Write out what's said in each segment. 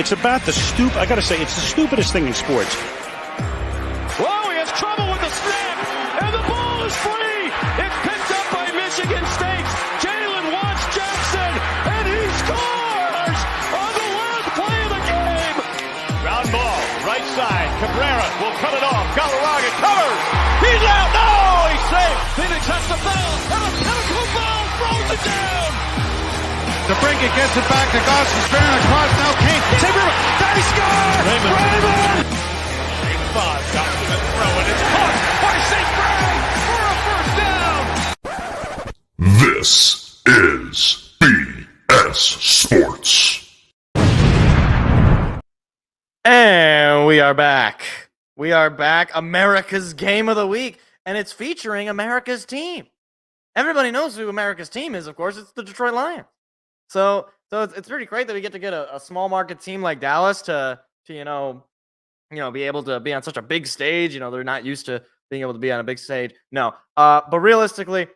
It's about the I got to say, it's the stupidest thing in sports. Whoa, he has trouble with the snap, and the ball is free. It's picked up by Michigan State's Jalen Watts Jackson, and he scores on the last play of the game. Ground ball, right side. Cabrera will cut it off. Galarraga covers. He's out. No, he's safe. Phoenix has the foul, and a pinnacle ball throws it down. DeBrincat gets it back to Goss. He's spinning across now. Kane. Save Raymond. They score! Raymond! James Bond got to the throw, and it's caught by St. Gray for a first down. This is BS Sports. And we are back. We are back. America's Game of the Week, and it's featuring America's team. Everybody knows who America's team is, of course. It's the Detroit Lions. So it's pretty great that we get to get a small market team like Dallas to be able to be on such a big stage. They're not used to being able to be on a big stage. No. But realistically,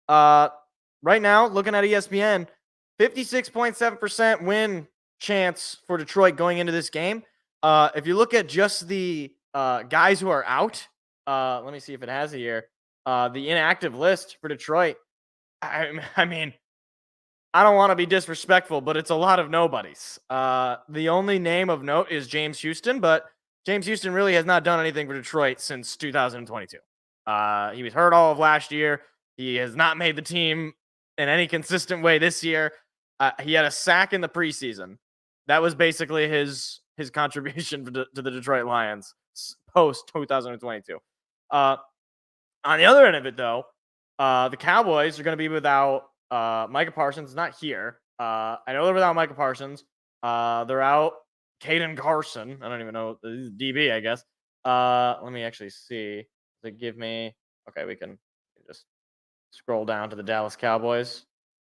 right now, looking at ESPN, 56.7% win chance for Detroit going into this game. If you look at just the guys who are out, let me see if it has it here. The inactive list for Detroit. I mean, I don't want to be disrespectful, but it's a lot of nobodies. The only name of note is James Houston, but James Houston really has not done anything for Detroit since 2022. He was hurt all of last year. He has not made the team in any consistent way this year. He had a sack in the preseason. That was basically his contribution to the Detroit Lions post 2022. On the other end of it, though, the Cowboys are going to be without Micah Parsons. Not here. I know they're without Micah Parsons. They're out Caden Carson. I don't even know. DB, I guess. Let me actually see. They give me. Okay, we can just scroll down to the Dallas Cowboys.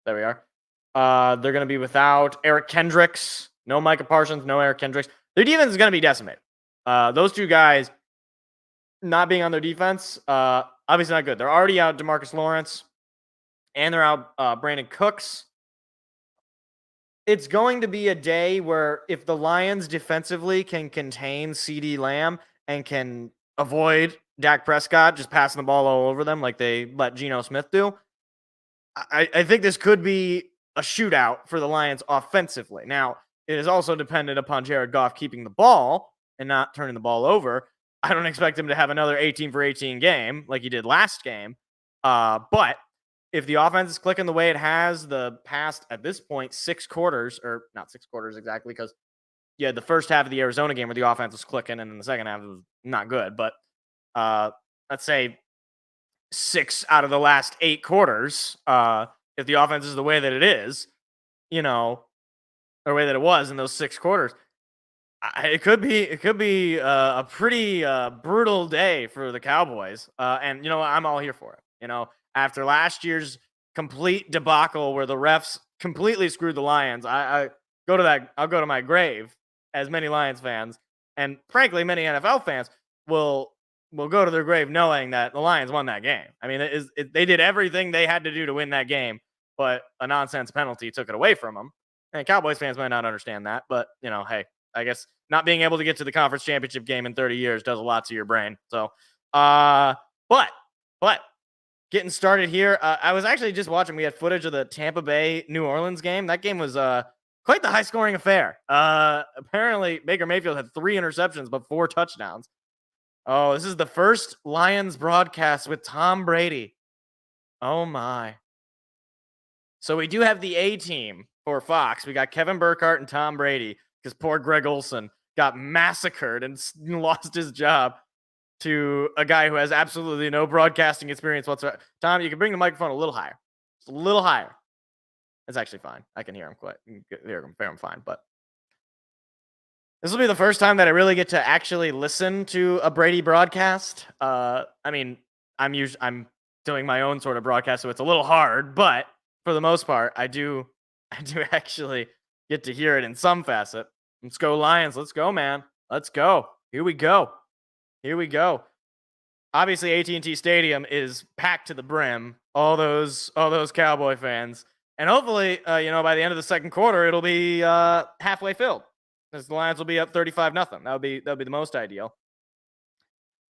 There we are. They're going to be without Eric Kendricks. No Micah Parsons. No Eric Kendricks. Their defense is going to be decimated. Those two guys not being on their defense, obviously not good. They're already out DeMarcus Lawrence, and they're out Brandon Cooks. It's going to be a day where if the Lions defensively can contain CeeDee Lamb and can avoid Dak Prescott just passing the ball all over them like they let Geno Smith do, I think this could be a shootout for the Lions offensively. Now, it is also dependent upon Jared Goff keeping the ball and not turning the ball over. I don't expect him to have another 18 for 18 game like he did last game. But if the offense is clicking the way it has the past, at this point, 6 quarters, or not 6 quarters exactly, because you had the first half of the Arizona game where the offense was clicking, and in the second half it was not good. But let's say 6 out of the last 8 quarters, if the offense is the way that it is, or the way that it was in those 6 quarters, it could be a pretty brutal day for the Cowboys. And I'm all here for it. After last year's complete debacle where the refs completely screwed the Lions, I'll go to my grave, as many Lions fans and frankly many NFL fans will go to their grave knowing that the Lions won that game. I mean, they did everything they had to do to win that game, but a nonsense penalty took it away from them. And Cowboys fans might not understand that, but hey, I guess not being able to get to the conference championship game in 30 years does a lot to your brain. So, but getting started here, I was actually just watching. We had footage of the Tampa Bay New Orleans game. That game was quite the high scoring affair. Apparently Baker Mayfield had 3 interceptions, but 4 touchdowns. Oh, this is the first Lions broadcast with Tom Brady. Oh my. So we do have the A team for Fox. We got Kevin Burkhardt and Tom Brady, because poor Greg Olson got massacred and lost his job to a guy who has absolutely no broadcasting experience whatsoever. Tom, you can bring the microphone a little higher. Just a little higher. It's actually fine. I can hear him hear him fine, but this will be the first time that I really get to actually listen to a Brady broadcast. I mean, I'm doing my own sort of broadcast, so it's a little hard, but for the most part, I do actually get to hear it in some facet. Let's go Lions. Let's go, man. Let's go. Here we go. Obviously, AT&T Stadium is packed to the brim. All those Cowboy fans, and hopefully, by the end of the second quarter, it'll be halfway filled. Because the Lions will be up 35-0. That would be the most ideal.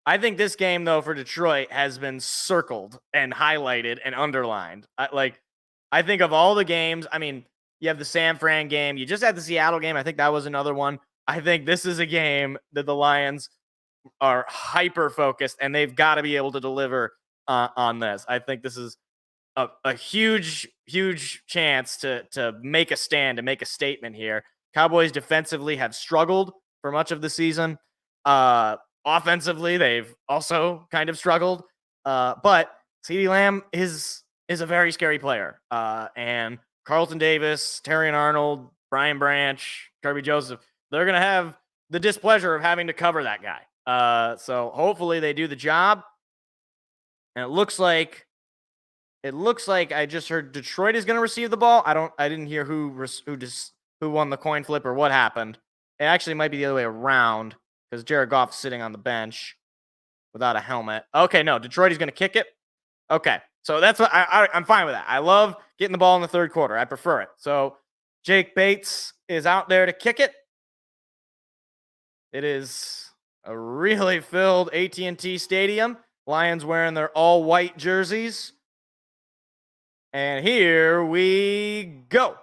I think this game, though, for Detroit has been circled and highlighted and underlined. I think of all the games, I mean, you have the San Fran game. You just had the Seattle game. I think that was another one. I think this is a game that the Lions are hyper-focused, and they've got to be able to deliver on this. I think this is a huge, huge chance to make a stand, to make a statement here. Cowboys defensively have struggled for much of the season. Offensively, they've also kind of struggled. But CeeDee Lamb is a very scary player. And Carlton Davis, Terrion Arnold, Brian Branch, Kirby Joseph, they're going to have the displeasure of having to cover that guy. So hopefully they do the job. And it looks like I just heard Detroit is going to receive the ball. I didn't hear who won the coin flip or what happened. It actually might be the other way around because Jared Goff's sitting on the bench without a helmet. Okay, no, Detroit is going to kick it. Okay, so that's what I'm fine with that. I love getting the ball in the third quarter. I prefer it. So Jake Bates is out there to kick it. It is a really filled AT&T Stadium. Lions wearing their all-white jerseys. And here we go.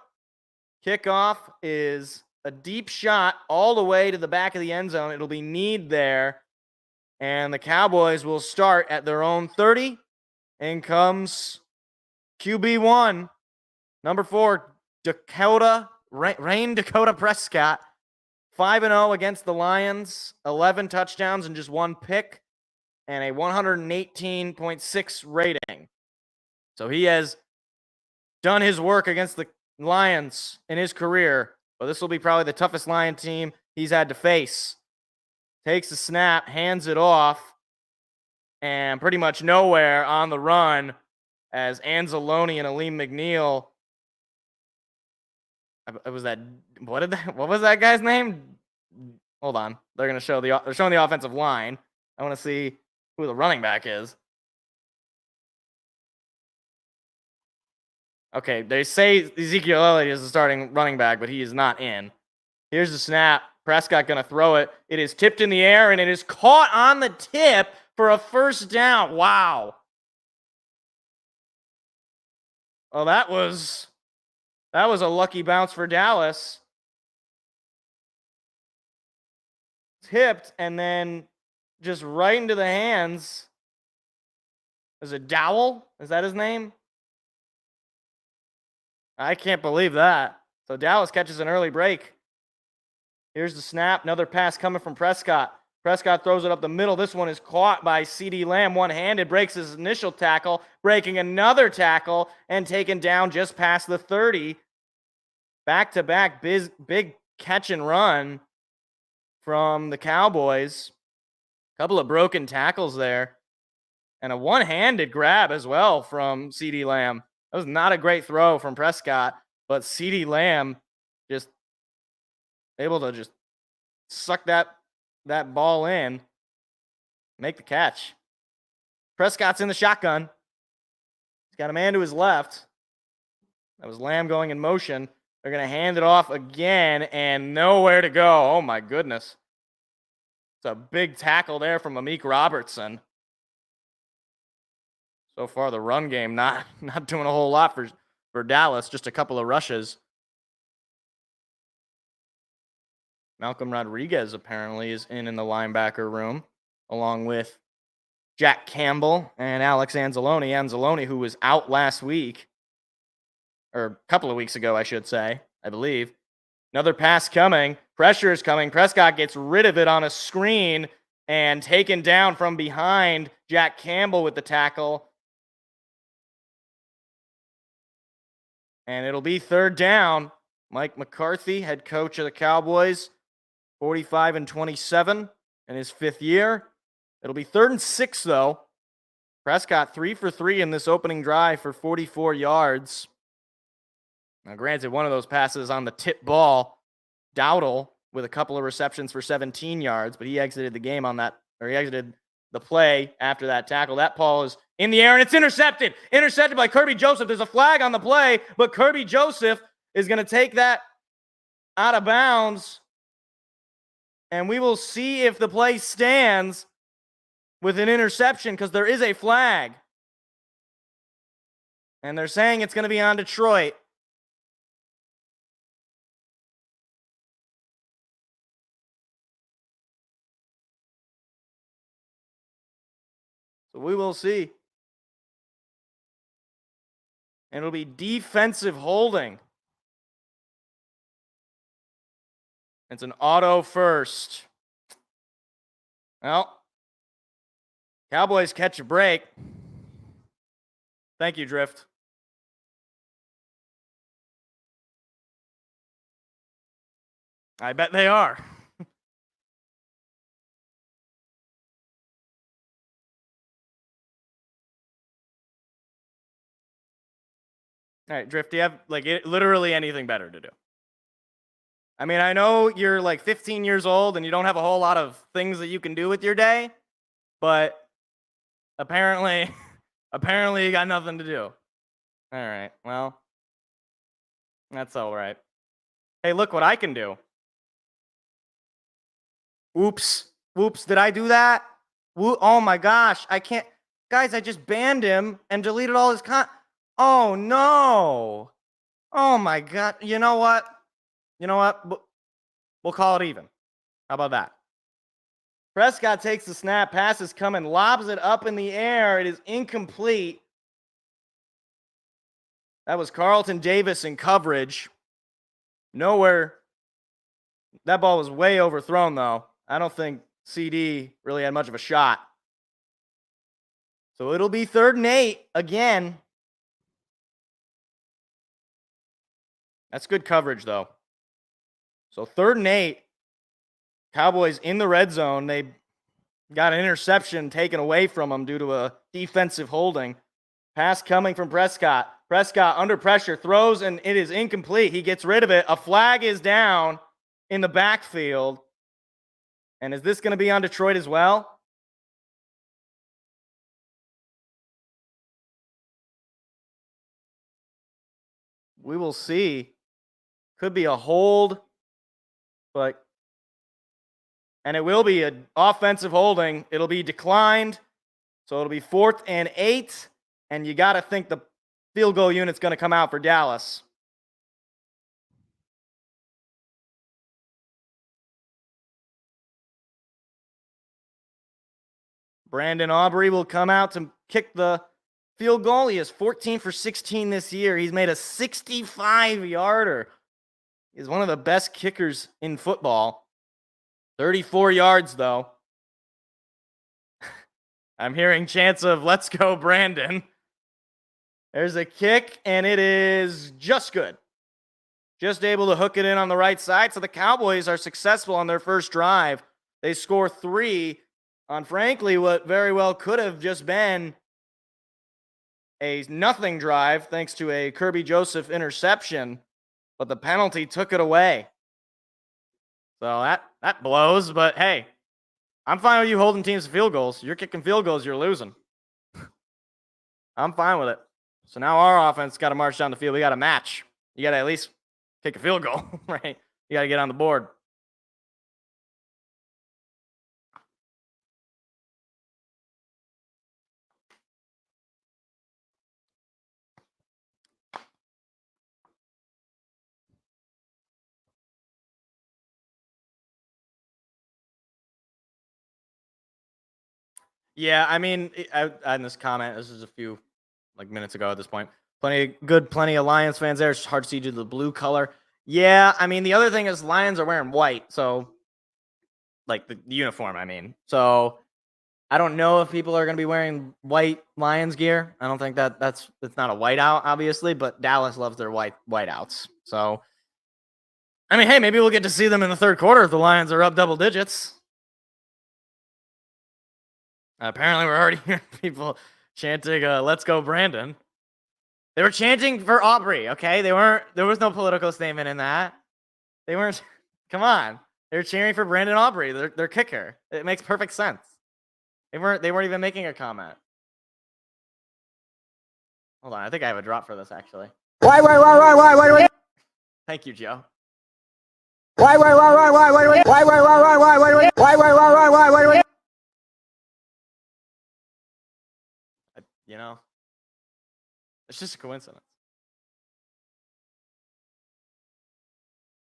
Kickoff is a deep shot all the way to the back of the end zone. It'll be kneed there. And the Cowboys will start at their own 30. In comes QB1, number 4, Dakota Prescott. 5-0 against the Lions. 11 touchdowns and just 1 pick. And a 118.6 rating. So he has done his work against the Lions in his career, but this will be probably the toughest Lion team he's had to face. Takes the snap, hands it off, and pretty much nowhere on the run as Anzalone and Aleem McNeil. What was that guy's name? Hold on. They're showing the offensive line. I want to see who the running back is. Okay, they say Ezekiel Elliott is the starting running back, but he is not in. Here's the snap. Prescott going to throw it. It is tipped in the air, and it is caught on the tip for a first down. Wow. Well, that was a lucky bounce for Dallas. Tipped, and then just right into the hands. Is it Dowell? Is that his name? I can't believe that. So Dallas catches an early break. Here's the snap. Another pass coming from Prescott. Prescott throws it up the middle. This one is caught by CeeDee Lamb one-handed. Breaks his initial tackle. Breaking another tackle and taken down just past the 30. Back-to-back big catch and run from the Cowboys. A couple of broken tackles there. And a one-handed grab as well from CeeDee Lamb. That was not a great throw from Prescott, but CeeDee Lamb just able to just suck that ball in, make the catch. Prescott's in the shotgun. He's got a man to his left. That was Lamb going in motion. They're going to hand it off again and nowhere to go. Oh, my goodness. It's a big tackle there from Amik Robertson. So far, the run game not doing a whole lot for Dallas. Just a couple of rushes. Malcolm Rodriguez apparently is in the linebacker room, along with Jack Campbell and Alex Anzalone. Anzalone, who was out last week, or a couple of weeks ago, I should say, I believe. Another pass coming. Pressure is coming. Prescott gets rid of it on a screen and taken down from behind. Jack Campbell with the tackle. And it'll be third down. Mike McCarthy, head coach of the Cowboys, 45-27 in his 5th year. It'll be 3rd and 6, though. Prescott 3 for 3 in this opening drive for 44 yards. Now, granted, one of those passes on the tip ball. Dowdle with a couple of receptions for 17 yards, but he exited the game on that, or he exited the play after that tackle. That ball is in the air, and it's intercepted. Intercepted by Kirby Joseph. There's a flag on the play, but Kirby Joseph is going to take that out of bounds. And we will see if the play stands with an interception because there is a flag. And they're saying it's going to be on Detroit. So we will see. And it'll be defensive holding. It's an auto first. Well, Cowboys catch a break. Thank you, Drift. I bet they are. All right, Drift, do you have literally anything better to do? I mean, I know you're 15 years old and you don't have a whole lot of things that you can do with your day, but apparently you got nothing to do. All right, well, that's all right. Hey, look what I can do. Oops, did I do that? Oh my gosh, I can't. Guys, I just banned him and deleted all his Oh no. Oh my God. You know what? We'll call it even. How about that? Prescott takes the snap, pass is coming, lobs it up in the air. It is incomplete. That was Carlton Davis in coverage. Nowhere. That ball was way overthrown, though. I don't think CD really had much of a shot. So it'll be 3rd and 8 again. That's good coverage, though. So 3rd and 8. Cowboys in the red zone. They got an interception taken away from them due to a defensive holding. Pass coming from Prescott. Prescott under pressure throws, and it is incomplete. He gets rid of it. A flag is down in the backfield. And is this going to be on Detroit as well? We will see. Could be a hold, and it will be an offensive holding. It'll be declined, so it'll be 4th and 8, and you got to think the field goal unit's going to come out for Dallas. Brandon Aubrey will come out to kick the field goal. He is 14 for 16 this year. He's made a 65-yarder. He's one of the best kickers in football. 34 yards, though. I'm hearing chants of, let's go, Brandon. There's a kick, and it is just good. Just able to hook it in on the right side. So the Cowboys are successful on their first drive. They score 3 on, frankly, what very well could have just been a nothing drive thanks to a Kirby Joseph interception. But the penalty took it away. So that blows, but hey, I'm fine with you holding teams to field goals. You're kicking field goals, you're losing. I'm fine with it. So now our offense got to march down the field. We got to match. You got to at least kick a field goal, right? You got to get on the board. Yeah, I mean, in this comment, this is a few minutes ago at this point. Plenty of Lions fans there. It's hard to see due to the blue color. Yeah, I mean, the other thing is Lions are wearing white, so the uniform, I mean. So I don't know if people are going to be wearing white Lions gear. I don't think it's not a whiteout, obviously, but Dallas loves their whiteouts. So, I mean, hey, maybe we'll get to see them in the 3rd quarter if the Lions are up double digits. Apparently, we're already hearing people chanting, let's go, Brandon. They were chanting for Aubrey, okay? There was no political statement in that. They weren't, come on. They were cheering for Brandon Aubrey, their kicker. It makes perfect sense. They weren't even making a comment. Hold on, I think I have a drop for this, actually. Why? Thank you, Joe. Why? you know? It's just a coincidence.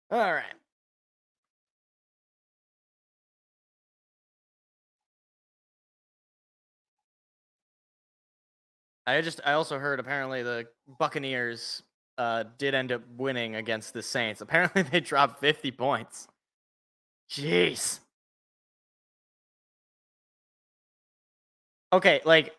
All right. I also heard apparently the Buccaneers did end up winning against the Saints. Apparently they dropped 50 points. Jeez. Okay, like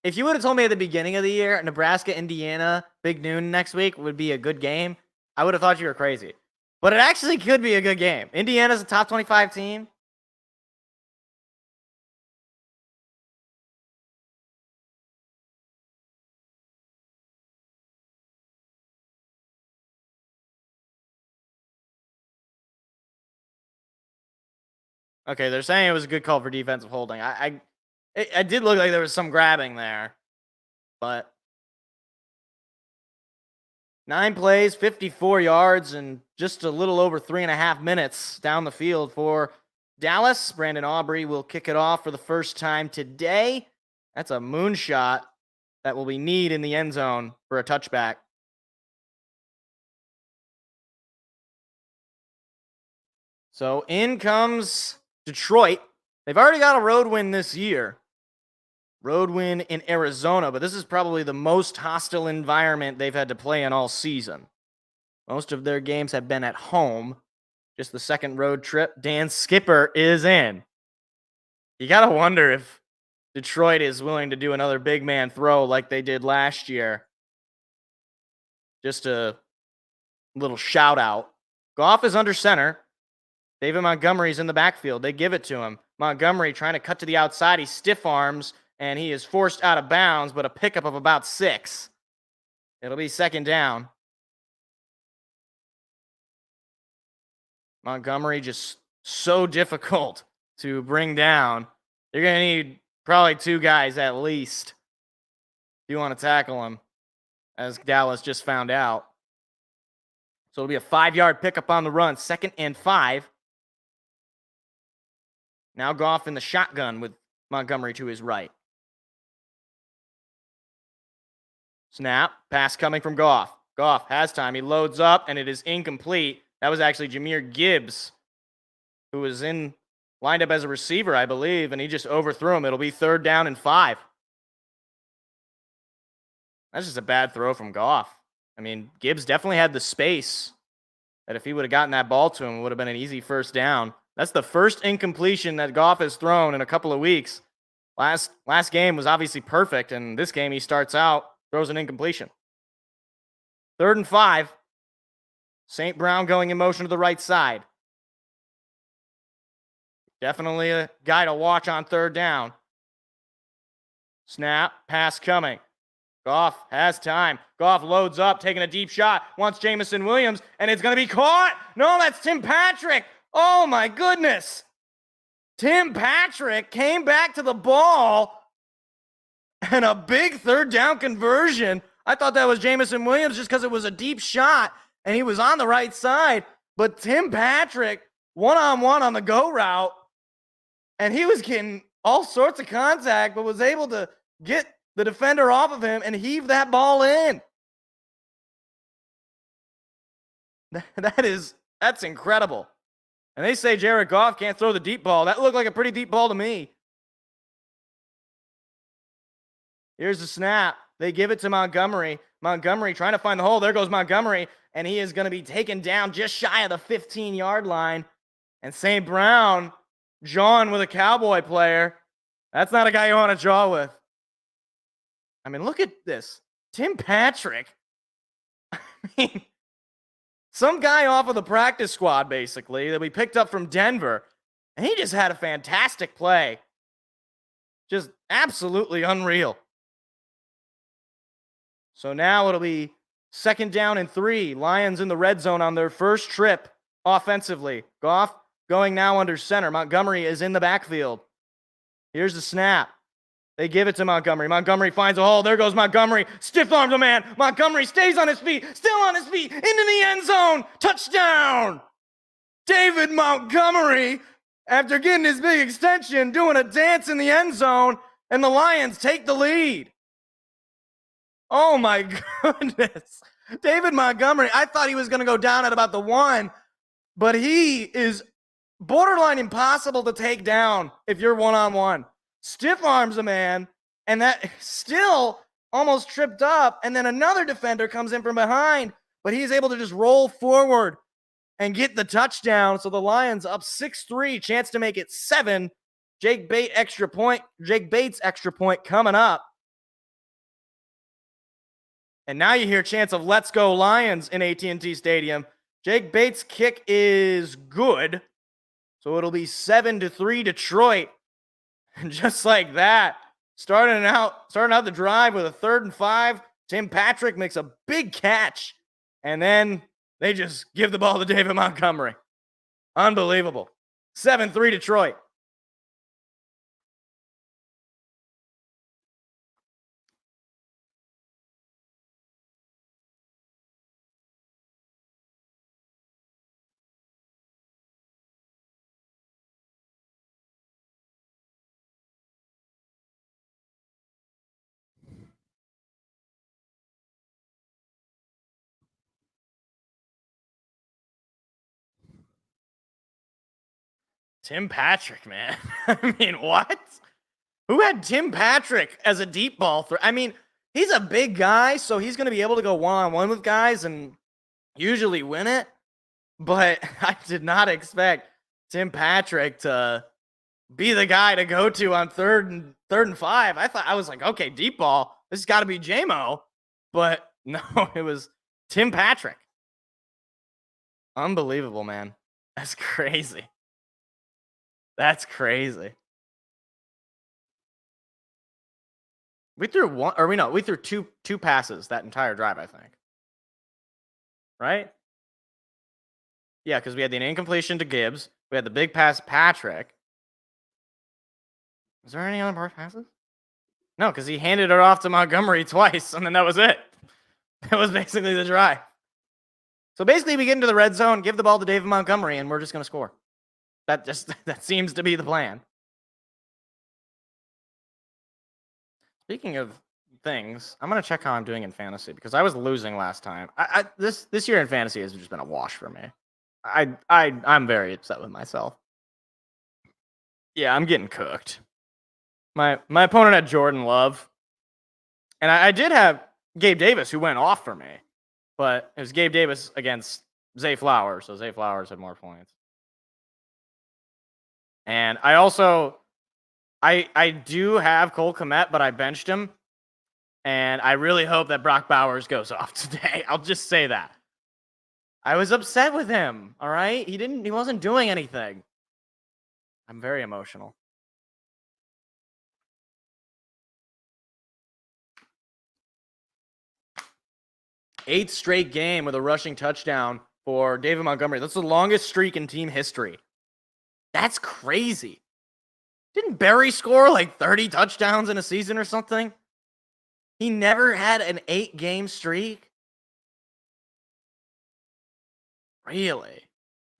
if you would have told me at the beginning of the year Nebraska, Indiana, big noon next week would be a good game, I would have thought you were crazy. But it actually could be a good game. Indiana's a top 25 team. Okay, they're saying it was a good call for defensive holding. It did look like there was some grabbing there, but 9 plays, 54 yards, and just a little over 3.5 minutes down the field for Dallas. Brandon Aubrey will kick it off for the first time today. That's a moonshot that will be need in the end zone for a touchback. So in comes Detroit. They've already got a road win this year. Road win in Arizona, but this is probably the most hostile environment they've had to play in all season. Most of their games have been at home. Just the second road trip. Dan Skipper is in. You got to wonder if Detroit is willing to do another big man throw like they did last year. Just a little shout out. Goff is under center. David Montgomery's in the backfield. They give it to him. Montgomery trying to cut to the outside. He stiff arms, and he is forced out of bounds, but a pickup of about 6. It'll be second down. Montgomery just so difficult to bring down. You're going to need probably 2 guys at least if you want to tackle him, as Dallas just found out. So it'll be a 5-yard pickup on the run, 2nd and 5. Now Goff in the shotgun with Montgomery to his right. Snap, pass coming from Goff. Goff has time. He loads up, and it is incomplete. That was actually Jahmyr Gibbs, who was lined up as a receiver, I believe, and he just overthrew him. It'll be 3rd down and 5. That's just a bad throw from Goff. I mean, Gibbs definitely had the space that if he would have gotten that ball to him, it would have been an easy first down. That's the first incompletion that Goff has thrown in a couple of weeks. Last game was obviously perfect, and this game he starts out, throws an incompletion. 3rd and 5. St. Brown going in motion to the right side. Definitely a guy to watch on 3rd down. Snap, pass coming. Goff has time. Goff loads up, taking a deep shot. Wants Jamison Williams, and it's going to be caught. No, that's Tim Patrick. Oh, my goodness. Tim Patrick came back to the ball, and a big 3rd down conversion. I thought that was Jamison Williams just because it was a deep shot, and he was on the right side. But Tim Patrick, one-on-one on the go route, and he was getting all sorts of contact, but was able to get the defender off of him and heave that ball in. That's incredible. And they say Jared Goff can't throw the deep ball. That looked like a pretty deep ball to me. Here's the snap. They give it to Montgomery. Montgomery trying to find the hole. There goes Montgomery. And he is going to be taken down just shy of the 15-yard line. And St. Brown, John with a Cowboy player. That's not a guy you want to draw with. I mean, look at this. Tim Patrick. I mean, some guy off of the practice squad, basically, that we picked up from Denver. And he just had a fantastic play. Just absolutely unreal. So now it'll be 2nd down and 3. Lions in the red zone on their first trip offensively. Goff going now under center. Montgomery is in the backfield. Here's the snap. They give it to Montgomery. Montgomery finds a hole. There goes Montgomery. Stiff arms a man. Montgomery stays on his feet. Still on his feet. Into the end zone. Touchdown. David Montgomery, after getting his big extension, doing a dance in the end zone, and the Lions take the lead. Oh my goodness. David Montgomery, I thought he was going to go down at about the 1, but he is borderline impossible to take down if you're one-on-one. Stiff arms a man, and that still almost tripped up, and then another defender comes in from behind, but he's able to just roll forward and get the touchdown. So the Lions up 6-3, chance to make it 7. Jake Bates extra point coming up. And now you hear chants of "Let's go Lions" in AT&T Stadium. Jake Bates' kick is good. So it'll be 7-3 Detroit. And just like that, starting out the drive with a 3rd and 5, Tim Patrick makes a big catch. And then they just give the ball to David Montgomery. Unbelievable. 7-3 Detroit. Tim Patrick, man. I mean, what? Who had Tim Patrick as a deep ball thrower? I mean, he's a big guy, so he's going to be able to go one-on-one with guys and usually win it. But I did not expect Tim Patrick to be the guy to go to on third and 5. I was like, okay, deep ball. This has got to be J-Mo. But no, it was Tim Patrick. Unbelievable, man. That's crazy. That's crazy. We threw two passes that entire drive, I think. Right? Yeah, because we had the incompletion to Gibbs. We had the big pass Patrick. Was there any other passes? No, because he handed it off to Montgomery twice, and then that was it. That was basically the drive. So basically, we get into the red zone, give the ball to David Montgomery, and we're just going to score. That seems to be the plan. Speaking of things, I'm going to check how I'm doing in fantasy because I was losing last time. This year in fantasy has just been a wash for me. I'm very upset with myself. Yeah, I'm getting cooked. My opponent had Jordan Love. And I did have Gabe Davis, who went off for me. But it was Gabe Davis against Zay Flowers, so Zay Flowers had more points. And I also, I do have Cole Kmet, but I benched him. And I really hope that Brock Bowers goes off today. I'll just say that. I was upset with him, all right? He wasn't doing anything. I'm very emotional. Eighth straight game with a rushing touchdown for David Montgomery. That's the longest streak in team history. That's crazy. Didn't Barry score like 30 touchdowns in a season or something? He never had an 8-game streak? Really?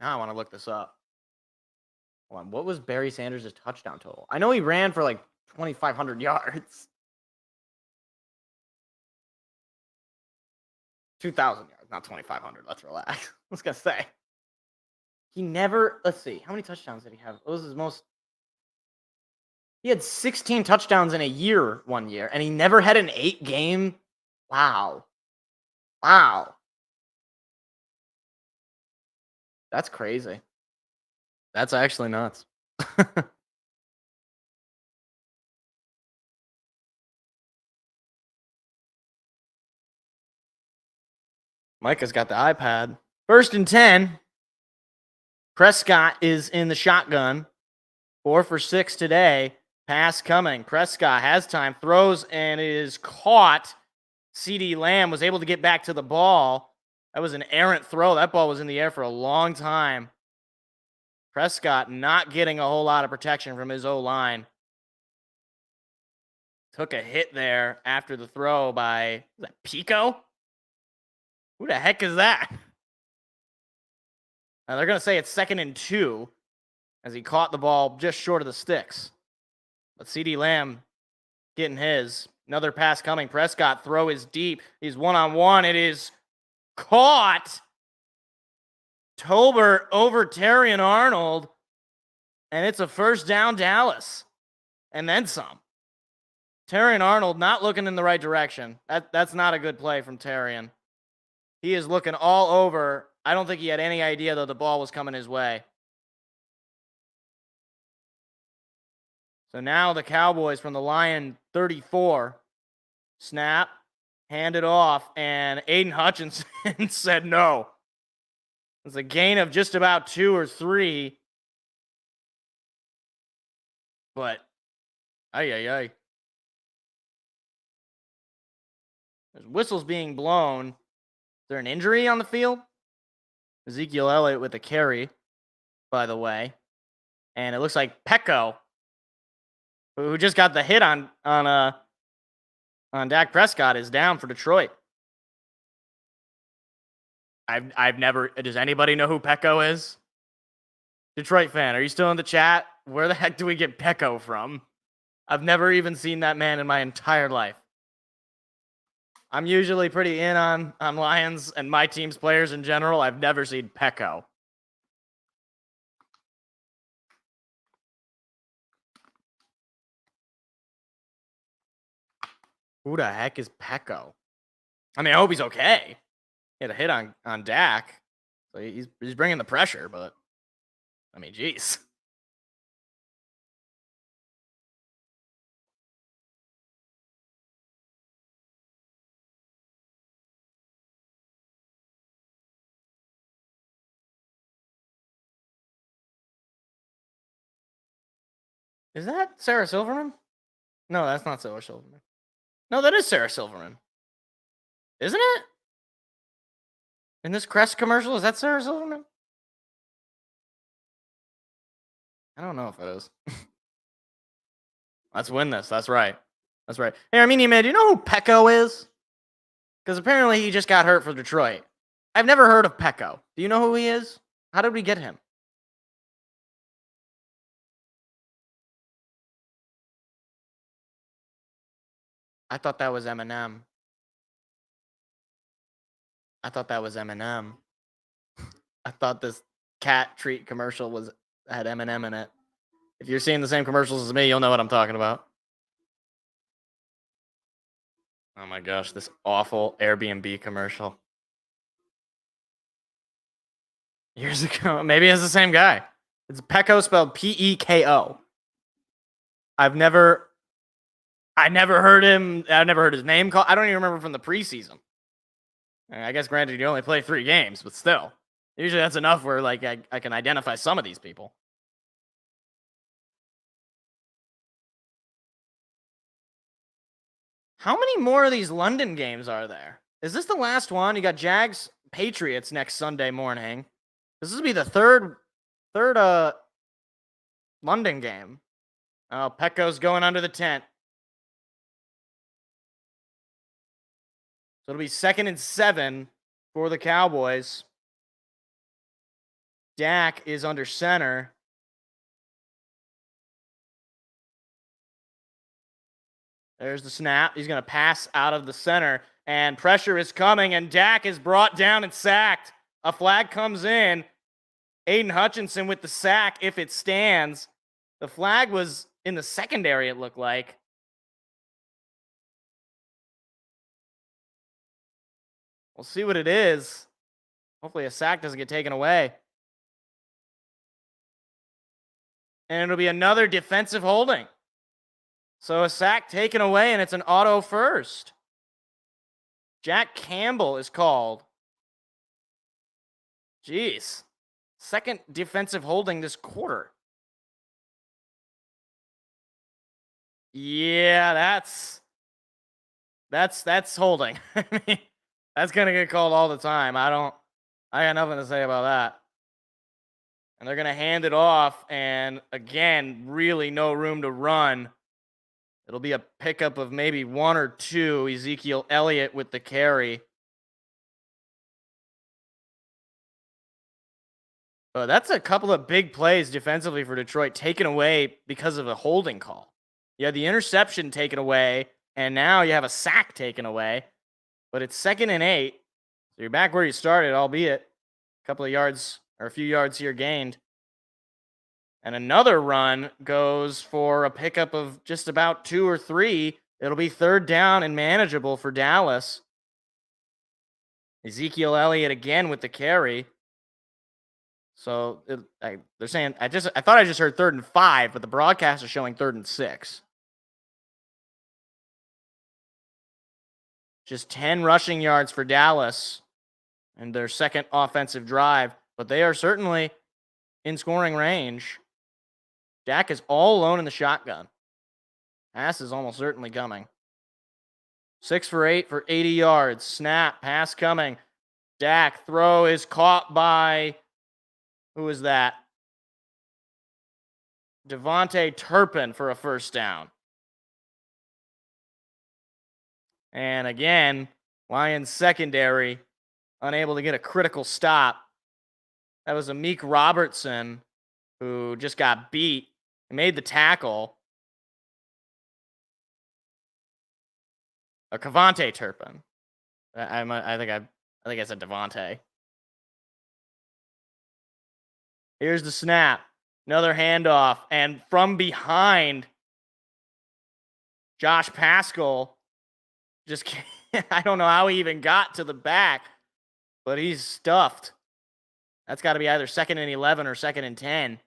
Now I want to look this up. Hold on. What was Barry Sanders' touchdown total? I know he ran for like 2,500 yards. 2,000 yards, not 2,500. Let's relax. I was going to say. He never, let's see. How many touchdowns did he have? What was his most? He had 16 touchdowns in a year one year, and he never had an 8-game. Wow. Wow. That's crazy. That's actually nuts. Micah's got the iPad. 1st and 10. Prescott is in the shotgun. 4 for 6 today. Pass coming. Prescott has time. Throws and is caught. CeeDee Lamb was able to get back to the ball. That was an errant throw. That ball was in the air for a long time. Prescott not getting a whole lot of protection from his O-line. Took a hit there after the throw by, is that Pico? Who the heck is that? Now they're going to say it's 2nd and 2 as he caught the ball just short of the sticks. But CeeDee Lamb getting his. Another pass coming. Prescott, throw is deep. He's one-on-one. It is caught. Tolbert over Terrion Arnold. And it's a first down, Dallas. And then some. Terrion Arnold not looking in the right direction. That's not a good play from Terrion. He is looking all over. I don't think he had any idea that the ball was coming his way. So now the Cowboys from the Lion 34. Snap, hand it off, and Aiden Hutchinson said no. It's a gain of just about 2 or 3. But, ay. There's whistles being blown. Is there an injury on the field? Ezekiel Elliott with a carry, by the way. And it looks like Pecco, who just got the hit on Dak Prescott, is down for Detroit. I've never. Does anybody know who Pecco is? Detroit fan, are you still in the chat? Where the heck do we get Pecco from? I've never even seen that man in my entire life. I'm usually pretty in on Lions and my team's players in general. I've never seen Pecco. Who the heck is Pecco? I mean, I hope he's okay. He had a hit on Dak. So he's bringing the pressure, but I mean, geez. Is that Sarah Silverman? No, that's not Sarah Silverman. No, that is Sarah Silverman. Isn't it? In this Crest commercial, is that Sarah Silverman? I don't know if it is. Let's win this. That's right. That's right. Hey, Armenian man, do you know who Pecco is? Because apparently he just got hurt for Detroit. I've never heard of Pecco. Do you know who he is? How did we get him? I thought that was Eminem. I thought this cat treat commercial had Eminem in it. If you're seeing the same commercials as me, you'll know what I'm talking about. Oh my gosh, this awful Airbnb commercial. Years ago. Maybe it's the same guy. It's Pecco spelled P-E-K-O. I never heard him. I've never heard his name called. I don't even remember from the preseason. I guess granted, you only play 3 games, but still. Usually that's enough where like I can identify some of these people. How many more of these London games are there? Is this the last one? You got Jags Patriots next Sunday morning. This will be the third London game. Oh, Pecco's going under the tent. So it'll be 2nd and 7 for the Cowboys. Dak is under center. There's the snap. He's going to pass out of the center, and pressure is coming, and Dak is brought down and sacked. A flag comes in. Aiden Hutchinson with the sack if it stands. The flag was in the secondary, it looked like. We'll see what it is. Hopefully a sack doesn't get taken away. And it'll be another defensive holding. So a sack taken away, and it's an auto first. Jack Campbell is called. Jeez. 2nd defensive holding this quarter. Yeah, that's holding. I mean, that's going to get called all the time. I got nothing to say about that. And they're going to hand it off, and again, really no room to run. It'll be a pickup of maybe 1 or 2. Ezekiel Elliott with the carry. But that's a couple of big plays defensively for Detroit taken away because of a holding call. You had the interception taken away, And now you have a sack taken away. But it's 2nd and 8. So you're back where you started, albeit a couple of yards or a few yards here gained. And another run goes for a pickup of just about 2 or 3. It'll be 3rd down and manageable for Dallas. Ezekiel Elliott again with the carry. So they're saying, I thought I just heard 3rd and 5, but the broadcast is showing 3rd and 6. Just 10 rushing yards for Dallas and their second offensive drive, but they are certainly in scoring range. Dak is all alone in the shotgun. Pass is almost certainly coming. 6 for 8 for 80 yards. Snap, pass coming. Dak, throw is caught by, who is that? Devontae Turpin for a first down. And again, Lions secondary unable to get a critical stop. That was Amik Robertson who just got beat and made the tackle. Or Kevontae Turpin. I think I said Devontae. Here's the snap. Another handoff. And from behind, Josh Paschal just can't, I don't know how he even got to the back, but he's stuffed. That's got to be either 2nd and 11 or 2nd and 10.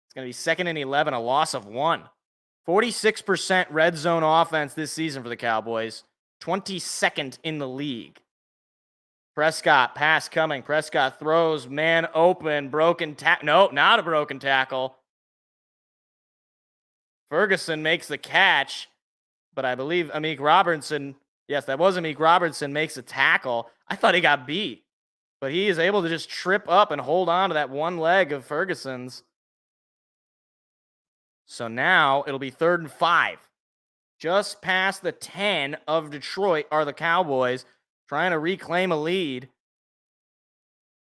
It's going to be 2nd and 11, a loss of 1. 46% red zone offense this season for the Cowboys. 22nd in the league. Prescott, pass coming. Prescott throws, man open, broken tackle. No, not a broken tackle. Ferguson makes the catch, but I believe Amik Robertson, yes, that was Amik Robertson, makes a tackle. I thought he got beat, but he is able to just trip up and hold on to that one leg of Ferguson's. So now it'll be 3rd and 5. Just past the 10 of Detroit are the Cowboys trying to reclaim a lead.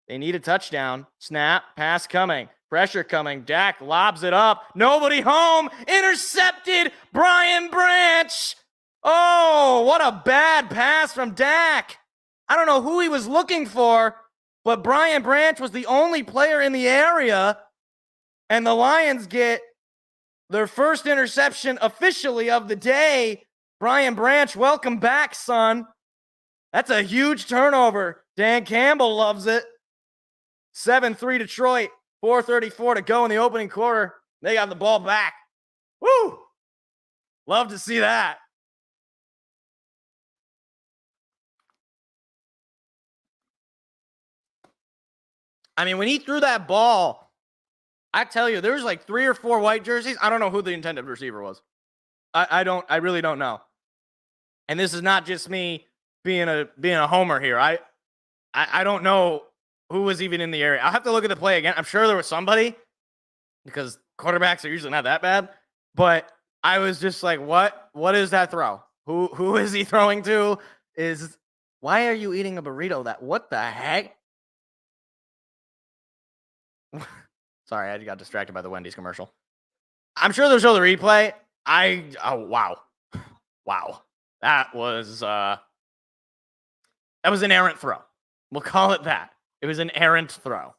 They need a touchdown. Snap, pass coming. Pressure coming. Dak lobs it up. Nobody home. Intercepted. Brian Branch. Oh, what a bad pass from Dak. I don't know who he was looking for, but Brian Branch was the only player in the area. And the Lions get their first interception officially of the day. Brian Branch, welcome back, son. That's a huge turnover. Dan Campbell loves it. 7-3 Detroit. 4:34 to go in the opening quarter. They got the ball back. Woo! Love to see that. I mean, when he threw that ball, I tell you, there's like 3 or 4 white jerseys. I don't know who the intended receiver was. I really don't know. And this is not just me being a homer here. I don't know who was even in the area. I'll have to look at the play again. I'm sure there was somebody because quarterbacks are usually not that bad. But I was just like, what? What is that throw? Who is he throwing to? Why are you eating a burrito? What the heck? Sorry, I got distracted by the Wendy's commercial. I'm sure they'll show the replay. Wow. That was an errant throw. We'll call it that. It was an errant throw.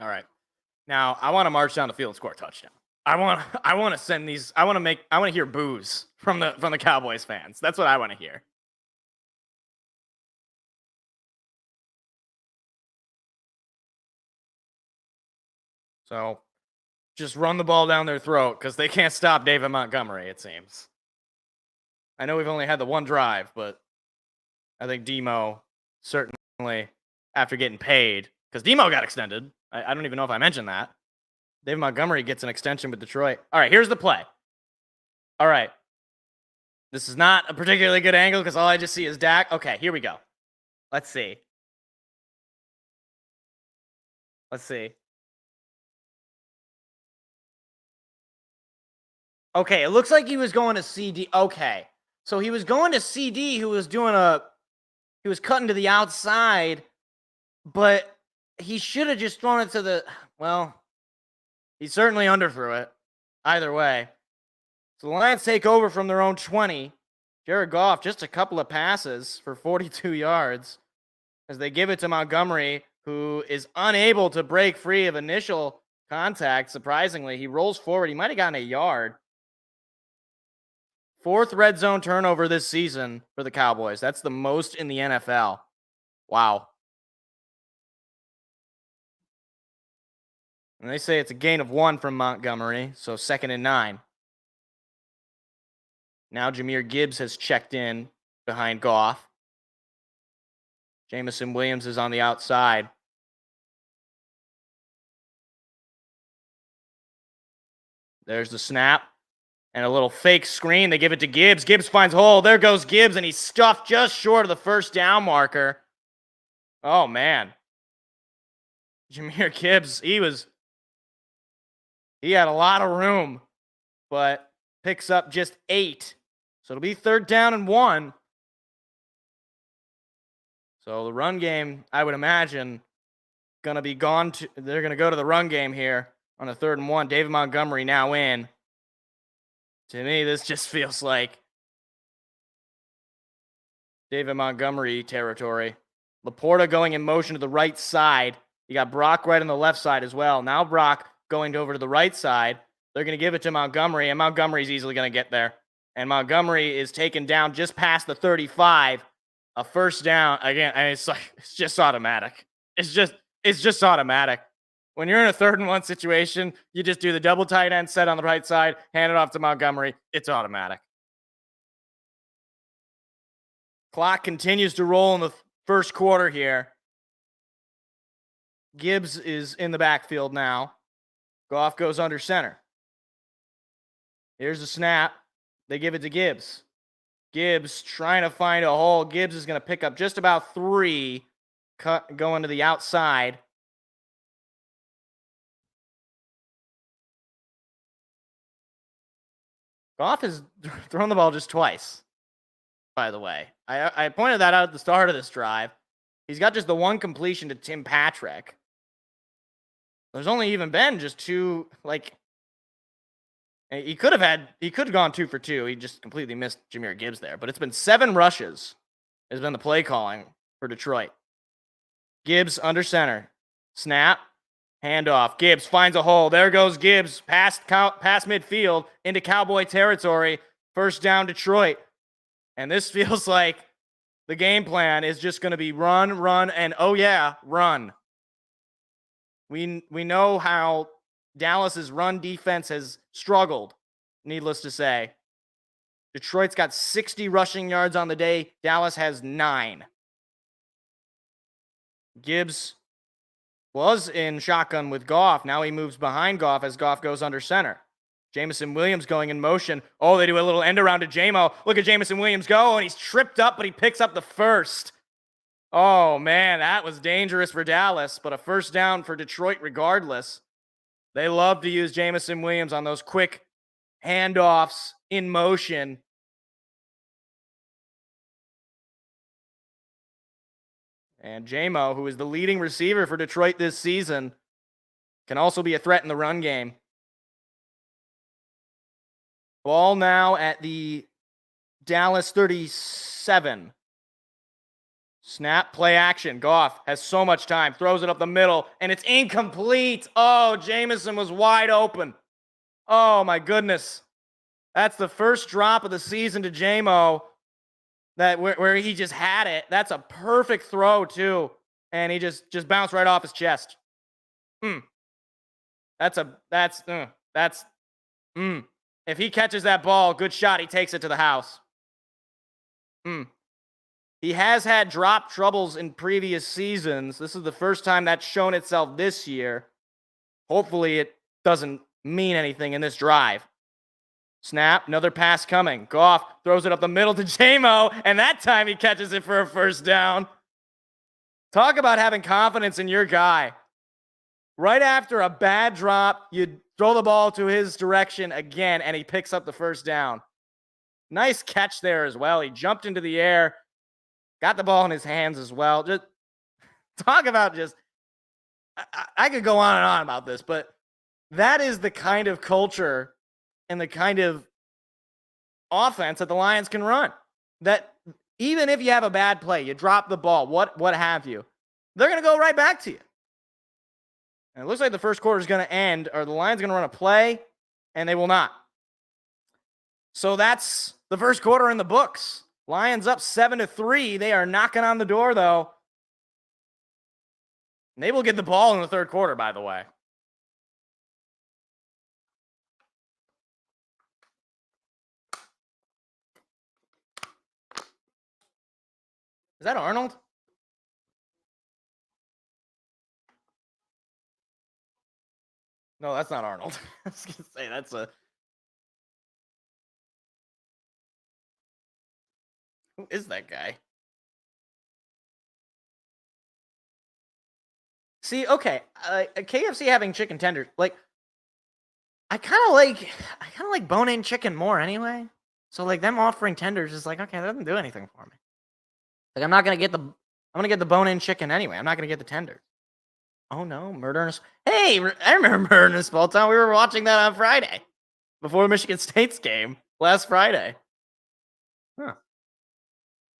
All right. Now, I want to march down the field and score a touchdown. I want to send these. I want to hear boos from the Cowboys fans. That's what I want to hear. So, just run the ball down their throat because they can't stop David Montgomery, it seems. I know we've only had the one drive, but I think Demo certainly, after getting paid, because Demo got extended. I don't even know if I mentioned that. David Montgomery gets an extension with Detroit. All right, here's the play. All right. This is not a particularly good angle because all I just see is Dak. Okay, here we go. Let's see. Okay, it looks like he was going to CD. Okay. So he was going to CD who was he was cutting to the outside, but he should have just thrown it to the, well, he certainly underthrew it. Either way. So the Lions take over from their own 20. Jared Goff, just a couple of passes for 42 yards as they give it to Montgomery, who is unable to break free of initial contact. Surprisingly, he rolls forward. He might have gotten a yard. 4th red zone turnover this season for the Cowboys. That's the most in the NFL. Wow. And they say it's a gain of 1 from Montgomery, so 2nd and 9. Now Jahmyr Gibbs has checked in behind Goff. Jameson Williams is on the outside. There's the snap. And a little fake screen. They give it to Gibbs. Gibbs finds a hole. There goes Gibbs, and he's stuffed just short of the first down marker. Oh, man. Jahmyr Gibbs, he had a lot of room, but picks up just 8. So it'll be 3rd down and 1. So the run game, I would imagine, going to be gone. They're going to go to the run game here on a 3rd and 1. David Montgomery now in. To me, this just feels like David Montgomery territory. Laporta going in motion to the right side. You got Brock right on the left side as well. Now Brock going over to the right side. They're going to give it to Montgomery, and Montgomery's easily going to get there. And Montgomery is taken down just past the 35. A 1st down. Again, it's just automatic. It's just automatic. When you're in a 3rd and 1 situation, you just do the double tight end set on the right side, hand it off to Montgomery. It's automatic. Clock continues to roll in the first quarter here. Gibbs is in the backfield now. Goff goes under center. Here's the snap. They give it to Gibbs. Gibbs trying to find a hole. Gibbs is going to pick up just about 3, going to the outside. Goff has thrown the ball just twice, by the way. I pointed that out at the start of this drive. He's got just the 1 completion to Tim Patrick. There's only even been just 2, he could have gone 2 for 2. He just completely missed Jahmyr Gibbs there. But it's been 7 rushes has been the play calling for Detroit. Gibbs under center. Snap. Handoff. Gibbs finds a hole. There goes Gibbs past midfield into Cowboy territory. 1st down Detroit. And this feels like the game plan is just going to be run, and oh yeah, run. We know how Dallas's run defense has struggled, needless to say. Detroit's got 60 rushing yards on the day. Dallas has 9. Gibbs was in shotgun with Goff. Now he moves behind Goff as Goff goes under center. Jameson Williams going in motion. Oh, they do a little end around to J-Mo. Look at Jameson Williams go, and he's tripped up, but he picks up the 1st. Oh, man, that was dangerous for Dallas, but a 1st down for Detroit regardless. They love to use Jameson Williams on those quick handoffs in motion. And J-Mo, who is the leading receiver for Detroit this season, can also be a threat in the run game. Ball now at the Dallas 37. Snap, play action. Goff has so much time, throws it up the middle, and it's incomplete. Oh, Jameson was wide open. Oh, my goodness. That's the first drop of the season to J-Mo. Where he just had it. That's a perfect throw, too. And he just bounced right off his chest. If he catches that ball, good shot, he takes it to the house. He has had drop troubles in previous seasons. This is the first time that's shown itself this year. Hopefully it doesn't mean anything in this drive. Snap, another pass coming. Goff throws it up the middle to J-Mo, and that time he catches it for a first down. Talk about having confidence in your guy. Right after a bad drop, you throw the ball to his direction again, and he picks up the first down. Nice catch there as well. He jumped into the air, got the ball in his hands as well. Just talk about I could go on and on about this, but that is the kind of culture and the kind of offense that the Lions can run. That even if you have a bad play, you drop the ball, what have you, they're going to go right back to you. And it looks like the first quarter is going to end, or the Lions going to run a play, and they will not. So that's the first quarter in the books. Lions up 7-3. They are knocking on the door, though. And they will get the ball in the third quarter, by the way. Is that Arnold? No, that's not Arnold. I was going to say, that's a... Who is that guy? See, okay, KFC having chicken tenders, like, I kind of like bone-in chicken more anyway. So like them offering tenders is like, okay, that doesn't do anything for me. Like I'm gonna get the bone-in chicken anyway. I'm not gonna get the tenders. Oh no, Murder in a... Hey, I remember Murder in a Small Town. We were watching that on Friday before Michigan State's game last Friday. Huh.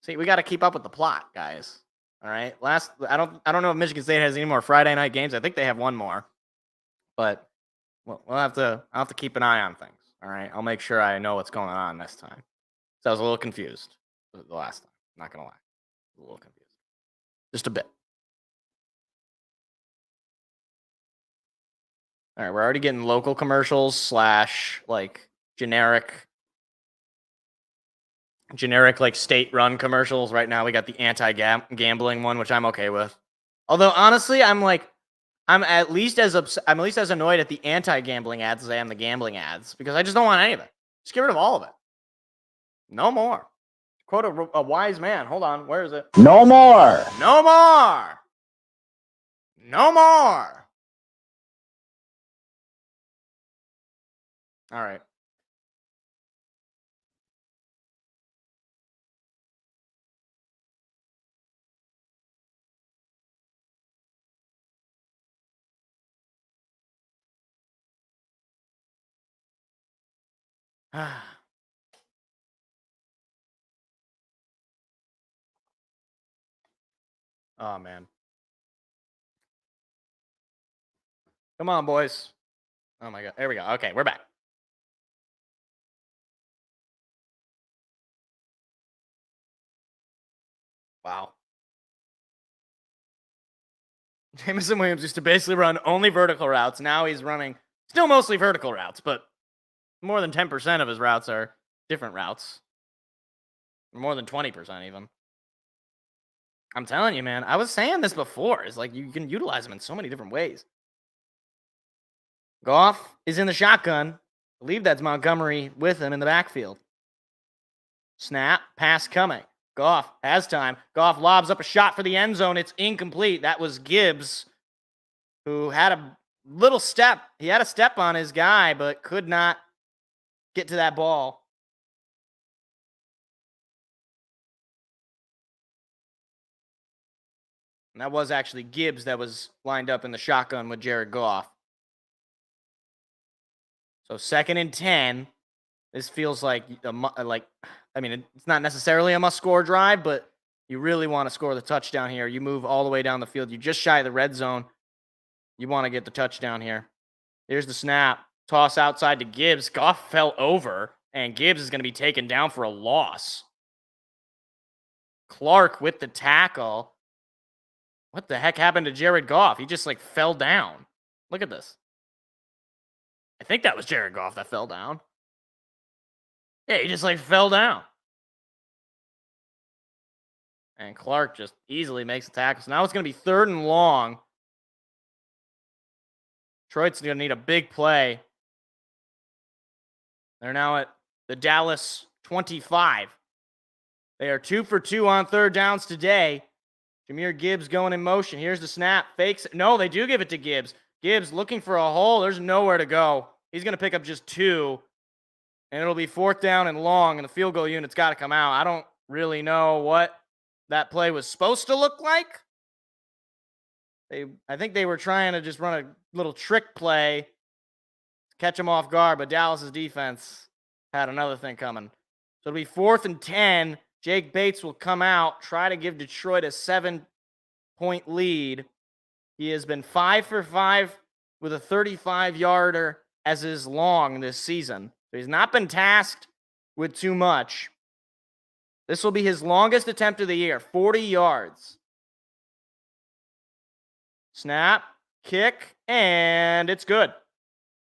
See, we got to keep up with the plot, guys. All right. I don't know if Michigan State has any more Friday night games. I think they have one more, but we'll have to keep an eye on things. All right. I'll make sure I know what's going on this time. So I was a little confused the last time. I'm not gonna lie, a little confused, just a bit. All right, we're already getting local commercials / like generic like state-run commercials. Right now we got the anti-gambling one, which I'm okay with. Although honestly, I'm at least as annoyed at the anti-gambling ads as I am the gambling ads, because I just don't want any of it. Just get rid of all of it. No more. Quote a wise man. Hold on, where is it? No more. No more. No more. All right. Oh, man. Come on, boys. Oh, my God. There we go. Okay, we're back. Wow. Jameson Williams used to basically run only vertical routes. Now he's running still mostly vertical routes, but more than 10% of his routes are different routes. More than 20% even. I'm telling you, man. I was saying this before. It's like you can utilize them in so many different ways. Goff is in the shotgun. I believe that's Montgomery with him in the backfield. Snap, pass coming. Goff has time. Goff lobs up a shot for the end zone. It's incomplete. That was Gibbs, who had a little step. He had a step on his guy, but could not get to that ball. And that was actually Gibbs that was lined up in the shotgun with Jared Goff. So 2nd and 10. This feels like it's not necessarily a must-score drive, but you really want to score the touchdown here. You move all the way down the field. You're just shy of the red zone. You want to get the touchdown here. Here's the snap. Toss outside to Gibbs. Goff fell over, and Gibbs is going to be taken down for a loss. Clark with the tackle. What the heck happened to Jared Goff? He just, fell down. Look at this. I think that was Jared Goff that fell down. Yeah, he just, fell down. And Clark just easily makes the tackle. So now it's going to be 3rd and long. Detroit's going to need a big play. They're now at the Dallas 25. They are 2 for 2 on third downs today. Jahmyr Gibbs going in motion. Here's the snap. Fakes. No, they do give it to Gibbs. Gibbs looking for a hole. There's nowhere to go. He's going to pick up just 2. And it'll be 4th down and long, and the field goal unit's got to come out. I don't really know what that play was supposed to look like. I think they were trying to just run a little trick play to catch them off guard, but Dallas's defense had another thing coming. So it'll be 4th and 10. Jake Bates will come out, try to give Detroit a 7-point lead. He has been 5 for 5 with a 35-yarder as his long this season. So he's not been tasked with too much. This will be his longest attempt of the year, 40 yards. Snap, kick, and it's good.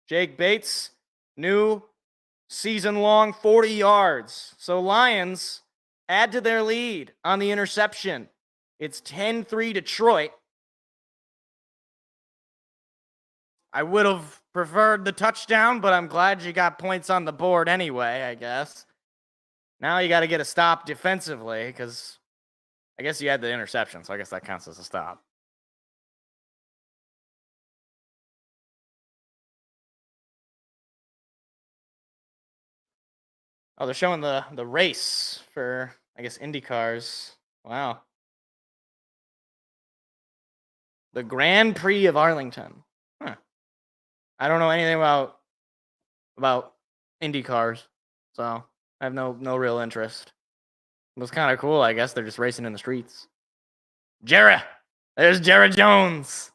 Jake Bates, new season-long 40 yards. So Lions add to their lead on the interception. It's 10-3 Detroit. I would have preferred the touchdown, but I'm glad you got points on the board anyway, I guess. Now you got to get a stop defensively because I guess you had the interception, so I guess that counts as a stop. Oh, they're showing the race for, I guess, Indy cars. Wow. The Grand Prix of Arlington. Huh. I don't know anything about Indy cars, so I have no real interest. It was kind of cool, I guess. They're just racing in the streets. Jarrah! There's Jarrah Jones!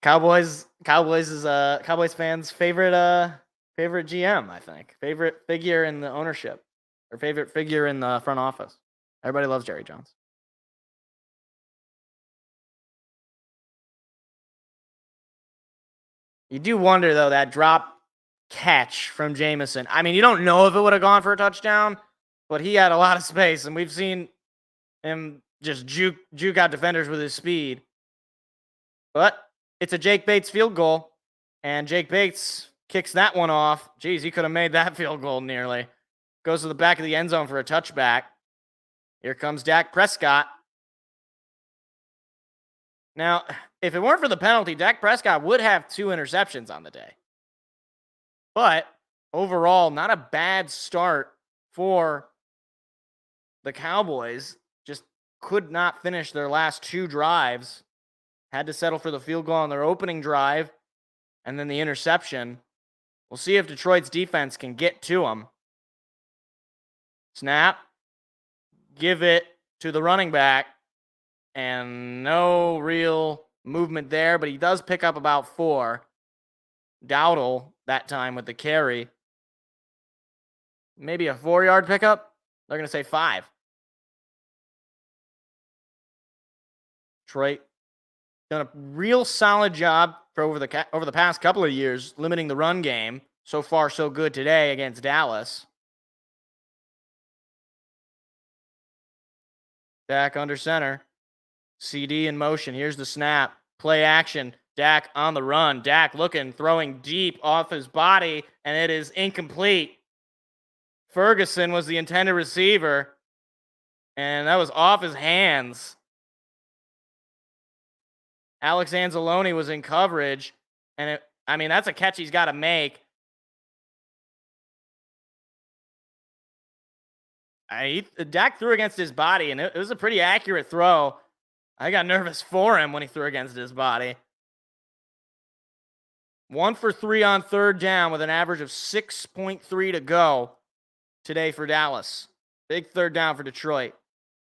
Cowboys is Cowboys fans' favorite GM, I think. Favorite figure in the ownership. Or favorite figure in the front office. Everybody loves Jerry Jones. You do wonder, though, that drop catch from Jameson. I mean, you don't know if it would have gone for a touchdown, but he had a lot of space, and we've seen him just juke out defenders with his speed. But it's a Jake Bates field goal, and Jake Bates kicks that one off. Jeez, he could have made that field goal nearly. Goes to the back of the end zone for a touchback. Here comes Dak Prescott. Now, if it weren't for the penalty, Dak Prescott would have 2 interceptions on the day. But overall, not a bad start for the Cowboys. Just could not finish their last 2 drives. Had to settle for the field goal on their opening drive and then the interception. We'll see if Detroit's defense can get to them. Snap. Give it to the running back. And no real movement there, but he does pick up about 4. Dowdle that time with the carry. Maybe a 4-yard pickup. They're going to say 5. Detroit done a real solid job for over the past couple of years limiting the run game. So far, so good today against Dallas. Dak under center. CD in motion. Here's the snap. Play action. Dak on the run. Dak looking, throwing deep off his body, and it is incomplete. Ferguson was the intended receiver, and that was off his hands. Alex Anzalone was in coverage, and that's a catch he's got to make. Dak threw against his body, and it was a pretty accurate throw. I got nervous for him when he threw against his body. 1 for 3 on third down with an average of 6.3 to go today for Dallas. Big third down for Detroit.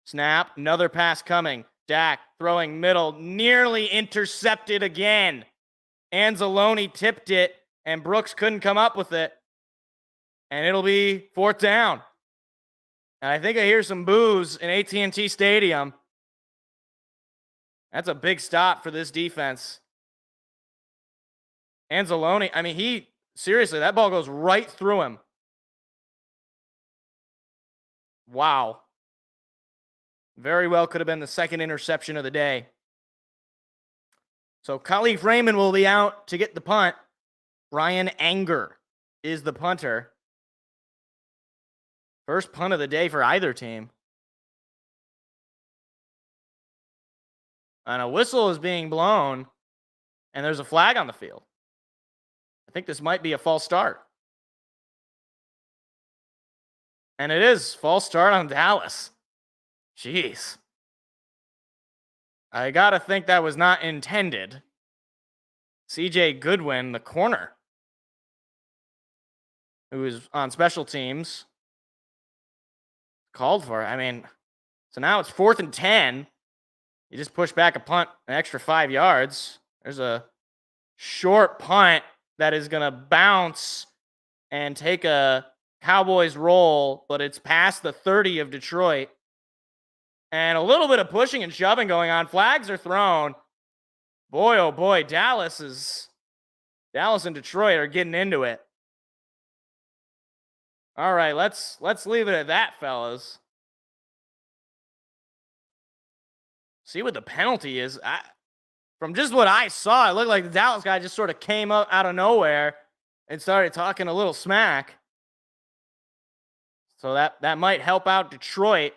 Snap, another pass coming. Dak throwing middle, nearly intercepted again. Anzalone tipped it, and Brooks couldn't come up with it. And it'll be 4th down. And I think I hear some boos in AT&T Stadium. That's a big stop for this defense. Anzalone, seriously, that ball goes right through him. Wow. Very well could have been the second interception of the day. So Khalif Raymond will be out to get the punt. Brian Anger is the punter. First punt of the day for either team. And a whistle is being blown, and there's a flag on the field. I think this might be a false start. And it is false start on Dallas. Jeez. I gotta think that was not intended. CJ Goodwin, the corner, who is on special teams, called for it. I mean, so now it's 4th and 10. You just push back a punt an extra 5 yards. There's a short punt that is going to bounce and take a Cowboys roll, but it's past the 30 of Detroit. And a little bit of pushing and shoving going on. Flags are thrown. Boy, oh boy, Dallas and Detroit are getting into it. All right, let's leave it at that, fellas. See what the penalty is. From just what I saw, it looked like the Dallas guy just sort of came up out of nowhere and started talking a little smack. So that might help out Detroit.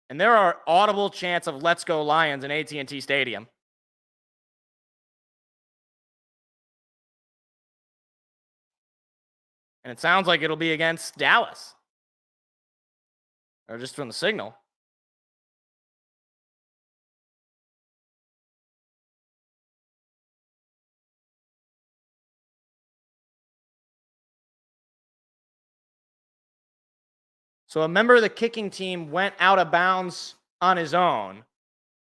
And there are audible chants of "Let's Go Lions" in AT&T Stadium. And it sounds like it'll be against Dallas. Or just from the signal. So a member of the kicking team went out of bounds on his own.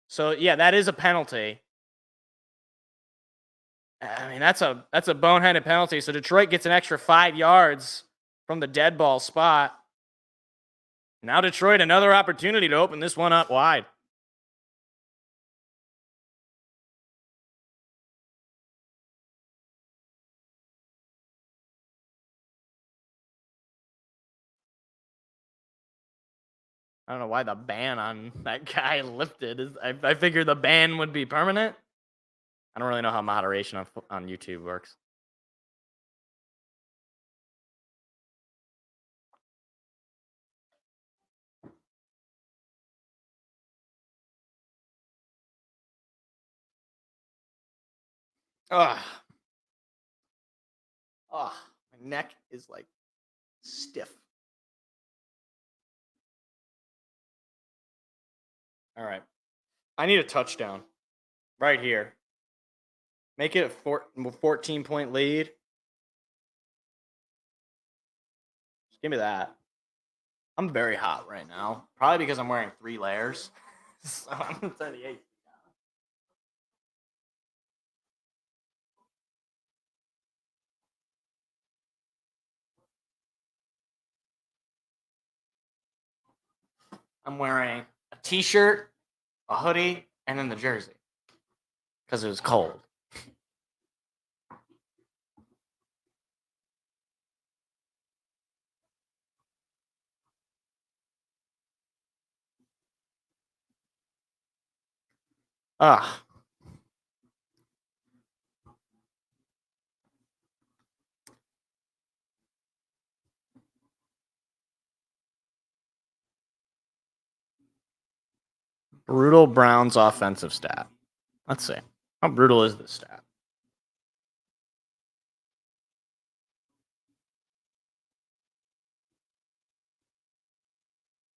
So yeah, that is a penalty. I mean, that's a boneheaded penalty. So Detroit gets an extra 5 yards from the dead ball spot. Now Detroit, another opportunity to open this one up wide. I don't know why the ban on that guy lifted. I figured the ban would be permanent. I don't really know how moderation on YouTube works. Ugh. Ugh. My neck is like stiff. All right. I need a touchdown right here. Make it a 14-point lead. Just give me that. I'm very hot right now. Probably because I'm wearing 3 layers. So I'm 38. I'm wearing a t-shirt, a hoodie, and then the jersey. Because it was cold. Ah. Brutal Browns offensive stat. Let's see. How brutal is this stat?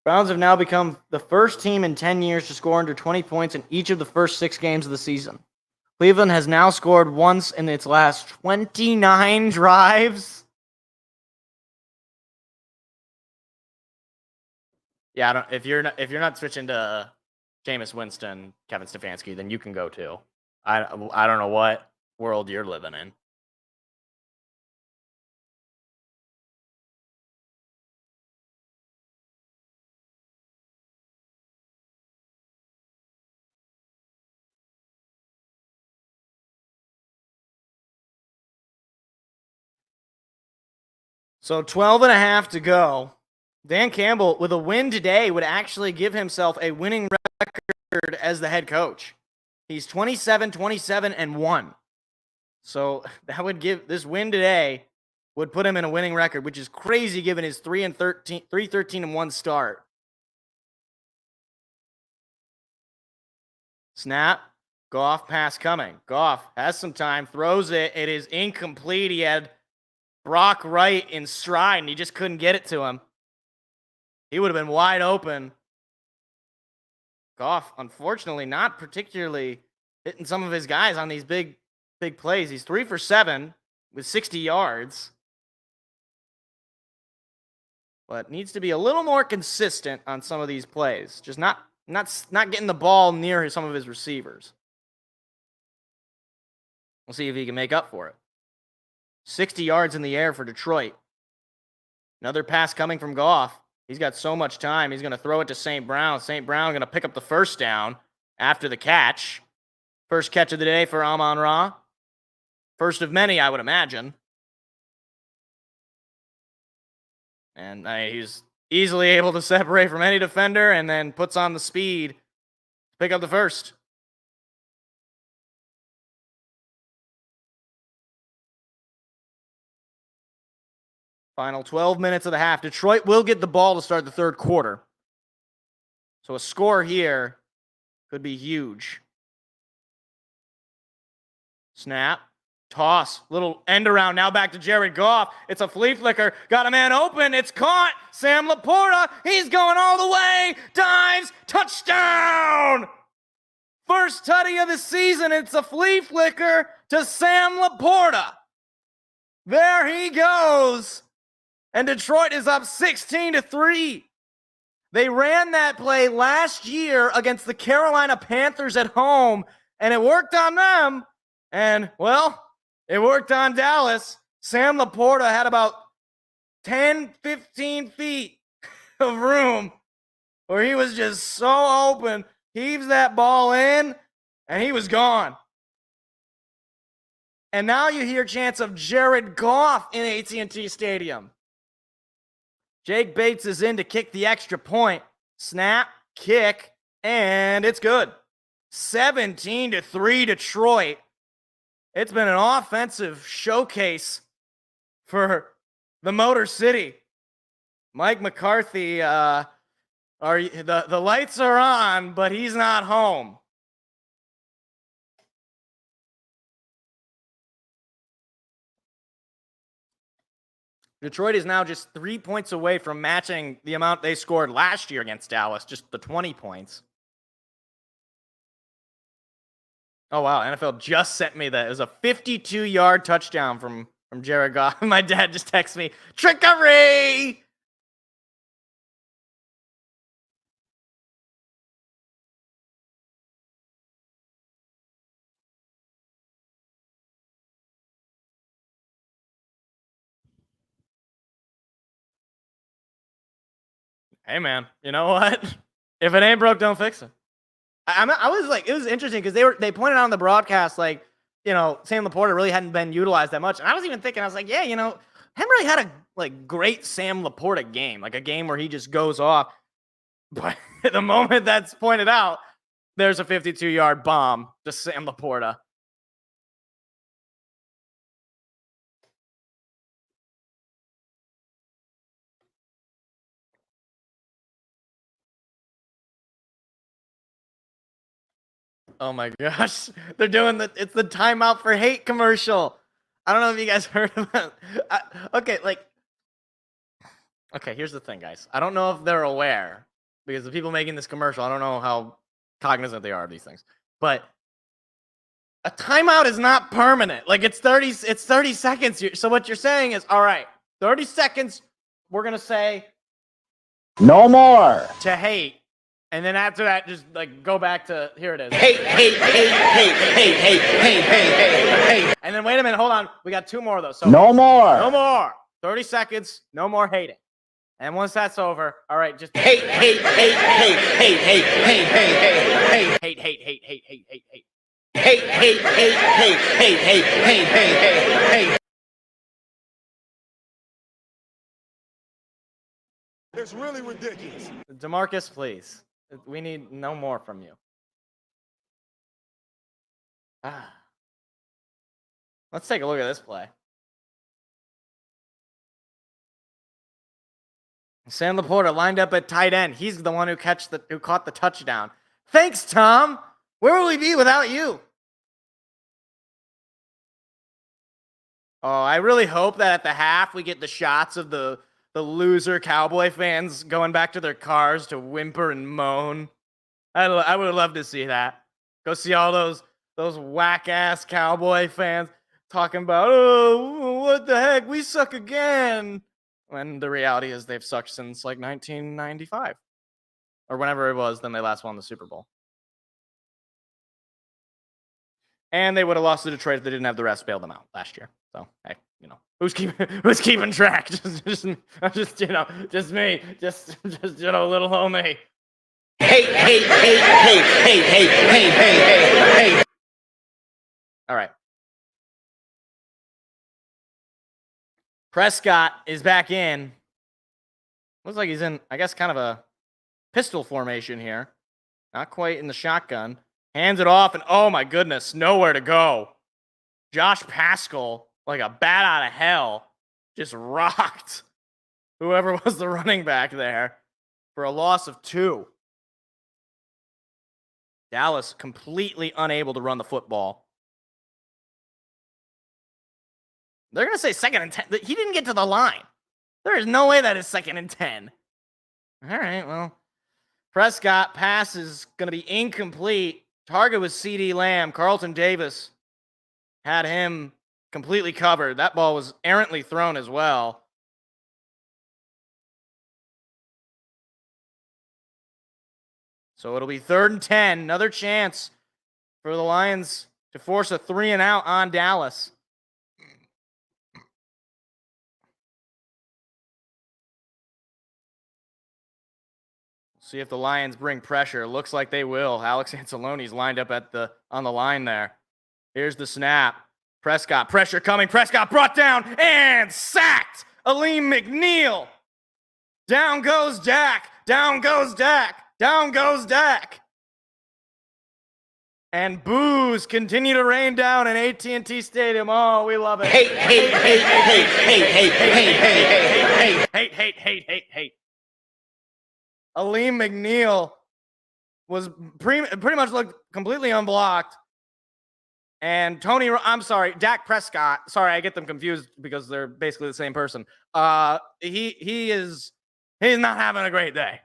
Browns have now become the first team in 10 years to score under 20 points in each of the first 6 games of the season. Cleveland has now scored once in its last 29 drives. Yeah, if you're not switching to Jameis Winston, Kevin Stefanski, then you can go too. I don't know what world you're living in. So 12 and a half to go. Dan Campbell, with a win today, would actually give himself a winning record as the head coach. He's 27-27-1. So that would give this win today would put him in a winning record, which is crazy given his 3-13-1 start. Snap. Goff pass coming. Goff has some time, throws it. It is incomplete. He had Brock Wright in stride, and he just couldn't get it to him. He would have been wide open. Goff, unfortunately, not particularly hitting some of his guys on these big plays. He's 3 for 7 with 60 yards. But needs to be a little more consistent on some of these plays. Just not getting the ball near some of his receivers. We'll see if he can make up for it. 60 yards in the air for Detroit. Another pass coming from Goff. He's got so much time. He's going to throw it to St. Brown. St. Brown going to pick up the first down after the catch. First catch of the day for Amon-Ra. First of many, I would imagine. And he's easily able to separate from any defender and then puts on the speed to pick up the first. Final 12 minutes of the half. Detroit will get the ball to start the third quarter. So a score here could be huge. Snap. Toss. Little end around. Now back to Jared Goff. It's a flea flicker. Got a man open. It's caught. Sam Laporta. He's going all the way. Dives. Touchdown. First tutty of the season. It's a flea flicker to Sam Laporta. There he goes. And Detroit is up 16-3. They ran that play last year against the Carolina Panthers at home, and it worked on them. And, well, it worked on Dallas. Sam Laporta had about 10, 15 feet of room where he was just so open. Heaves that ball in, and he was gone. And now you hear chants of Jared Goff in AT&T Stadium. Jake Bates is in to kick the extra point. Snap, kick, and it's good. 17-3 Detroit. It's been an offensive showcase for the Motor City. Mike McCarthy, the lights are on, but he's not home. Detroit is now just 3 points away from matching the amount they scored last year against Dallas, just the 20 points. Oh, wow. NFL just sent me that. It was a 52-yard touchdown from Jared Goff. My dad just texted me, trickery! Hey, man, you know what? If it ain't broke, don't fix it. I was like, it was interesting because they pointed out on the broadcast, like, you know, Sam Laporta really hadn't been utilized that much. And I was even thinking, I was like, yeah, you know, haven't really had a great Sam Laporta game, like a game where he just goes off. But at the moment that's pointed out, there's a 52-yard bomb to Sam Laporta. Oh my gosh. They're doing it's the timeout for hate commercial. I don't know if you guys heard of it. Okay, here's the thing, guys. I don't know if they're aware because the people making this commercial, I don't know how cognizant they are of these things. But a timeout is not permanent. Like it's 30 seconds. So what you're saying is, all right, 30 seconds, we're going to say no more to hate. And then after that, just like go back to, here it is. Hate. And then wait a minute, hold on. We got 2 more of those. So No more. No more. 30 seconds, no more hating. And once that's over, all right, just Hate. It's really ridiculous. DeMarcus, please. We need no more from you. Let's take a look at this play. Sam Laporta lined up at tight end. He's the one who caught the touchdown. Thanks, Tom. Where will we be without you? Oh, I really hope that at the half we get the shots of the loser Cowboy fans going back to their cars to whimper and moan. I would love to see that. Go see all those whack-ass Cowboy fans talking about, oh, what the heck, we suck again. When the reality is they've sucked since like 1995 or whenever it was, then they last won the Super Bowl. And they would have lost to Detroit if they didn't have the refs bail them out last year. So, hey, who's keeping track? Just me, just little homie. Hey. All right. Prescott is back in. Looks like he's in, I guess, kind of a pistol formation here. Not quite in the shotgun. Hands it off, and oh my goodness, nowhere to go. Josh Paschal, like a bat out of hell, just rocked whoever was the running back there for a loss of 2. Dallas completely unable to run the football. They're going to say 2nd and 10. He didn't get to the line. There is no way that is 2nd and 10. All right, well, Prescott pass is going to be incomplete. Target was CeeDee Lamb. Carlton Davis had him completely covered. That ball was errantly thrown as well. So it'll be 3rd and 10. Another chance for the Lions to force a 3-and-out on Dallas. See if the Lions bring pressure. Looks like they will. Alex Anzalone's lined up on the line there. Here's the snap. Prescott, pressure coming. Prescott brought down and sacked. Aleem McNeil. Down goes Dak. Down goes Dak. Down goes Dak. And boos continue to rain down in AT&T Stadium. Oh, we love it. Hate. Aleem McNeil was pretty much looked completely unblocked. And Dak Prescott. Sorry, I get them confused because they're basically the same person. He's not having a great day.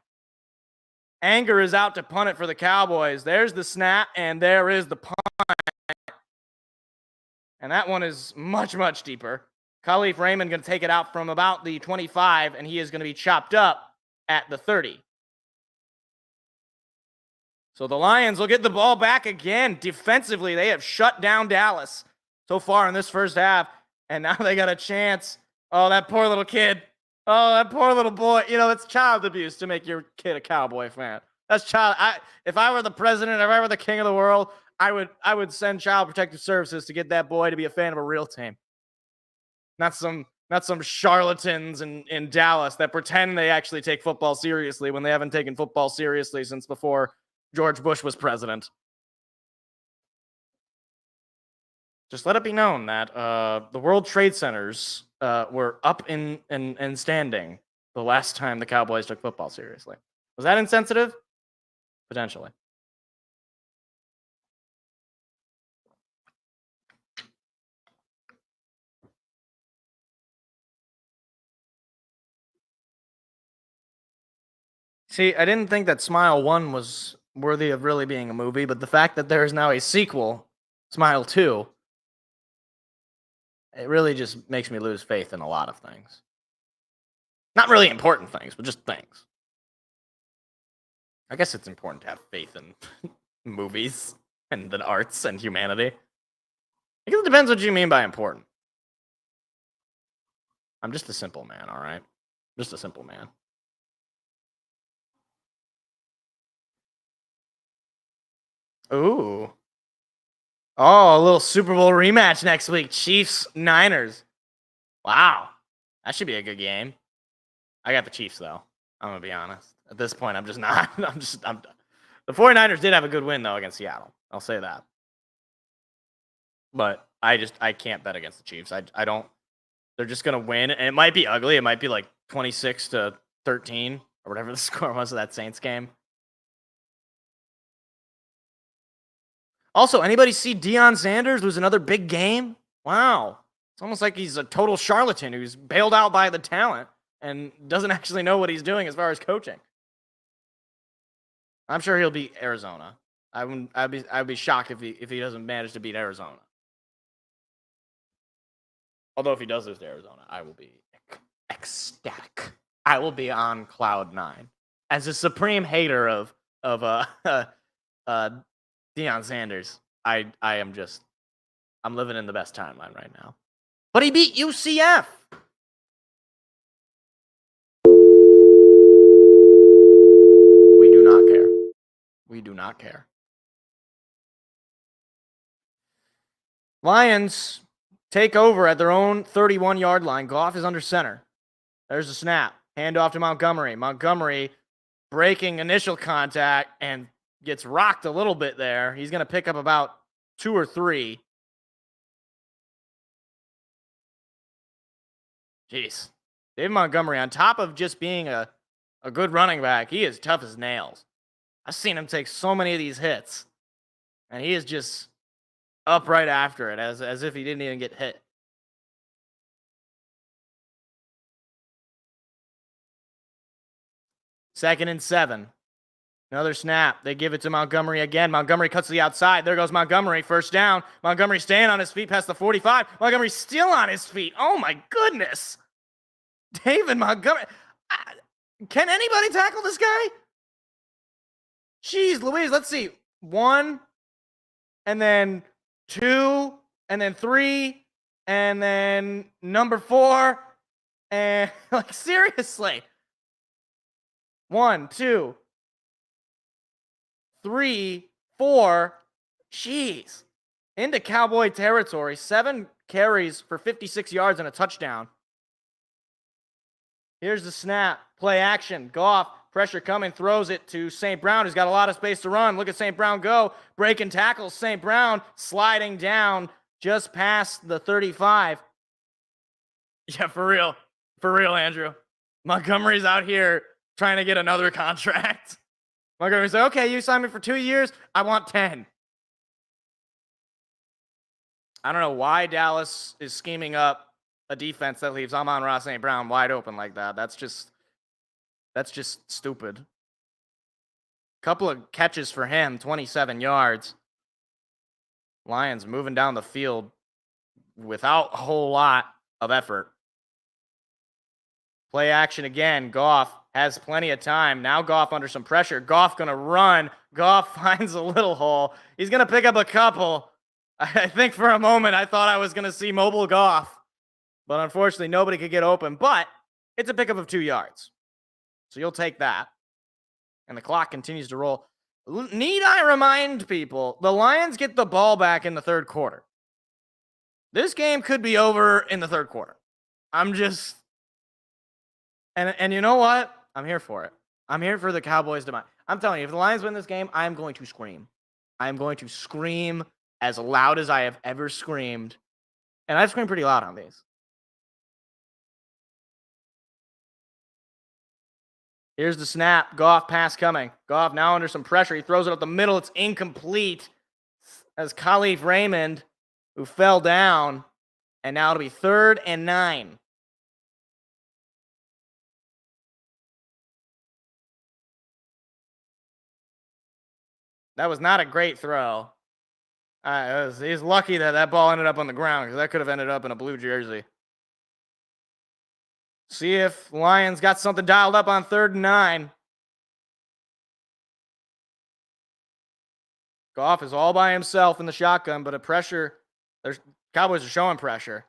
Anger is out to punt it for the Cowboys. There's the snap, and there is the punt. And that one is much, much deeper. Khalif Raymond going to take it out from about the 25, and he is going to be chopped up at the 30. So the Lions will get the ball back again. Defensively, they have shut down Dallas so far in this first half, and now they got a chance. Oh, that poor little kid. Oh, that poor little boy. It's child abuse to make your kid a Cowboy fan. That's if I were the president, if I were the king of the world, I would send Child Protective Services to get that boy to be a fan of a real team. Not some charlatans in Dallas that pretend they actually take football seriously when they haven't taken football seriously since before George Bush was president. Just let it be known that the World Trade Centers were up and standing the last time the Cowboys took football seriously. Was that insensitive? Potentially. See, I didn't think that Smile 1 was worthy of really being a movie, but the fact that there is now a sequel, Smile 2, it really just makes me lose faith in a lot of things. Not really important things, but just things. I guess it's important to have faith in movies and the arts and humanity. I guess it depends what you mean by important. I'm just a simple man, all right? Just a simple man. Ooh. Oh, a little Super Bowl rematch next week. Chiefs-Niners. Wow. That should be a good game. I got the Chiefs, though. I'm going to be honest. At this point, I'm just not. The 49ers did have a good win, though, against Seattle. I'll say that. but I can't bet against the Chiefs. I don't. They're just gonna win, and it might be ugly. It might be like 26-13 or whatever the score was of that Saints game. Also, anybody see Deion Sanders lose another big game? Wow. It's almost like he's a total charlatan who's bailed out by the talent and doesn't actually know what he's doing as far as coaching. I'm sure he'll beat Arizona. I'd be shocked if he doesn't manage to beat Arizona. Although if he does lose to Arizona, I will be ecstatic. I will be on cloud 9 as a supreme hater of Deion Sanders. I'm living in the best timeline right now. But he beat UCF. We do not care. We do not care. Lions take over at their own 31-yard line. Goff is under center. There's a snap. Handoff to Montgomery. Montgomery breaking initial contact and gets rocked a little bit there. He's going to pick up about 2 or 3. Jeez. David Montgomery, on top of just being a good running back, he is tough as nails. I've seen him take so many of these hits, and he is just up right after it as if he didn't even get hit. Second and 7. Another snap. They give it to Montgomery again. Montgomery cuts to the outside. There goes Montgomery. First down. Montgomery staying on his feet past the 45. Montgomery still on his feet. Oh, my goodness. David Montgomery. Can anybody tackle this guy? Jeez Louise. Let's see. 1, and then 2, and then 3, and then number 4. And, like, seriously. 1, 2, 3, 4. Jeez. Into Cowboy territory. 7 carries for 56 yards and a touchdown. Here's the snap. Play action. Goff, pressure coming, throws it to St. Brown, who's got a lot of space to run. Look at St. Brown go. Breaking tackles. St. Brown sliding down just past the 35. Yeah, for real. For real, Andrew. Montgomery's out here trying to get another contract. Montgomery's like, okay, you signed me for 2 years. I want 10. I don't know why Dallas is scheming up a defense that leaves Amon-Ra St. Brown wide open like that. That's just stupid. Couple of catches for him, 27 yards. Lions moving down the field without a whole lot of effort. Play action again. Goff has plenty of time. Now Goff under some pressure. Goff going to run. Goff finds a little hole. He's going to pick up a couple. I think for a moment I thought I was going to see mobile Goff. But unfortunately, nobody could get open. But it's a pickup of 2 yards. So you'll take that. And the clock continues to roll. Need I remind people, the Lions get the ball back in the third quarter. This game could be over in the third quarter. I'm just... And you know what? I'm here for it. I'm here for the Cowboys to... I'm telling you, if the Lions win this game, I'm going to scream. I'm going to scream as loud as I have ever screamed. And I've screamed pretty loud on these. Here's the snap. Goff pass coming. Goff now under some pressure. He throws it up the middle. It's incomplete. As Khalif Raymond, who fell down. And now it'll be 3rd and 9. That was not a great throw. He's lucky that that ball ended up on the ground because that could have ended up in a blue jersey. See if Lions got something dialed up on 3rd and 9. Goff is all by himself in the shotgun, but a pressure. Cowboys are showing pressure.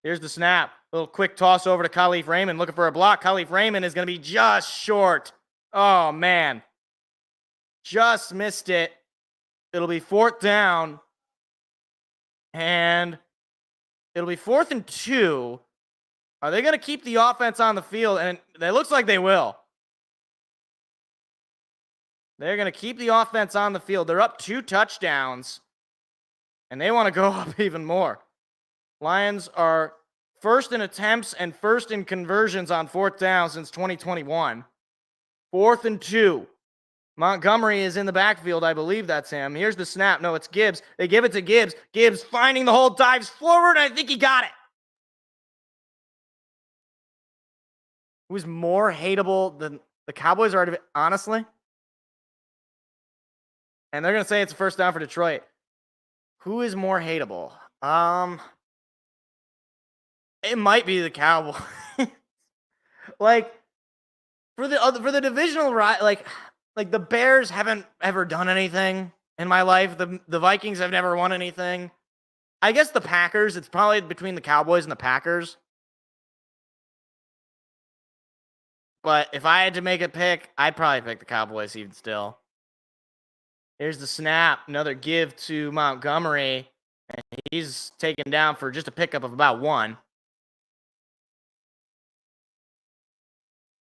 Here's the snap. Little quick toss over to Khalif Raymond looking for a block. Khalif Raymond is going to be just short. Oh, man. Just missed it. It'll be 4th down. And it'll be 4th and 2. Are they going to keep the offense on the field? And it looks like they will. They're going to keep the offense on the field. They're up 2 touchdowns. And they want to go up even more. Lions are first in attempts and first in conversions on 4th down since 2021. 4th and 2. Montgomery is in the backfield. I believe that's him. Here's the snap. No, it's Gibbs. They give it to Gibbs. Gibbs finding the hole, dives forward, and I think he got it. Who's more hateable than the Cowboys are, honestly? And they're going to say it's a first down for Detroit. Who is more hateable? It might be the Cowboys. Like for the divisional right, like the Bears haven't ever done anything in my life. The Vikings have never won anything. I guess the Packers, it's probably between the Cowboys and the Packers. But if I had to make a pick, I'd probably pick the Cowboys even still. Here's the snap. Another give to Montgomery. And he's taken down for just a pickup of about 1.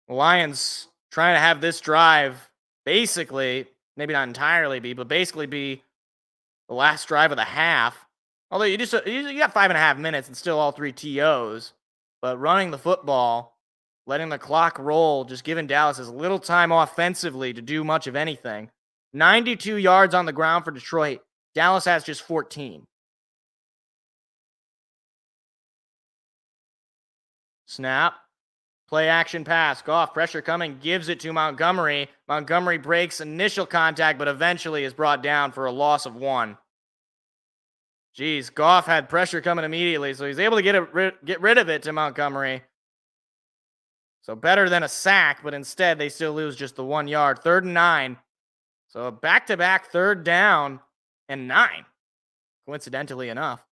The Lions trying to have this drive basically, maybe not entirely be, but basically be the last drive of the half. Although you got 5.5 minutes and still all 3 TOs. But running the football, letting the clock roll, just giving Dallas as little time offensively to do much of anything. 92 yards on the ground for Detroit. Dallas has just 14. Snap. Play action pass. Goff, pressure coming, gives it to Montgomery. Montgomery breaks initial contact, but eventually is brought down for a loss of 1. Jeez, Goff had pressure coming immediately, so he's able to get rid of it to Montgomery. So better than a sack, but instead they still lose just the 1 yard. 3rd and 9. So a back-to-back 3rd down and 9, coincidentally enough.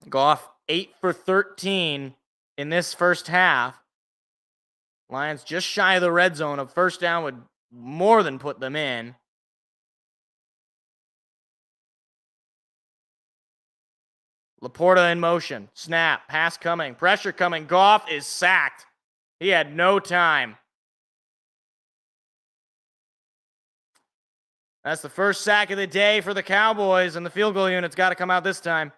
Goff 8 for 13 in this first half. Lions just shy of the red zone. A first down would more than put them in. Laporta in motion. Snap. Pass coming. Pressure coming. Goff is sacked. He had no time. That's the first sack of the day for the Cowboys, and the field goal unit's got to come out this time.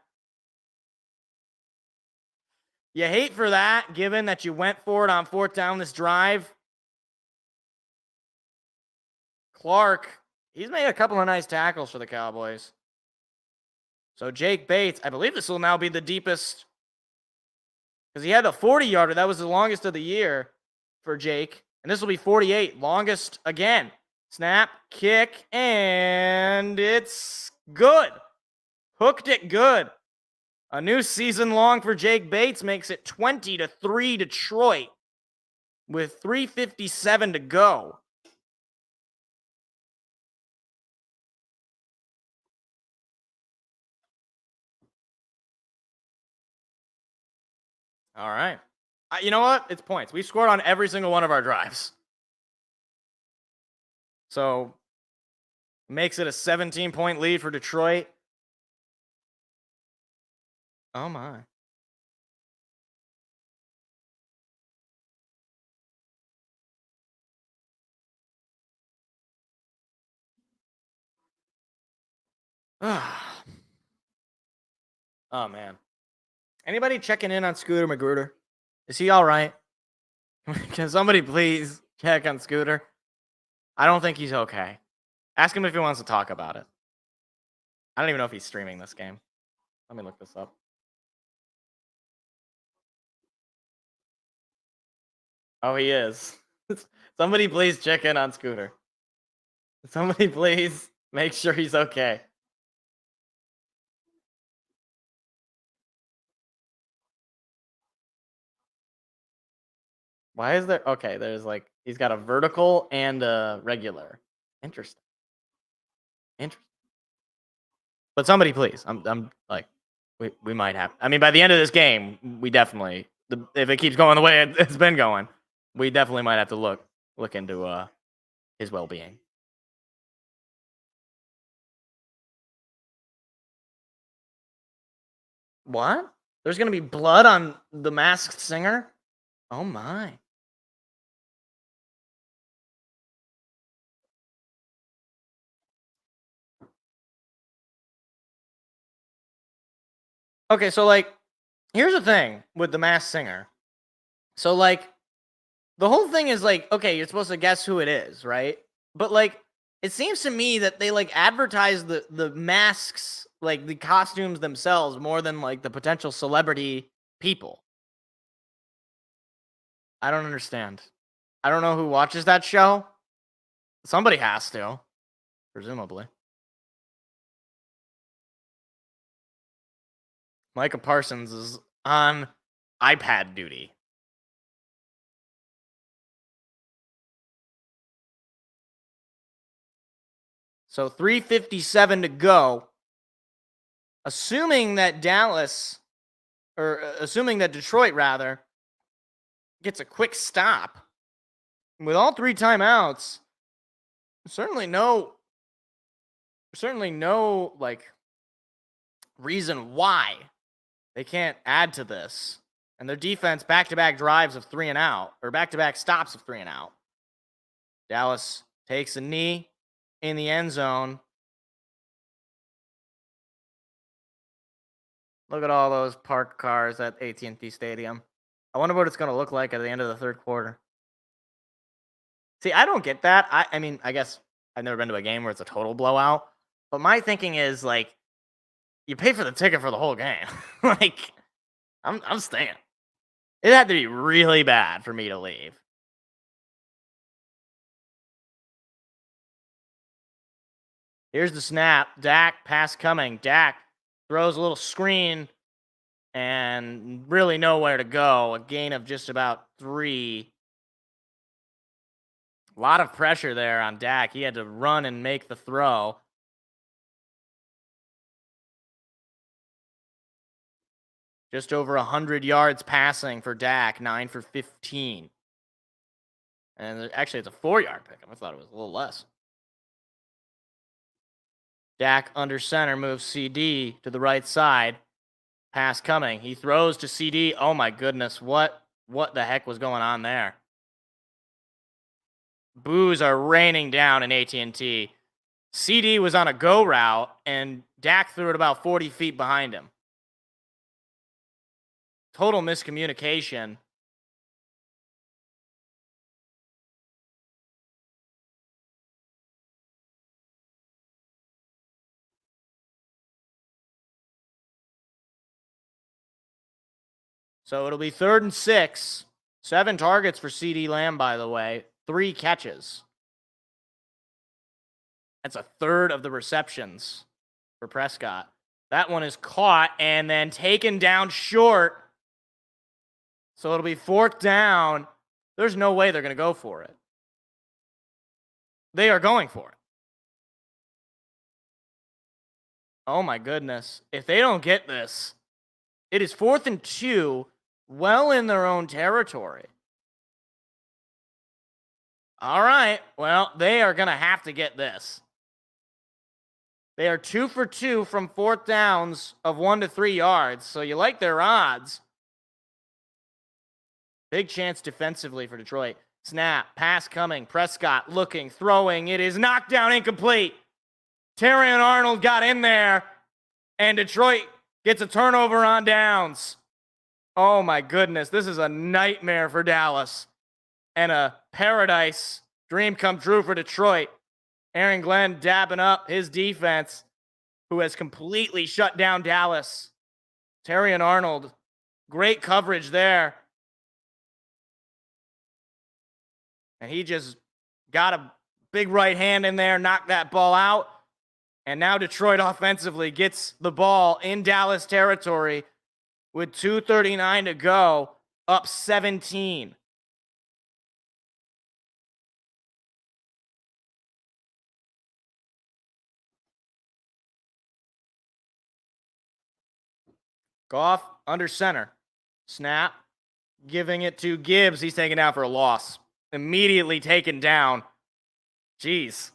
You hate for that, given that you went for it on 4th down this drive. Clark, he's made a couple of nice tackles for the Cowboys. So Jake Bates, I believe this will now be the deepest, because he had a 40-yarder. That was the longest of the year for Jake. And this will be 48, longest again. Snap, kick, and it's good. Hooked it good. A new season long for Jake Bates makes it 20-3 Detroit with 3:57 to go. All right. You know what? It's points. We scored on every single one of our drives. So, makes it a 17-point lead for Detroit. Oh, my. Oh, man. Anybody checking in on Scooter Magruder? Is he all right? Can somebody please check on Scooter? I don't think he's okay. Ask him if he wants to talk about it. I don't even know if he's streaming this game. Let me look this up. Oh, he is. Somebody please check in on Scooter. Somebody please make sure he's okay. Why is there? Okay, there's like, he's got a vertical and a regular. Interesting. But somebody please. I'm like, we might have. I mean, by the end of this game, we definitely, if it keeps going the way it's been going, we definitely might have to look into his well-being. What? There's gonna be blood on the Masked Singer? Oh my. Okay, so, like, here's the thing with The Masked Singer. So, like, the whole thing is, like, okay, you're supposed to guess who it is, right? But, like, it seems to me that they, like, advertise the masks, like, the costumes themselves more than, like, the potential celebrity people. I don't understand. I don't know who watches that show. Somebody has to, presumably. Micah Parsons is on iPad duty. So 3:57 to go. Assuming that Detroit rather, gets a quick stop. With all 3 timeouts, certainly no like reason why they can't add to this. And their defense back-to-back drives of 3 and out, or back-to-back stops of 3 and out. Dallas takes a knee in the end zone. Look at all those parked cars at AT&T Stadium. I wonder what it's going to look like at the end of the third quarter. See, I don't get that. I mean, I guess I've never been to a game where it's a total blowout. But my thinking is, like, you pay for the ticket for the whole game. Like, I'm staying. It had to be really bad for me to leave. Here's the snap. Dak, pass coming. Dak throws a little screen and really nowhere to go. A gain of just about 3. A lot of pressure there on Dak. He had to run and make the throw. Just over 100 yards passing for Dak, 9 for 15. And actually, it's a 4-yard pickup. I thought it was a little less. Dak under center moves CD to the right side. Pass coming. He throws to CD. Oh my goodness, what the heck was going on there? Boos are raining down in AT&T. CD was on a go route, and Dak threw it about 40 feet behind him. Total miscommunication. So it'll be 3rd and 6. 7 targets for CD Lamb, by the way. 3 catches. That's a third of the receptions for Prescott. That one is caught and then taken down short. So it'll be 4th down. There's no way they're going to go for it. They are going for it. Oh my goodness. If they don't get this, it is 4th and 2, well in their own territory. All right. Well, they are going to have to get this. They are 2 for 2 from 4th downs of 1 to 3 yards. So you like their odds. Big chance defensively for Detroit. Snap, pass coming. Prescott looking, throwing. It is knocked down, incomplete. Terrion Arnold got in there, and Detroit gets a turnover on downs. Oh my goodness, this is a nightmare for Dallas and a paradise dream come true for Detroit. Aaron Glenn dabbing up his defense, who has completely shut down Dallas. Terrion Arnold, great coverage there. And he just got a big right hand in there, knocked that ball out. And now Detroit offensively gets the ball in Dallas territory with 2:39 to go, up 17. Goff under center. Snap. Giving it to Gibbs. He's taken down for a loss. Immediately taken down. Jeez.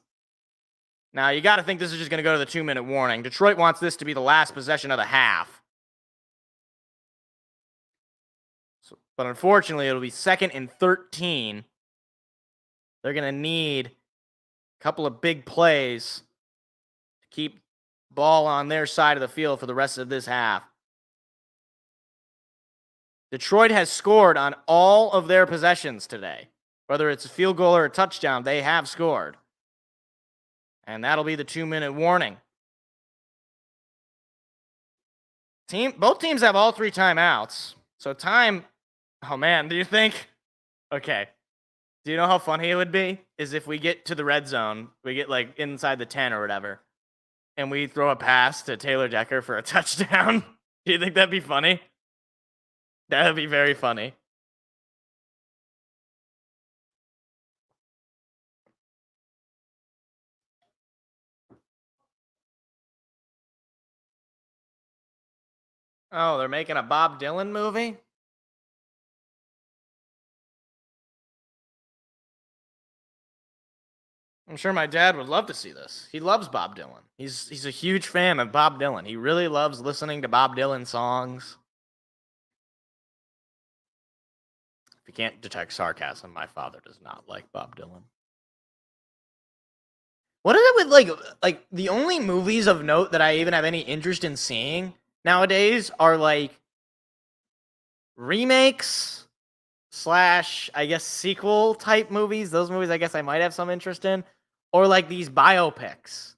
Now, you got to think this is just going to go to the 2-minute warning. Detroit wants this to be the last possession of the half. But unfortunately, it'll be 2nd and 13. They're going to need a couple of big plays to keep ball on their side of the field for the rest of this half. Detroit has scored on all of their possessions today. Whether it's a field goal or a touchdown, they have scored. And that'll be the 2-minute warning. Both teams have all 3 timeouts. So time, oh man, do you think? Okay. Do you know how funny it would be? Is if we get to the red zone, we get like inside the 10 or whatever, and we throw a pass to Taylor Decker for a touchdown. Do you think that'd be funny? That'd be very funny. Oh, they're making a Bob Dylan movie? I'm sure my dad would love to see this. He loves Bob Dylan. He's a huge fan of Bob Dylan. He really loves listening to Bob Dylan songs. If you can't detect sarcasm, my father does not like Bob Dylan. What is it with like the only movies of note that I even have any interest in seeing nowadays are like remakes / I guess sequel type movies. Those movies I guess I might have some interest in. Or like these biopics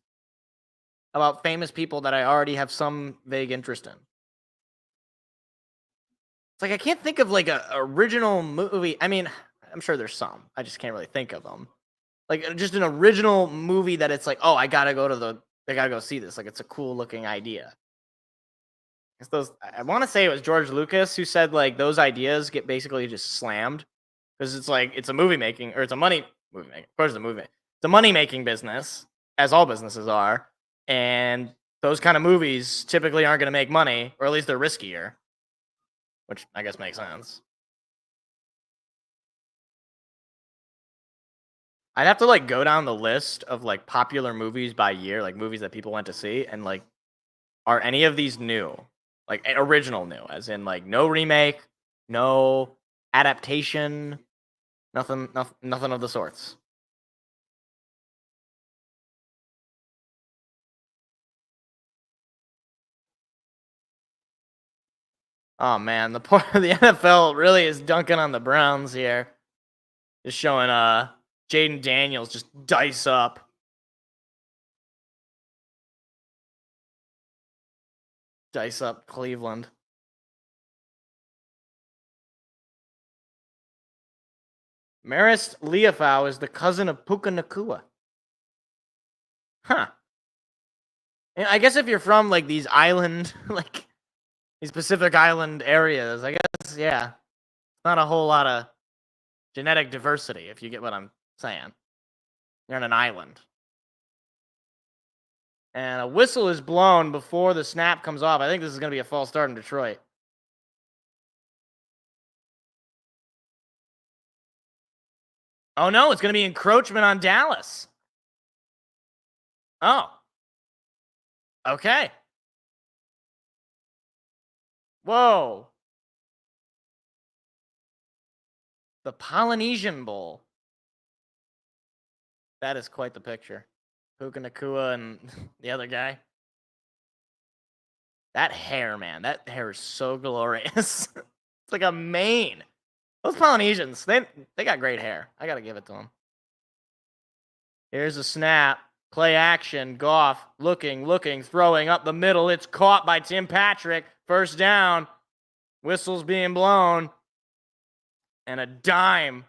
about famous people that I already have some vague interest in. It's like I can't think of like a original movie. I mean, I'm sure there's some. I just can't really think of them. Like just an original movie that it's like, oh, I gotta go see this. Like it's a cool looking idea. I want to say it was George Lucas who said like those ideas get basically just slammed because it's like it's a movie making or it's a money movie making. Of course, it's a movie. It's a money making business, as all businesses are, and those kind of movies typically aren't going to make money, or at least they're riskier, which I guess makes sense. I'd have to like go down the list of like popular movies by year, like movies that people went to see, and like, are any of these new? Like original new, as in like no remake, no adaptation, nothing of the sorts. Oh man, the NFL really is dunking on the Browns here. Just showing Jaden Daniels just dice up. Dice up Cleveland. Marist Liufau is the cousin of Puka Nacua. Huh. And I guess if you're from like these island, like these Pacific Island areas, I guess, yeah. Not a whole lot of genetic diversity, if you get what I'm saying. You're on an island. And a whistle is blown before the snap comes off. I think this is going to be a false start in Detroit. Oh, no, it's going to be encroachment on Dallas. Oh. Okay. Whoa. The Polynesian Bowl. That is quite the picture. Puka Nacua and the other guy. That hair, man. That hair is so glorious. It's like a mane. Those Polynesians, they got great hair. I got to give it to them. Here's a snap. Play action. Goff looking, throwing up the middle. It's caught by Tim Patrick. First down. Whistles being blown. And a dime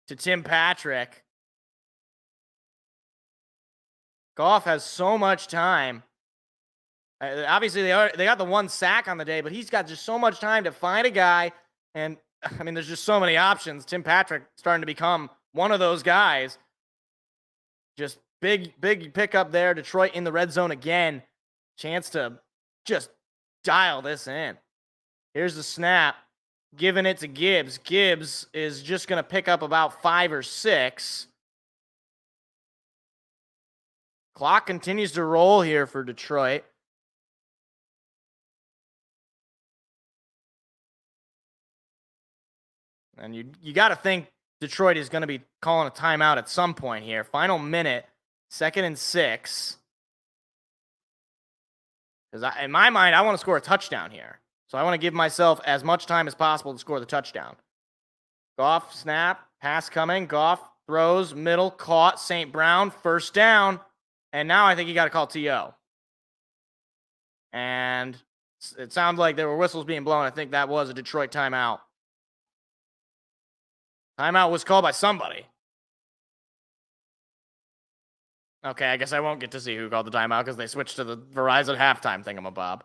to Tim Patrick. Goff has so much time. Obviously, they got the one sack on the day, but he's got just so much time to find a guy. And, I mean, there's just so many options. Tim Patrick starting to become one of those guys. Just big pickup there. Detroit in the red zone again. Chance to just dial this in. Here's the snap. Giving it to Gibbs. Gibbs is just going to pick up about 5 or 6. Clock continues to roll here for Detroit. And you got to think Detroit is going to be calling a timeout at some point here. Final minute, 2nd and 6. Because in my mind, I want to score a touchdown here. So I want to give myself as much time as possible to score the touchdown. Goff, snap, pass coming. Goff throws, middle, caught. St. Brown, first down. And now I think you got to call TO. And it sounded like there were whistles being blown. I think that was a Detroit timeout. Timeout was called by somebody. Okay, I guess I won't get to see who called the timeout because they switched to the Verizon halftime thingamabob.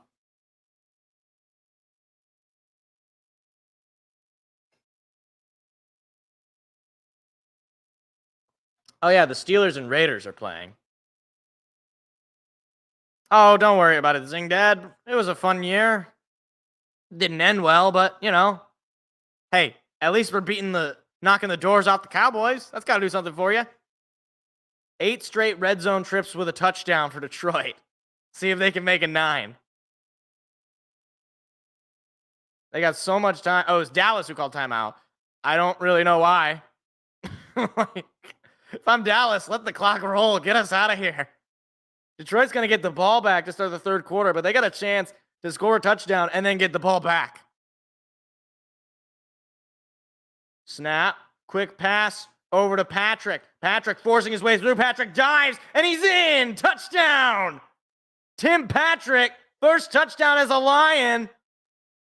Oh, yeah, the Steelers and Raiders are playing. Oh, don't worry about it, Zing Dad. It was a fun year. Didn't end well, but, hey, at least we're knocking the doors off the Cowboys. That's got to do something for you. 8 straight red zone trips with a touchdown for Detroit. See if they can make a 9. They got so much time. Oh, it's Dallas who called timeout. I don't really know why. If I'm Dallas, let the clock roll. Get us out of here. Detroit's going to get the ball back to start the third quarter, but they got a chance to score a touchdown and then get the ball back. Snap. Quick pass over to Patrick. Patrick forcing his way through. Patrick dives, and he's in. Touchdown. Tim Patrick, first touchdown as a Lion.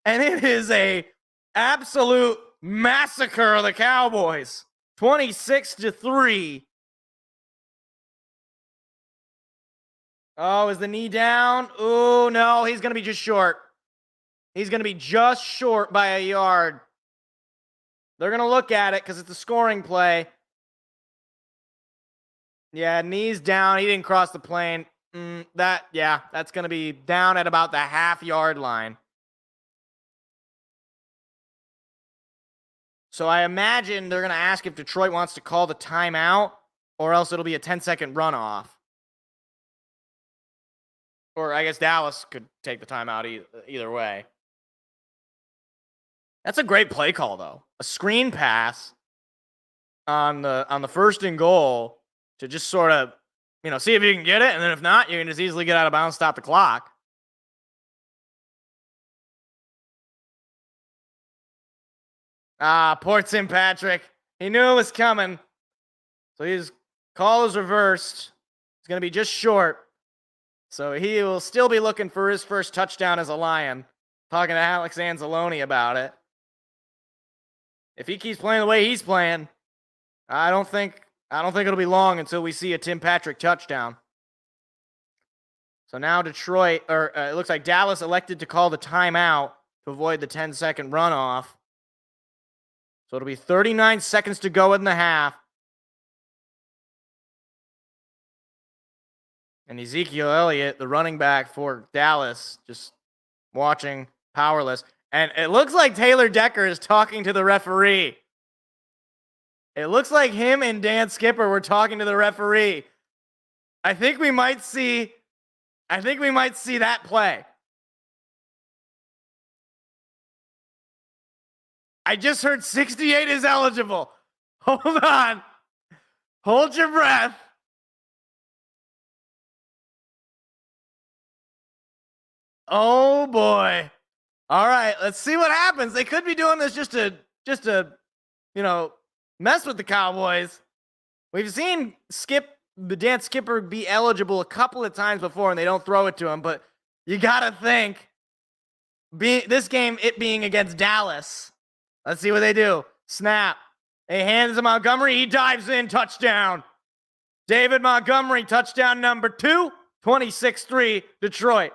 And it is a absolute massacre of the Cowboys. 26-3. Oh, is the knee down? Oh, no, he's going to be just short. He's going to be just short by a yard. They're going to look at it because it's a scoring play. Yeah, knees down. He didn't cross the plane. That's going to be down at about the half-yard line. So I imagine they're going to ask if Detroit wants to call the timeout, or else it'll be a 10-second runoff. Or I guess Dallas could take the timeout either way. That's a great play call, though. A screen pass on the first and goal to just sort of, see if you can get it, and then if not, you can just easily get out of bounds, stop the clock. Poor Tim Patrick. He knew it was coming. So his call is reversed. It's going to be just short. So he will still be looking for his first touchdown as a Lion. Talking to Alex Anzalone about it. If he keeps playing the way he's playing, I don't think it'll be long until we see a Tim Patrick touchdown. So now Detroit, it looks like Dallas elected to call the timeout to avoid the 10-second runoff. So it'll be 39 seconds to go in the half. And Ezekiel Elliott, the running back for Dallas, just watching, powerless. And it looks like Taylor Decker is talking to the referee. It looks like him and Dan Skipper were talking to the referee. I think we might see that play. I just heard 68 is eligible. Hold on. Hold your breath. Oh boy. All right, let's see what happens. They could be doing this just to mess with the Cowboys. We've seen Dan Skipper be eligible a couple of times before and they don't throw it to him, but you got to think this game it being against Dallas. Let's see what they do. Snap. They hand it to Montgomery. He dives in. Touchdown. David Montgomery, touchdown number 2. 26-3, Detroit.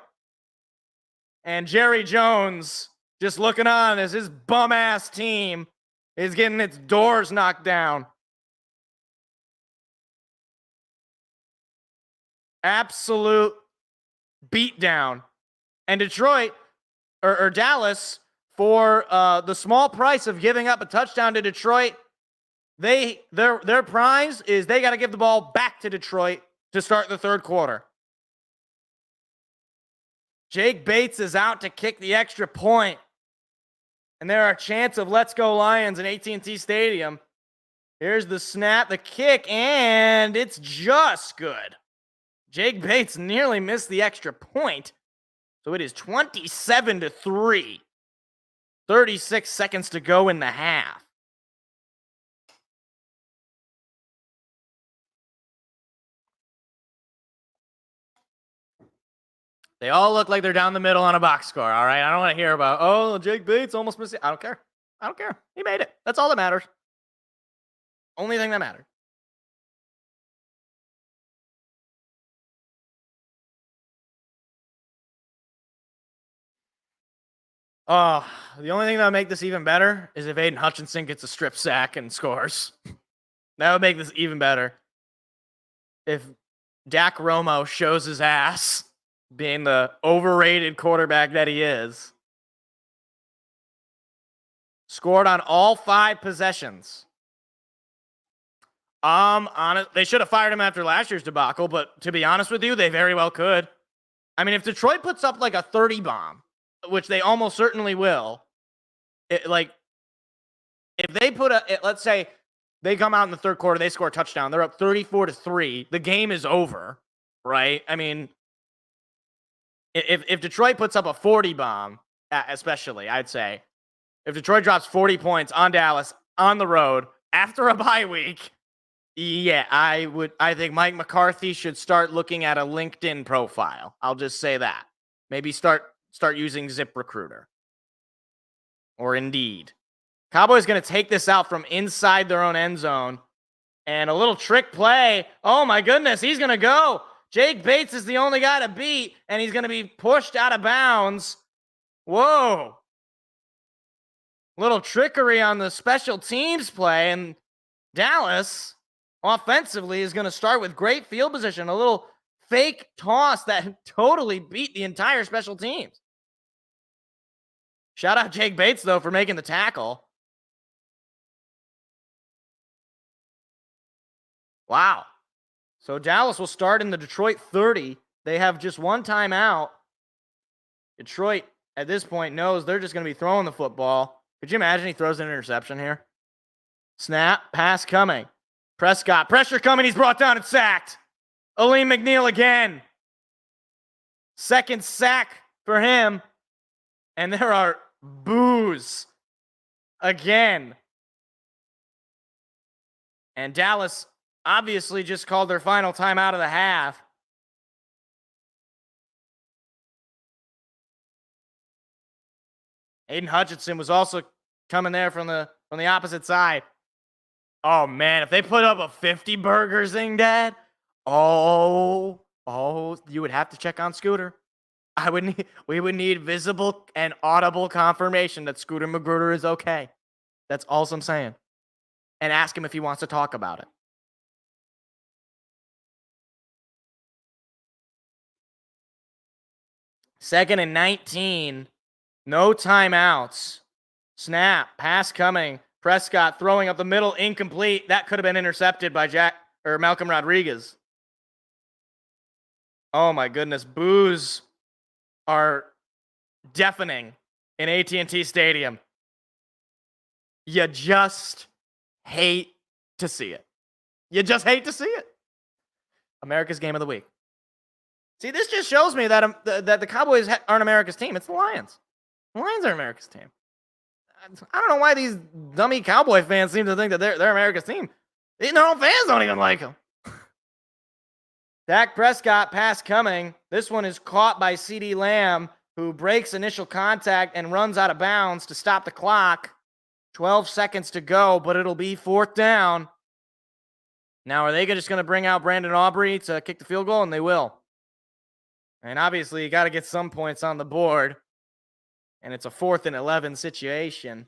And Jerry Jones just looking on as his bum-ass team is getting its doors knocked down. Absolute beatdown. And Detroit, or Dallas, for the small price of giving up a touchdown to Detroit, their prize is they got to give the ball back to Detroit to start the third quarter. Jake Bates is out to kick the extra point. And there are a chance of Let's Go Lions in AT&T Stadium. Here's the snap, the kick, and it's just good. Jake Bates nearly missed the extra point. So it is 27-3. 36 seconds to go in the half. They all look like they're down the middle on a box score, all right? I don't want to hear about, oh, Jake Bates almost missed it. I don't care. I don't care. He made it. That's all that matters. Only thing that matters. Oh, the only thing that would make this even better is if Aiden Hutchinson gets a strip sack and scores. That would make this even better. If Dak Romo shows his ass, being the overrated quarterback that he is. Scored on all 5 possessions. They should have fired him after last year's debacle, but to be honest with you, they very well could. I mean, if Detroit puts up like a 30 bomb, which they almost certainly will, if they put let's say they come out in the third quarter, they score a touchdown, they're up 34-3, the game is over, right? I mean, if Detroit puts up a 40 bomb, especially, I'd say, if Detroit drops 40 points on Dallas on the road after a bye week, yeah, I think Mike McCarthy should start looking at a LinkedIn profile. I'll just say that. Maybe start using ZipRecruiter or Indeed. Cowboys going to take this out from inside their own end zone. And a little trick play. Oh, my goodness. He's going to go. Jake Bates is the only guy to beat, and he's going to be pushed out of bounds. Whoa. Little trickery on the special teams play. And Dallas, offensively, is going to start with great field position. A little fake toss that totally beat the entire special teams. Shout out Jake Bates, though, for making the tackle. Wow. So Dallas will start in the Detroit 30. They have just one timeout. Detroit, at this point, knows they're just going to be throwing the football. Could you imagine he throws an interception here? Snap, pass coming. Prescott, pressure coming. He's brought down and sacked. Aleem McNeil again. Second sack for him. And there are boos again. And Dallas obviously just called their final timeout of the half. Aiden Hutchinson was also coming there from the opposite side. Oh, man, if they put up a 50 burger thing, Dad, you would have to check on Scooter. We would need visible and audible confirmation that Scooter Magruder is okay. That's all I'm saying. And ask him if he wants to talk about it. Second and 19. No timeouts. Snap. Pass coming. Prescott throwing up the middle. Incomplete. That could have been intercepted by Malcolm Rodriguez. Oh, my goodness. Boos are deafening in AT&T Stadium. You just hate to see it. You just hate to see it. America's game of the week. See, this just shows me that the Cowboys aren't America's team. It's the Lions. The Lions are America's team. I don't know why these dummy Cowboy fans seem to think that they're America's team. Their own fans don't even like them. Dak Prescott, pass coming. This one is caught by CeeDee Lamb, who breaks initial contact and runs out of bounds to stop the clock. 12 seconds to go, but it'll be 4th down. Now, are they just going to bring out Brandon Aubrey to kick the field goal? And they will. And obviously, you got to get some points on the board. And it's a 4th and 11 situation.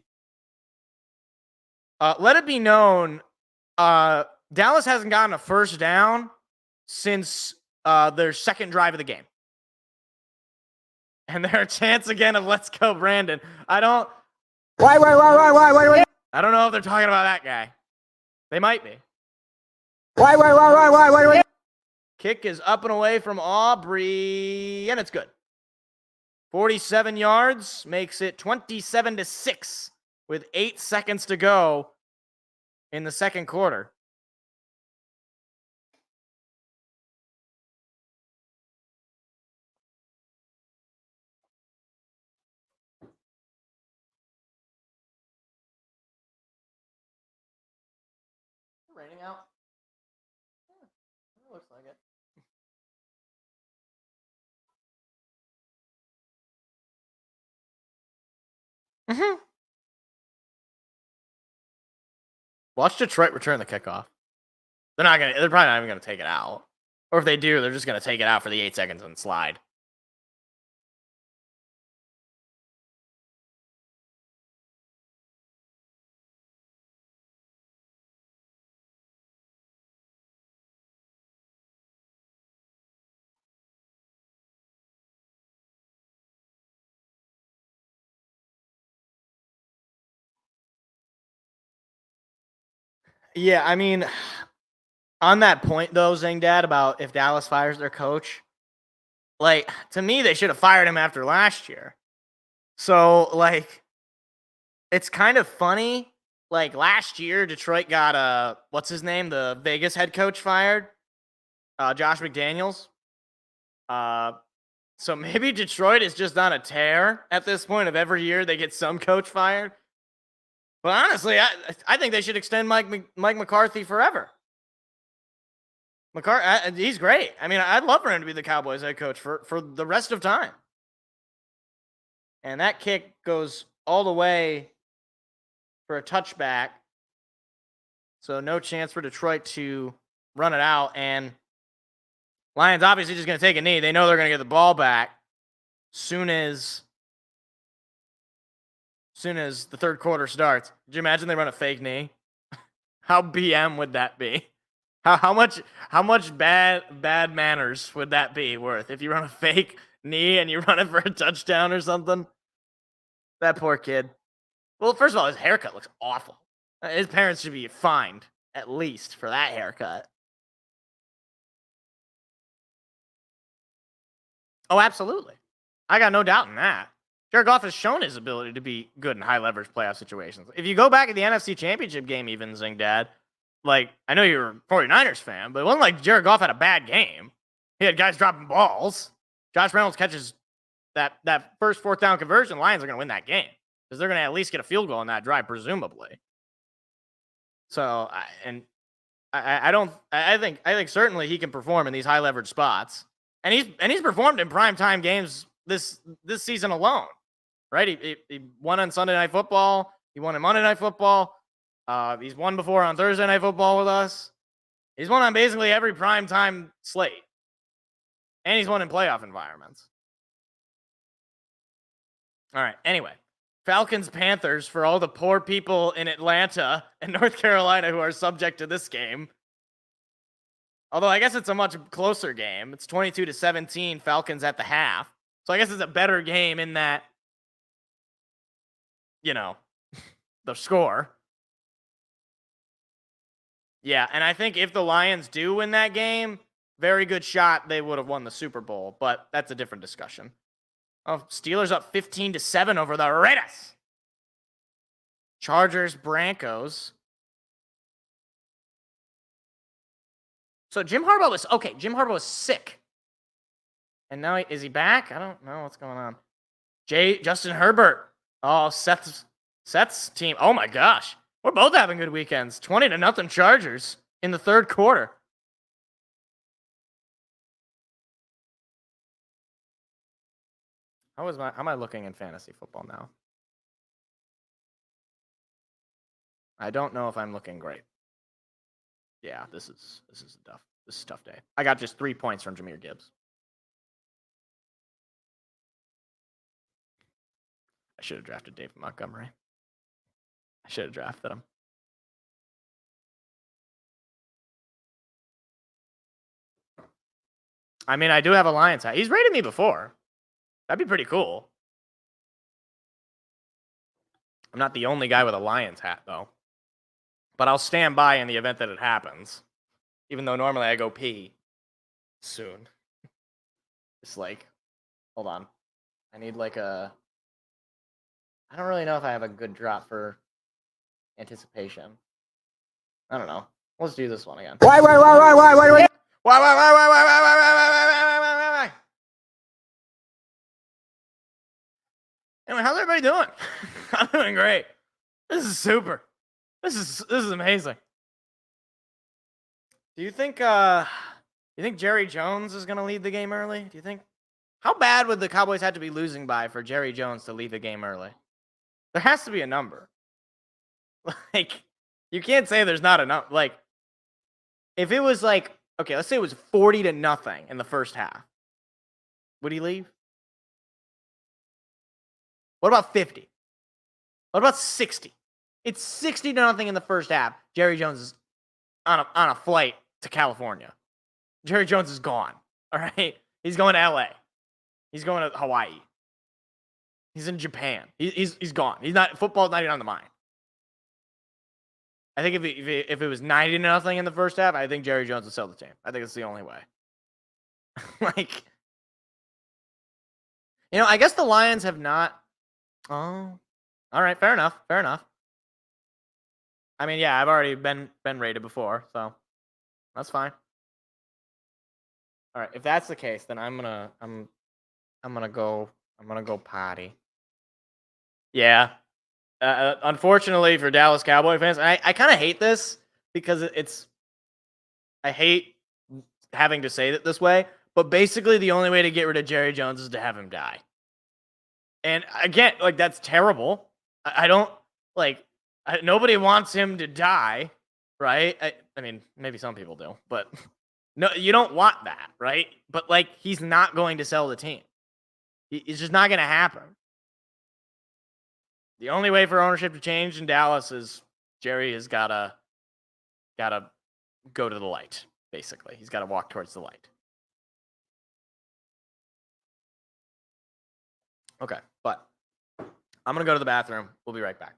Let it be known, Dallas hasn't gotten a first down since their second drive of the game. And their chance again of let's go, Brandon. Why? I don't know if they're talking about that guy. They might be. Why? Kick is up and away from Aubrey, and it's good. 47 yards makes it 27-6 with 8 seconds to go in the second quarter. raining out? Yeah, it looks like it. Mm-hmm. Watch Detroit return the kickoff. They're probably not even gonna take it out. Or if they do, they're just gonna take it out for the 8 seconds and slide. Yeah, I mean, on that point though, Dad, about if Dallas fires their coach, like, to me, they should have fired him after last year. So, like, it's kind of funny. Like, last year, Detroit got, what's his name? The Vegas head coach fired. Josh McDaniels. So maybe Detroit is just on a tear at this point of every year they get some coach fired. But honestly, I think they should extend Mike McCarthy forever. He's great. I mean, I'd love for him to be the Cowboys head coach for the rest of time. And that kick goes all the way for a touchback. So no chance for Detroit to run it out. And Lions obviously just going to take a knee. They know they're going to get the ball back soon as the third quarter starts. Could you imagine they run a fake knee? How BM would that be? How much bad manners would that be worth if you run a fake knee and you run it for a touchdown or something? That poor kid. Well, first of all, his haircut looks awful. His parents should be fined, at least, for that haircut. Oh, absolutely. I got no doubt in that. Jared Goff has shown his ability to be good in high-leverage playoff situations. If you go back at the NFC Championship game even, Zing Dad, like, I know you're a 49ers fan, but it wasn't like Jared Goff had a bad game. He had guys dropping balls. Josh Reynolds catches that first fourth down conversion. Lions are going to win that game because they're going to at least get a field goal on that drive, presumably. So, I think certainly he can perform in these high-leverage spots. And he's performed in primetime games this season alone, right? He won on Sunday Night Football. He won on Monday Night Football. He's won before on Thursday Night Football with us. He's won on basically every primetime slate. And he's won in playoff environments. All right, anyway. Falcons-Panthers, for all the poor people in Atlanta and North Carolina who are subject to this game. Although I guess it's a much closer game. It's 22-17, Falcons at the half. So I guess it's a better game in that, the score. Yeah, and I think if the Lions do win that game, very good shot they would have won the Super Bowl, but that's a different discussion. Oh, Steelers up 15-7 over the Raiders. Chargers, Broncos. So Jim Harbaugh was sick. And now is he back? I don't know what's going on. Justin Herbert. Oh, Seth's team. Oh my gosh. We're both having good weekends. 20-0 Chargers in the third quarter. How am I looking in fantasy football now? I don't know if I'm looking great. Yeah, this is a tough day. I got just 3 points from Jahmyr Gibbs. I should have drafted David Montgomery. I should have drafted him. I mean, I do have a Lions hat. He's rated me before. That'd be pretty cool. I'm not the only guy with a Lions hat, though. But I'll stand by in the event that it happens. Even though normally I go pee soon. It's like, hold on. I need like I don't really know if I have a good drop for anticipation. I don't know. Let's do this one again. Why? Anyway, how's everybody doing? I'm doing great. This is super. This is amazing. Do you think Jerry Jones is going to leave the game early? Do you think? How bad would the Cowboys have to be losing by for Jerry Jones to leave the game early? There has to be a number. Like, you can't say there's not enough. Like, if it was like, okay, let's say it was 40-0 in the first half, would he leave? What about 50? What about 60? It's 60-0 in the first half. Jerry Jones is on a flight to California. Jerry Jones is gone. All right, he's going to LA. He's going to Hawaii. He's in Japan. He's gone. He's not. Football's not even on the mind. I think if it was 90-0 in the first half, I think Jerry Jones would sell the team. I think it's the only way. Like, I guess the Lions have not. Oh, all right, fair enough. Fair enough. I mean, yeah, I've already been rated before, so that's fine. All right, if that's the case, then I'm gonna go potty. Yeah. Unfortunately for Dallas Cowboy fans, I kind of hate this because I hate having to say it this way, but basically the only way to get rid of Jerry Jones is to have him die. And again, like, that's terrible. I don't like. Nobody wants him to die, right? I mean, maybe some people do, but no, you don't want that, right? But like, he's not going to sell the team. It's just not going to happen. The only way for ownership to change in Dallas is Jerry has gotta go to the light. Basically, he's got to walk towards the light. Okay, but I'm gonna go to the bathroom. We'll be right back.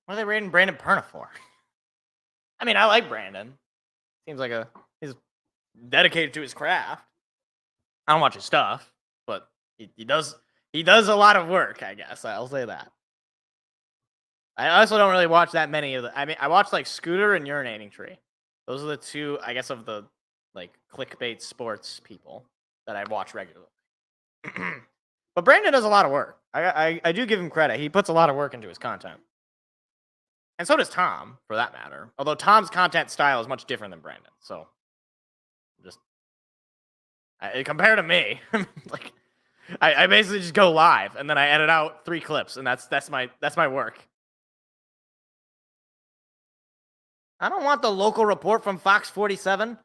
What are they rating Brandon Perna for? I mean, I like Brandon. Seems like he's dedicated to his craft. I don't watch his stuff, but he does a lot of work, I guess. I'll say that. I also don't really watch that many of the. I mean, I watch like Scooter and Urinating Tree. Those are the two, I guess, of the like clickbait sports people that I watch regularly. But Brandon does a lot of work. I do give him credit. He puts a lot of work into his content. And so does Tom, for that matter. Although Tom's content style is much different than Brandon. So, just compared to me, like I basically just go live and then I edit out 3 clips, and that's my work. I don't want the local report from Fox 47.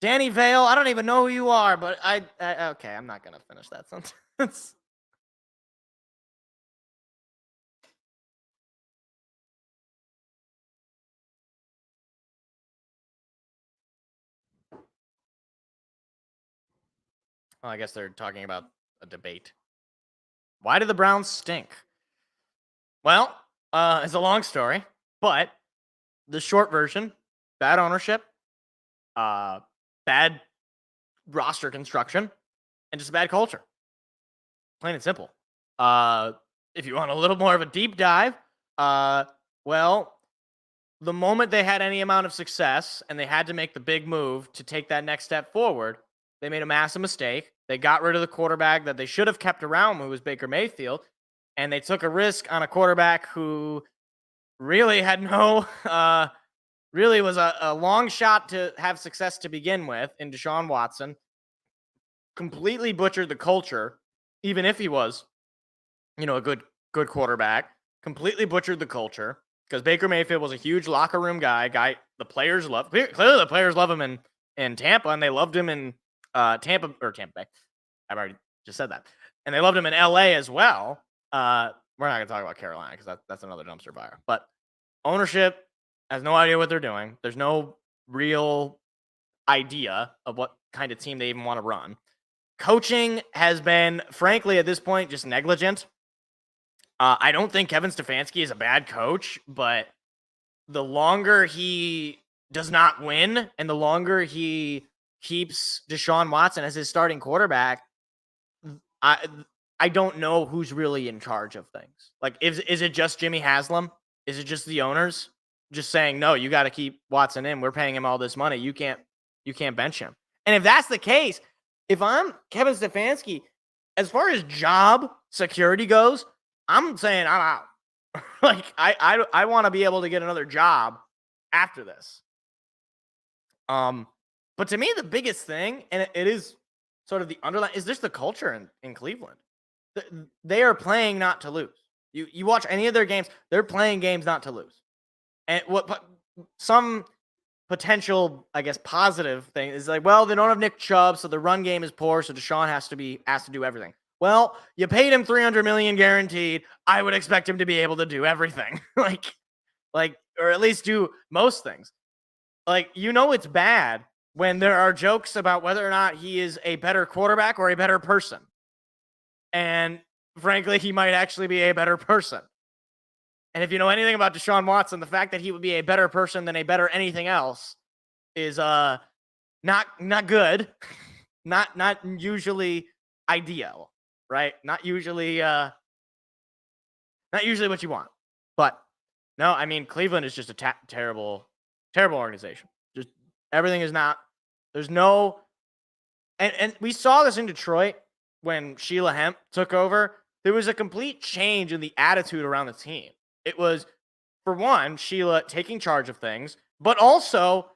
Danny Vale, I don't even know who you are, but okay, I'm not gonna finish that sentence. Well, I guess they're talking about a debate. Why do the Browns stink? Well, it's a long story, but the short version: bad ownership, bad roster construction, and just bad culture. Plain and simple. If you want a little more of a deep dive, Well, the moment they had any amount of success and they had to make the big move to take that next step forward, they made a massive mistake. They got rid of the quarterback that they should have kept around, who was Baker Mayfield, and they took a risk on a quarterback who really had no, really was a long shot to have success to begin with in Deshaun Watson. Completely butchered the culture, even if he was, a good quarterback. Completely butchered the culture because Baker Mayfield was a huge locker room guy. The players love. Clearly, the players love him in Tampa, and they loved him in Tampa Bay. I've already just said that, and they loved him in LA as well. We're not going to talk about Carolina because that's another dumpster fire. But ownership has no idea what they're doing. There's no real idea of what kind of team they even want to run. Coaching has been, frankly, at this point, just negligent. I don't think Kevin Stefanski is a bad coach, but the longer he does not win and the longer he keeps Deshaun Watson as his starting quarterback, I don't know who's really in charge of things. Like, is it just Jimmy Haslam? Is it just the owners just saying, no, you got to keep Watson in. We're paying him all this money. You can't bench him. And if that's the case, if I'm Kevin Stefanski, as far as job security goes, I'm saying I'm out. Like, I want to be able to get another job after this. But to me, the biggest thing, and it is sort of the underline, is just the culture in Cleveland. They are playing not to lose. You watch any of their games, they're playing games not to lose. And some potential, I guess, positive thing is like, well, they don't have Nick Chubb, so the run game is poor, so Deshaun has to do everything. Well, you paid him $300 million guaranteed. I would expect him to be able to do everything, like, or at least do most things. Like, it's bad when there are jokes about whether or not he is a better quarterback or a better person. And frankly, he might actually be a better person. And if you know anything about Deshaun Watson, the fact that he would be a better person than a better anything else is not good, not usually ideal, right? Not usually what you want. But no, I mean, Cleveland is just a terrible organization. Just everything is not. There's no, and we saw this in Detroit when Sheila Hemp took over. There was a complete change in the attitude around the team. It was, for one, Sheila taking charge of things, but also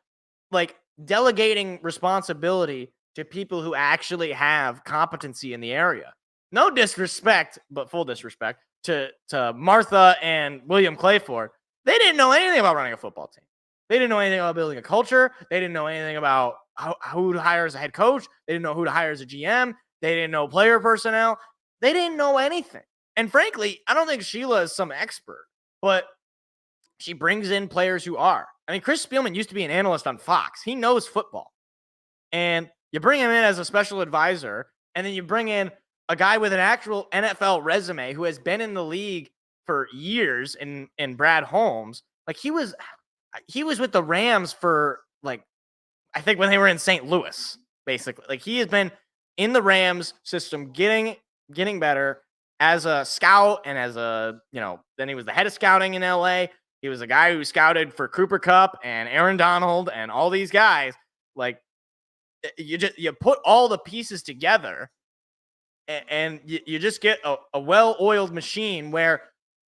like delegating responsibility to people who actually have competency in the area. No disrespect, but full disrespect to Martha and William Clayford. They didn't know anything about running a football team. They didn't know anything about building a culture. They didn't know anything about who to hire as a head coach. They didn't know who to hire as a GM. They didn't know player personnel. They didn't know anything. And frankly, I don't think Sheila is some expert, but she brings in players who are. I mean, Chris Spielman used to be an analyst on Fox. He knows football. And you bring him in as a special advisor, and then you bring in a guy with an actual NFL resume who has been in the league for years in Brad Holmes. Like, he was with the Rams for, like, I think when they were in St. Louis, basically. Like, he has been in the Rams system getting better as a scout and as a, then he was the head of scouting in LA. He was a guy who scouted for Cooper Kupp and Aaron Donald and all these guys. Like, you put all the pieces together and you just get a well-oiled machine where,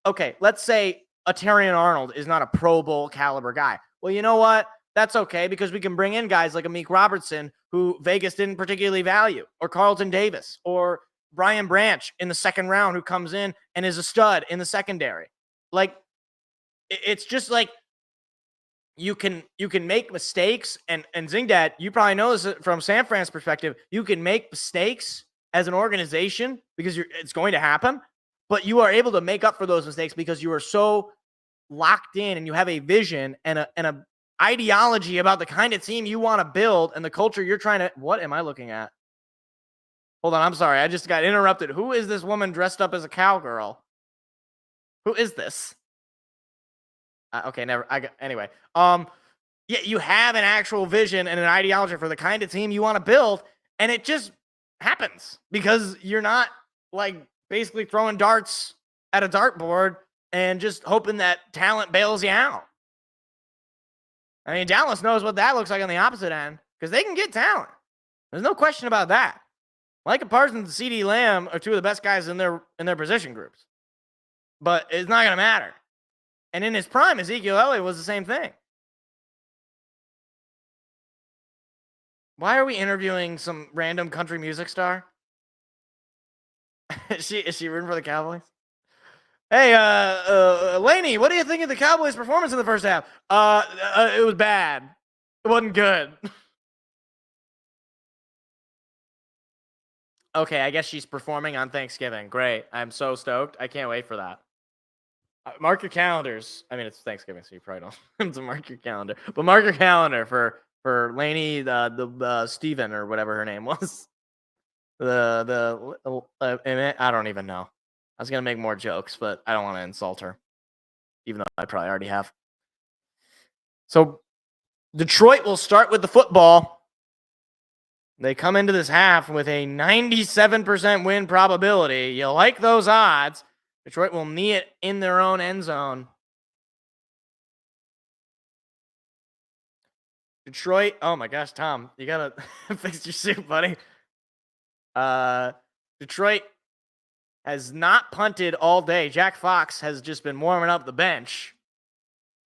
okay, let's say a Terrion Arnold is not a Pro Bowl caliber guy. Well, you know what? That's okay, because we can bring in guys like Amik Robertson, who Vegas didn't particularly value, or Carlton Davis, or Brian Branch in the second round, who comes in and is a stud in the secondary. Like, it's just like you can make mistakes, and Zingdad, you probably know this from San Fran's perspective. You can make mistakes as an organization because it's going to happen, but you are able to make up for those mistakes because you are so locked in and you have a vision and a ideology about the kind of team you want to build and the culture you're trying to. What am I looking at? Hold on, I'm sorry. I just got interrupted. Who is this woman dressed up as a cowgirl? Who is this? Okay, never. Anyway. Yeah, you have an actual vision and an ideology for the kind of team you want to build, and it just happens because you're not, like, basically throwing darts at a dartboard and just hoping that talent bails you out. I mean, Dallas knows what that looks like on the opposite end because they can get talent. There's no question about that. Micah Parsons and CeeDee Lamb are two of the best guys in their position groups. But it's not going to matter. And in his prime, Ezekiel Elliott was the same thing. Why are we interviewing some random country music star? Is she rooting for the Cowboys? Hey, Laney, what do you think of the Cowboys' performance in the first half? It was bad. It wasn't good. Okay, I guess she's performing on Thanksgiving. Great. I'm so stoked. I can't wait for that. Mark your calendars. I mean, it's Thanksgiving, so you probably don't have to mark your calendar. But mark your calendar for Laney, the Steven, or whatever her name was. I don't even know. I was going to make more jokes, but I don't want to insult her, even though I probably already have. So Detroit will start with the football. They come into this half with a 97% win probability. You like those odds. Detroit will knee it in their own end zone. Detroit, oh my gosh, Tom, you got to fix your suit, buddy. Detroit has not punted all day. Jack Fox has just been warming up the bench.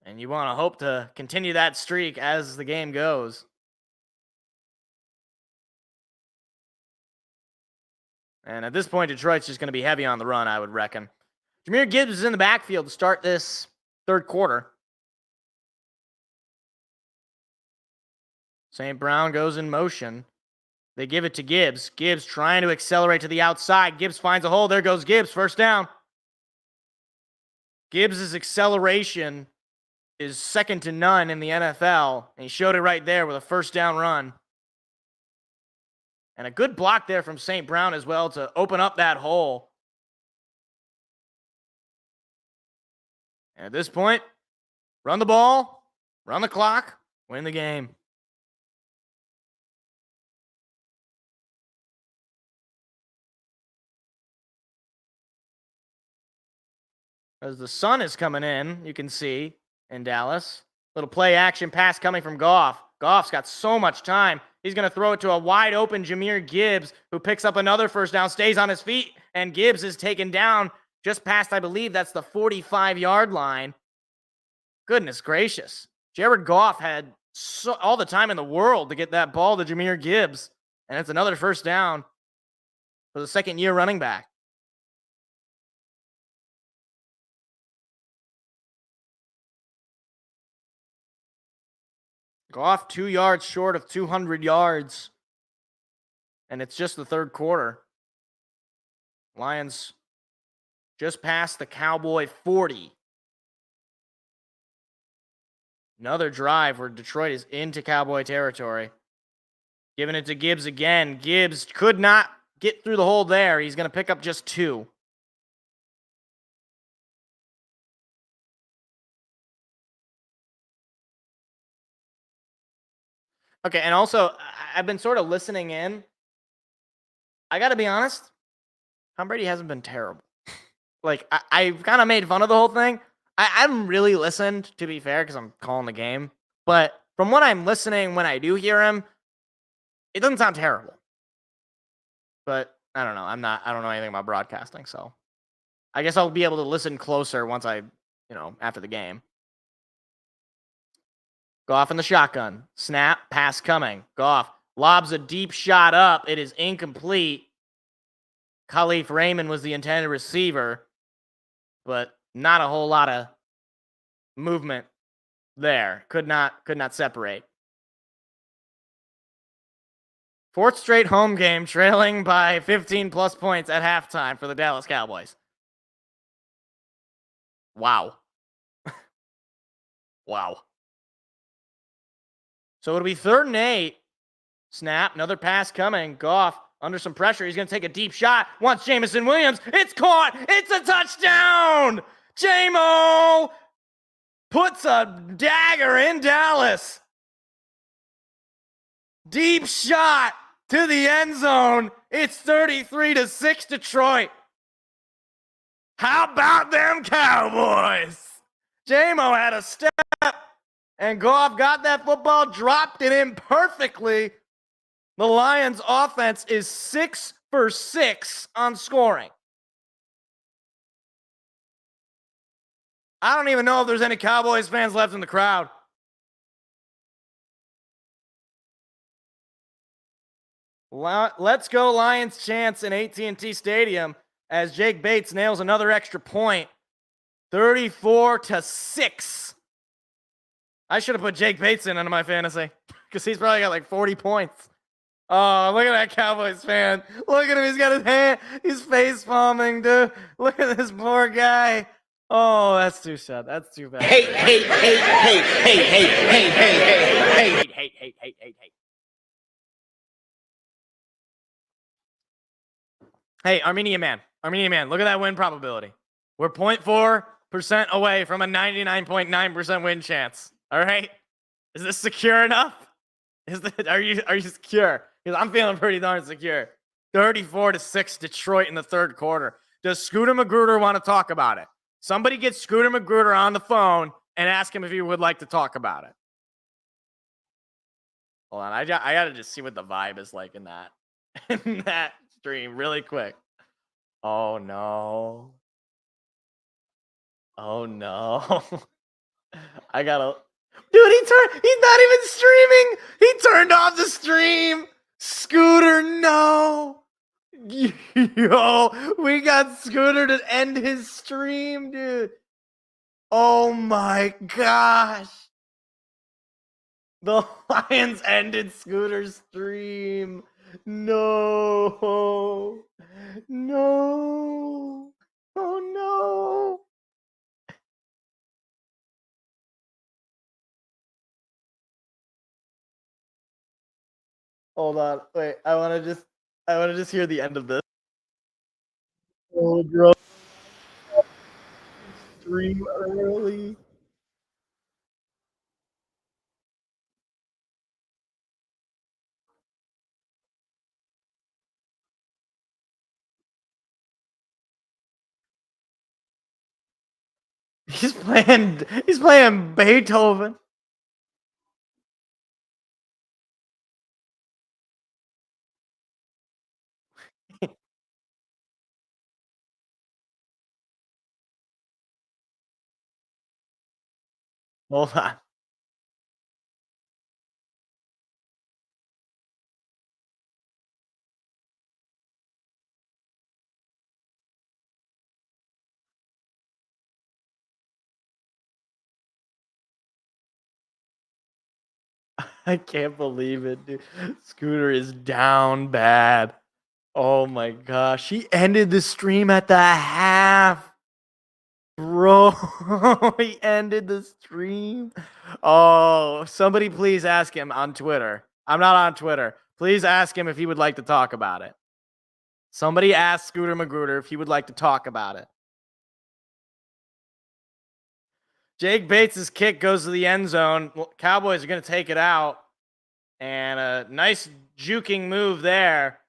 And you want to hope to continue that streak as the game goes. And at this point, Detroit's just going to be heavy on the run, I would reckon. Jahmyr Gibbs is in the backfield to start this third quarter. St. Brown goes in motion. They give it to Gibbs. Gibbs trying to accelerate to the outside. Gibbs finds a hole. There goes Gibbs. First down. Gibbs' acceleration is second to none in the NFL. And he showed it right there with a first down run. And a good block there from St. Brown as well to open up that hole. And at this point, run the ball, run the clock, win the game. As the sun is coming in, you can see in Dallas. Little play action pass coming from Goff. Goff's got so much time. He's going to throw it to a wide open Jahmyr Gibbs, who picks up another first down, stays on his feet, and Gibbs is taken down just past, I believe that's the 45-yard line. Goodness gracious. Jared Goff had all the time in the world to get that ball to Jahmyr Gibbs, and it's another first down for the second-year running back. Goff 2 yards short of 200 yards. And it's just the third quarter. Lions just past the Cowboy 40. Another drive where Detroit is into Cowboy territory. Giving it to Gibbs again. Gibbs could not get through the hole there. He's going to pick up just 2. Okay, and also, I've been sort of listening in. I got to be honest, Tom Brady hasn't been terrible. Like, I've kind of made fun of the whole thing. I haven't really listened, to be fair, because I'm calling the game. But from what I'm listening, when I do hear him, it doesn't sound terrible. But I don't know. I don't know anything about broadcasting, so I guess I'll be able to listen closer once after the game. Goff in the shotgun. Snap, pass coming. Goff lobs a deep shot up. It is incomplete. Khalif Raymond was the intended receiver, but not a whole lot of movement there. Could not separate. Fourth straight home game, trailing by 15-plus points at halftime for the Dallas Cowboys. Wow. Wow. So it'll be 3rd and 8. Snap, another pass coming. Goff under some pressure. He's going to take a deep shot. Wants Jameson Williams. It's caught. It's a touchdown. J-Mo puts a dagger in Dallas. Deep shot to the end zone. It's 33-6 Detroit. How about them Cowboys? J-Mo had a step, and Goff got that football, dropped it in perfectly. The Lions' offense is 6 for 6 on scoring. I don't even know if there's any Cowboys fans left in the crowd. Let's go Lions chance in AT&T Stadium as Jake Bates nails another extra point. 34-6. I should have put Jake Bates in under my fantasy because he's probably got like 40 points. Oh, look at that Cowboys fan. Look at him. He's got his hand. He's face palming, dude. Look at this poor guy. Oh, that's too sad. That's too bad. Hate. Hey, Armenian man. Look at that win probability. We're 0.4% away from a 99.9% win chance. All right? Is this secure enough? Are you secure? Because I'm feeling pretty darn secure. 34-6 Detroit in the third quarter. Does Scooter Magruder want to talk about it? Somebody get Scooter Magruder on the phone and ask him if he would like to talk about it. Hold on, I gotta just see what the vibe is like in that stream really quick. Oh no. I gotta. Dude, he's not even streaming. He turned off the stream. Scooter, no. Yo, we got Scooter to end his stream, dude. Oh my gosh. The Lions ended Scooter's stream. No. Oh no. Hold on. Wait, I want to just hear the end of this. Oh, bro. Stream early. He's playing Beethoven. Hold on. I can't believe it, dude. Scooter is down bad. Oh my gosh. He ended the stream at the half. Bro, he ended the stream. Oh, somebody please ask him on Twitter. I'm not on Twitter. Please ask him if he would like to talk about it. Somebody ask Scooter Magruder if he would like to talk about it. Jake Bates' kick goes to the end zone. Cowboys are going to take it out. And a nice juking move there.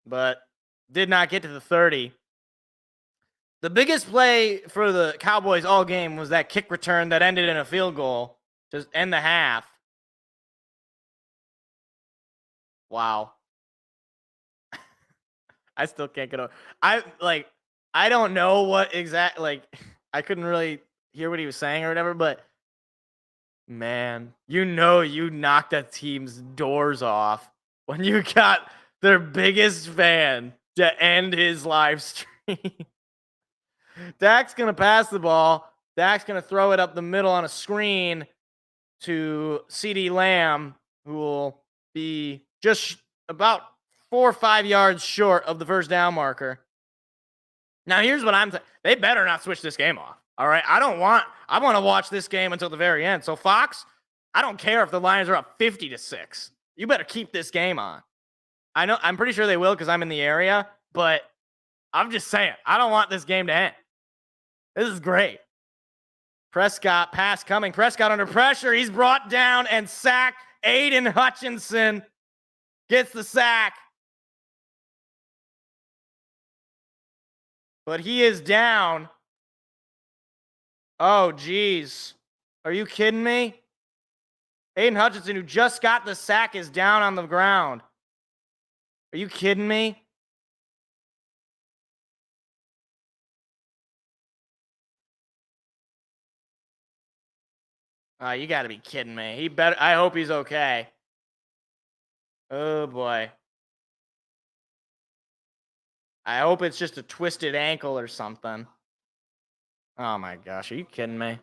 But did not get to the 30. The biggest play for the Cowboys all game was that kick return that ended in a field goal to end the half. Wow. I still can't get over. I don't know what exact, I couldn't really hear what he was saying or whatever, but man, you knocked that team's doors off when you got their biggest fan to end his live stream. Dak's going to pass the ball. Dak's going to throw it up the middle on a screen to CeeDee Lamb, who will be just about 4 or 5 yards short of the first down marker. Now, here's what I'm saying. They better not switch this game off. All right? I want to watch this game until the very end. So, Fox, I don't care if the Lions are up 50-6. You better keep this game on. I'm pretty sure they will because I'm in the area, but I'm just saying, I don't want this game to end. This is great. Prescott, pass coming. Prescott under pressure. He's brought down and sacked. Aiden Hutchinson gets the sack. But he is down. Oh, geez. Are you kidding me? Aiden Hutchinson, who just got the sack, is down on the ground. Are you kidding me? You got to be kidding me. I hope he's okay. Oh, boy. I hope it's just a twisted ankle or something. Oh, my gosh. Are you kidding me?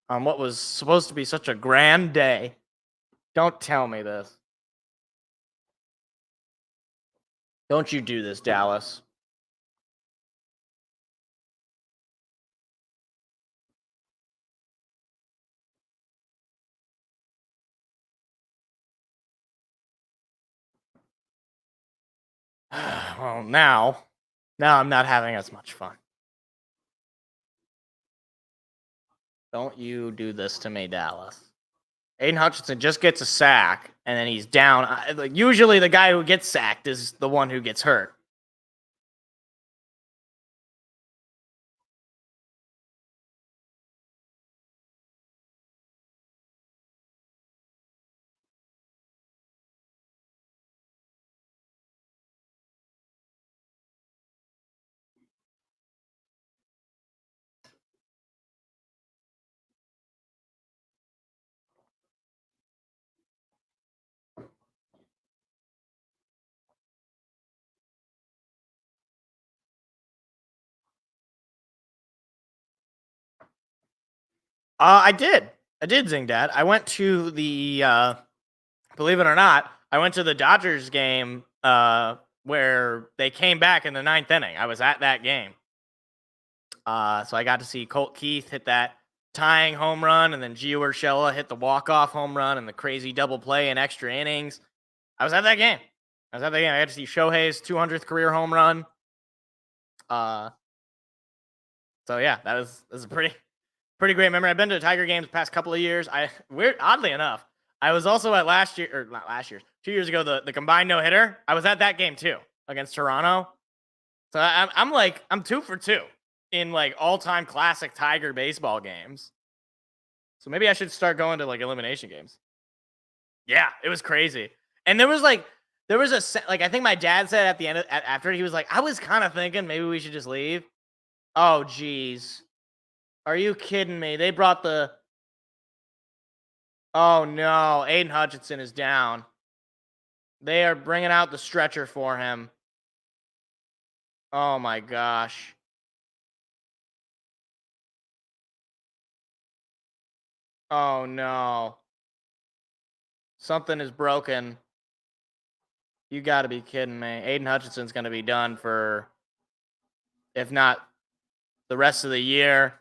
On what was supposed to be such a grand day. Don't tell me this. Don't you do this, Dallas. Well, now I'm not having as much fun. Don't you do this to me, Dallas. Aiden Hutchinson just gets a sack, and then he's down. Usually the guy who gets sacked is the one who gets hurt. I did zing dad. I went to the believe it or not, I went to the Dodgers game where they came back in the 9th inning. I was at that game. So I got to see Colt Keith hit that tying home run, and then Gio Urshela hit the walk-off home run and the crazy double play in extra innings. I was at that game. I got to see Shohei's 200th career home run. So yeah, that was a pretty great memory. I've been to Tiger games the past couple of years. Oddly enough, I was also at 2 years ago, the combined no-hitter. I was at that game too against Toronto. So I'm 2 for 2 in like all-time classic Tiger baseball games. So maybe I should start going to like elimination games. Yeah, it was crazy. And there was I think my dad said at the end after he was like, I was kind of thinking maybe we should just leave. Oh, geez. Are you kidding me? They brought the... Oh, no. Aiden Hutchinson is down. They are bringing out the stretcher for him. Oh, my gosh. Oh, no. Something is broken. You got to be kidding me. Aiden Hutchinson's going to be done for, if not the rest of the year.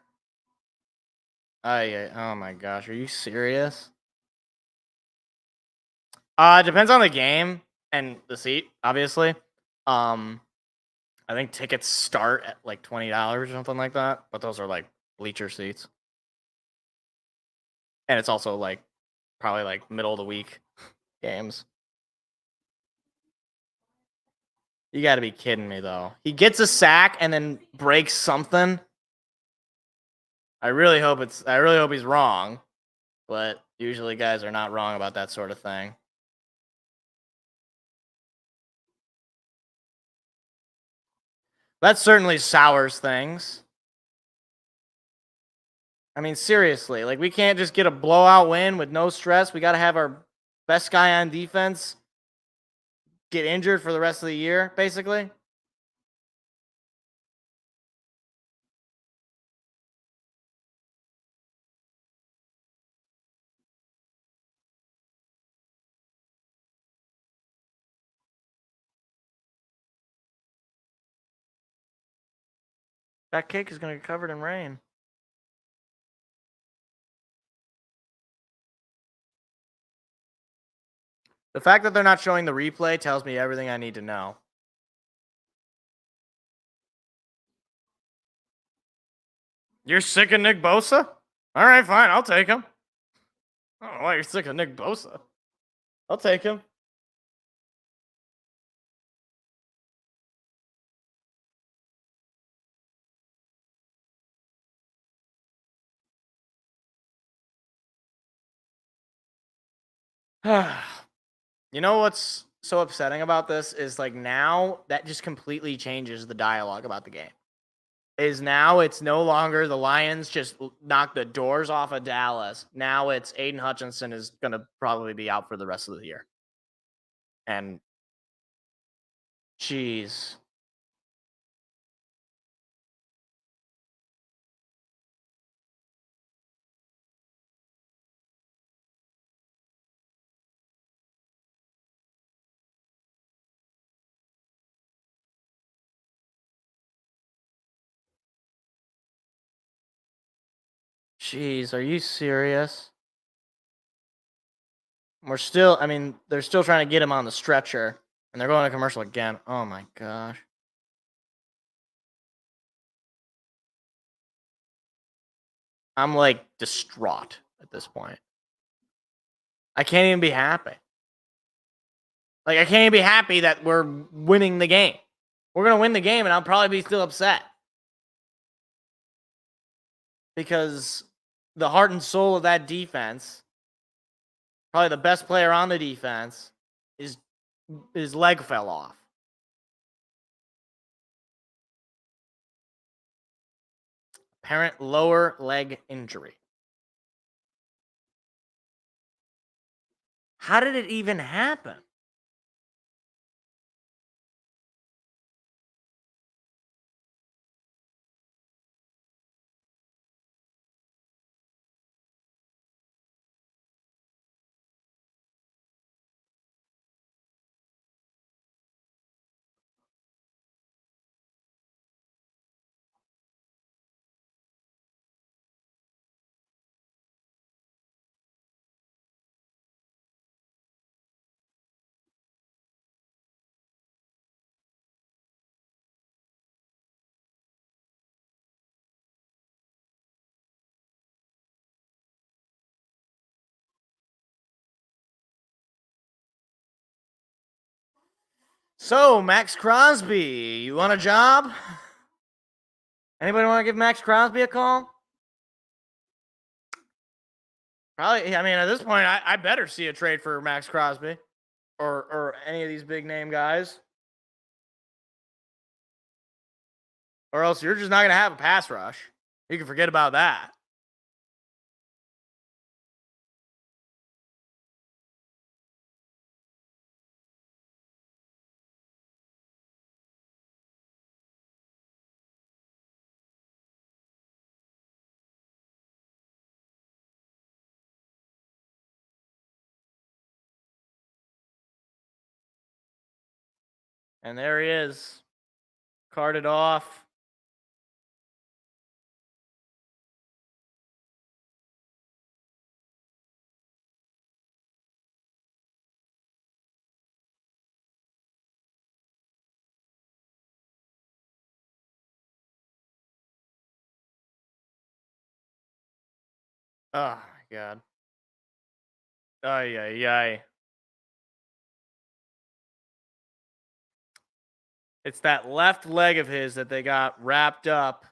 Oh my gosh, are you serious? It depends on the game and the seat, obviously. I think tickets start at like $20 or something like that, but those are like bleacher seats. And it's also like probably like middle of the week games. You got to be kidding me though. He gets a sack and then breaks something. I really hope he's wrong, but usually guys are not wrong about that sort of thing. That certainly sours things. I mean, seriously, like we can't just get a blowout win with no stress. We got to have our best guy on defense get injured for the rest of the year, basically. That cake is going to get covered in rain. The fact that they're not showing the replay tells me everything I need to know. You're sick of Nick Bosa? All right, fine. I'll take him. I don't know why you're sick of Nick Bosa. I'll take him. You know what's so upsetting about this is like now that just completely changes the dialogue about the game. Is now it's no longer the Lions just knock the doors off of Dallas. Now it's Aiden Hutchinson is going to probably be out for the rest of the year. And jeez. Jeez, are you serious? They're still trying to get him on the stretcher, and they're going to commercial again. Oh my gosh. I'm like distraught at this point. I can't even be happy. Like, I can't even be happy that we're winning the game. We're going to win the game, and I'll probably be still upset. Because the heart and soul of that defense, probably the best player on the defense, his leg fell off. Apparent lower leg injury. How did it even happen? So, Max Crosby, you want a job? Anybody want to give Max Crosby a call? Probably. I mean, at this point, I better see a trade for Max Crosby or any of these big name guys. Or else you're just not going to have a pass rush. You can forget about that. And there he is. Carted off. Oh, my God. Ay, ay, ay. It's that left leg of his that they got wrapped up.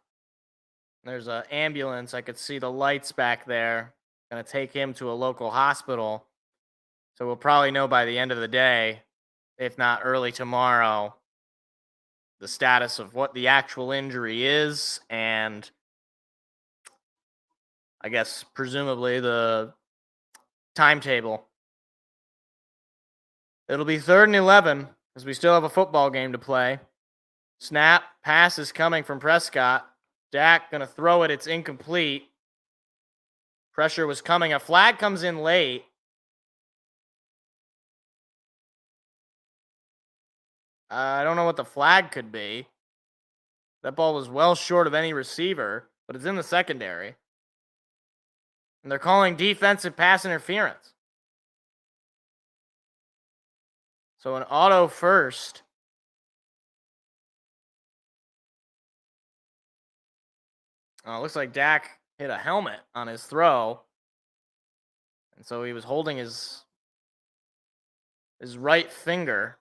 There's an ambulance. I could see the lights back there. Going to take him to a local hospital. So we'll probably know by the end of the day, if not early tomorrow, the status of what the actual injury is and I guess presumably the timetable. It'll be 3rd and 11 because we still have a football game to play. Snap, pass is coming from Prescott. Dak going to throw it. It's incomplete. Pressure was coming. A flag comes in late. I don't know what the flag could be. That ball was well short of any receiver, but it's in the secondary. And they're calling defensive pass interference. So an auto first. It looks like Dak hit a helmet on his throw. And so he was holding his right finger.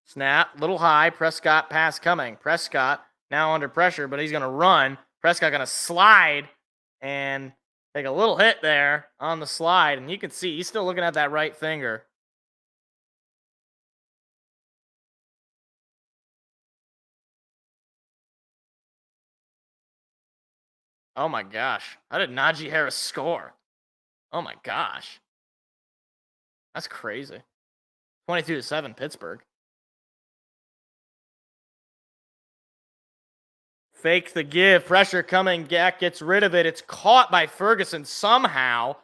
Snap, little high. Prescott pass coming. Prescott now under pressure, but he's going to run. Prescott going to slide, and Take a little hit there on the slide, and you can see he's still looking at that right finger. Oh my gosh. How did Najee Harris score? Oh my gosh. That's crazy. 22-7 Pittsburgh. Fake the give. Pressure coming. Gak gets rid of it. It's caught by Ferguson somehow.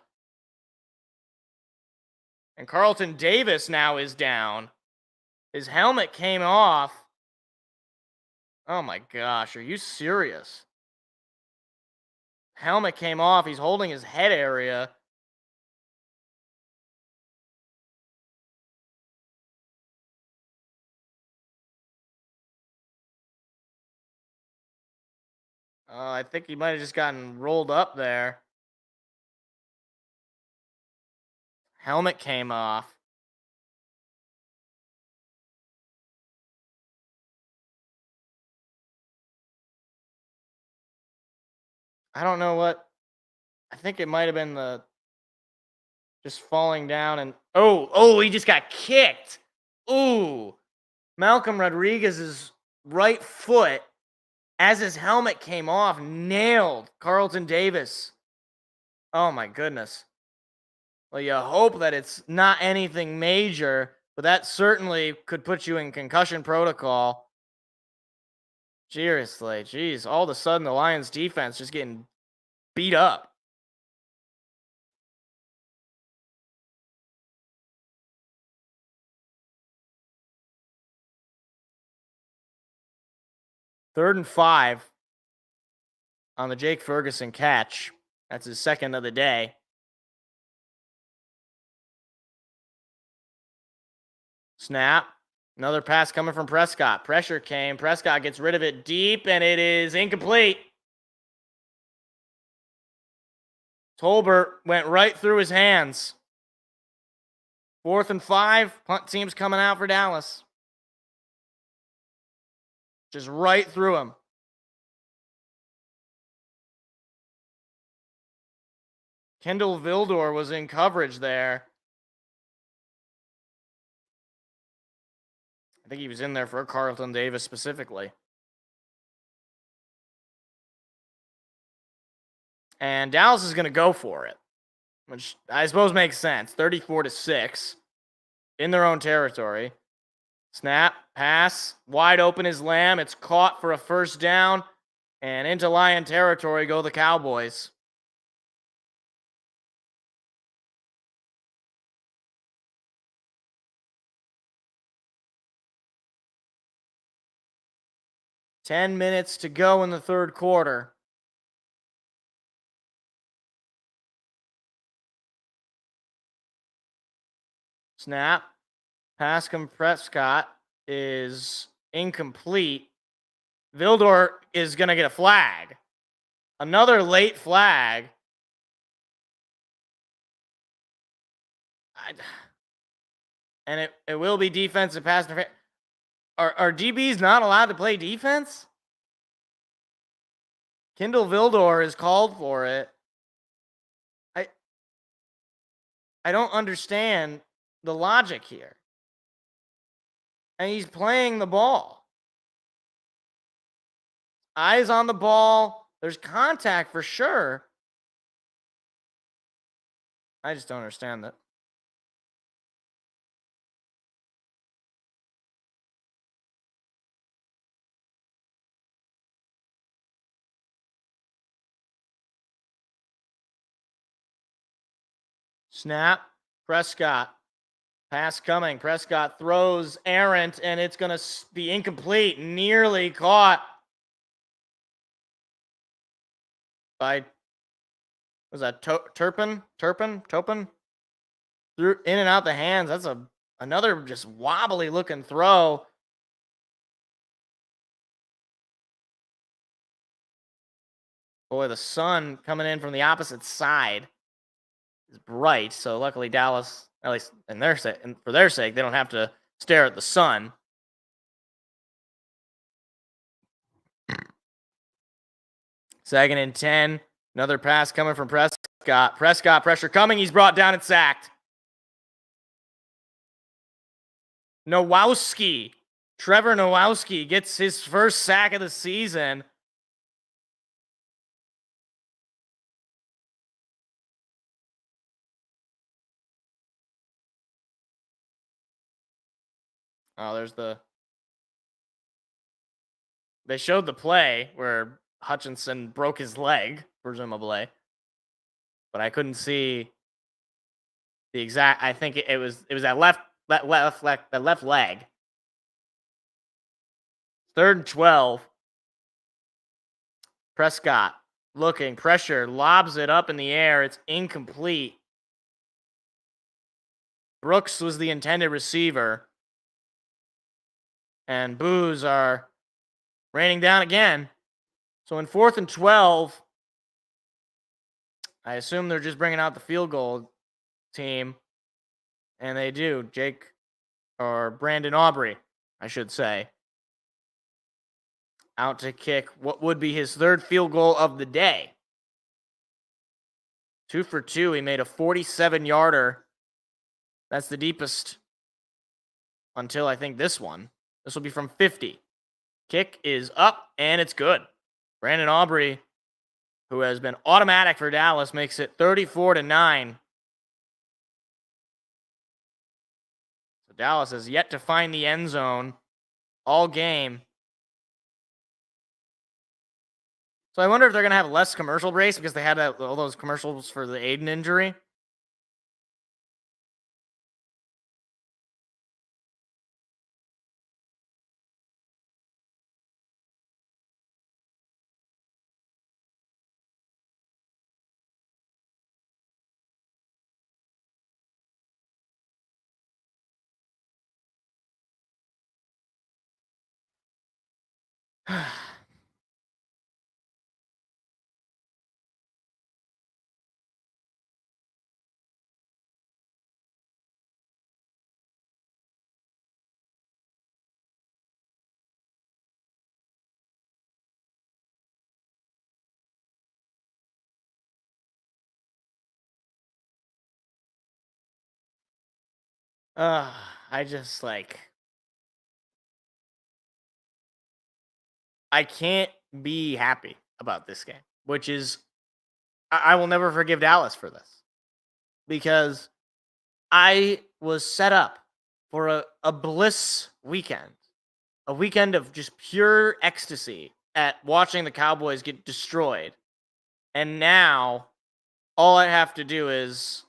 And Carlton Davis now is down. His helmet came off. Oh my gosh. Are you serious? Helmet came off. He's holding his head area. I think he might have just gotten rolled up there. Helmet came off. I don't know what. I think it might have been the just falling down and he just got kicked. Ooh. Malcolm Rodriguez's right foot, as his helmet came off, nailed Carlton Davis. Oh my goodness. Well, you hope that it's not anything major, but that certainly could put you in concussion protocol. Seriously, geez, all of a sudden the Lions defense just getting beat up. Third and 5 on the Jake Ferguson catch. That's his second of the day. Snap. Another pass coming from Prescott. Pressure came. Prescott gets rid of it deep, and it is incomplete. Tolbert went right through his hands. 4th and 5. Punt team's coming out for Dallas. Just right through him. Kendall Vildor was in coverage there. I think he was in there for Carlton Davis specifically. And Dallas is going to go for it, which I suppose makes sense. 34-6 in their own territory. Snap, pass, wide open is Lamb. It's caught for a first down, and into Lion territory go the Cowboys. Ten minutes to go in the third quarter. Snap. Pass from Prescott is incomplete. Vildor is going to get a flag. Another late flag. And it will be defensive pass interference. Are DBs not allowed to play defense? Kendall Vildor is called for it. I don't understand the logic here. And he's playing the ball. Eyes on the ball. There's contact for sure. I just don't understand that. Snap. Prescott. Pass coming. Prescott throws errant, and it's going to be incomplete. Nearly caught by, was that Turpin? Threw in and out the hands. That's another just wobbly looking throw. Boy, the sun coming in from the opposite side is bright. So luckily Dallas, at least for their sake, they don't have to stare at the sun. Second and 10. Another pass coming from Prescott. Prescott, pressure coming. He's brought down and sacked. Trevor Nowowski gets his first sack of the season. Oh, they showed the play where Hutchinson broke his leg, presumably. But I couldn't see the exact. I think it was that left leg. 3rd and 12. Prescott looking, pressure, lobs it up in the air. It's incomplete. Brooks was the intended receiver. And boos are raining down again. So in 4th and 12, I assume they're just bringing out the field goal team. And they do. Brandon Aubrey, I should say. Out to kick what would be his 3rd field goal of the day. 2 for 2. He made a 47-yarder. That's the deepest until I think this one. This will be from 50. Kick is up, and it's good. Brandon Aubrey, who has been automatic for Dallas, makes it 34-9. So Dallas has yet to find the end zone all game. So I wonder if they're going to have less commercial breaks because they had all those commercials for the Aiden injury. I just I can't be happy about this game, which is, I will never forgive Dallas for this because I was set up for a bliss weekend, a weekend of just pure ecstasy at watching the Cowboys get destroyed. And now all I have to do is,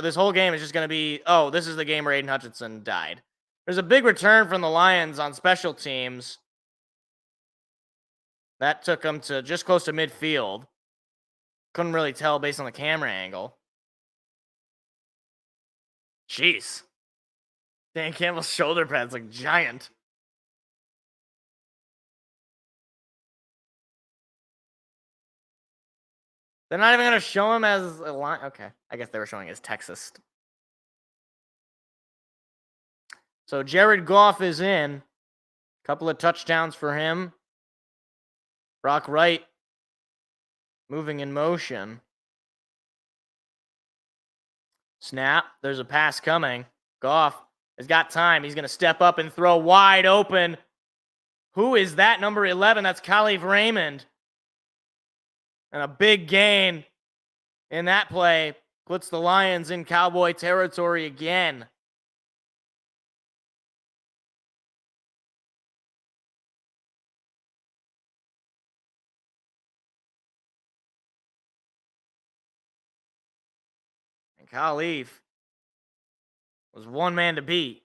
this whole game is just going to be, oh, this is the game where Aiden Hutchinson died. There's a big return from the Lions on special teams. That took them to just close to midfield. Couldn't really tell based on the camera angle. Jeez. Dan Campbell's shoulder pad's giant. They're not even going to show him as a line. Okay. I guess they were showing as Texas. So Jared Goff is in. Couple of touchdowns for him. Brock Wright moving in motion. Snap. There's a pass coming. Goff has got time. He's going to step up and throw wide open. Who is that? Number 11. That's Khalif Raymond. And a big gain in that play puts the Lions in Cowboy territory again. And Khalif was one man to beat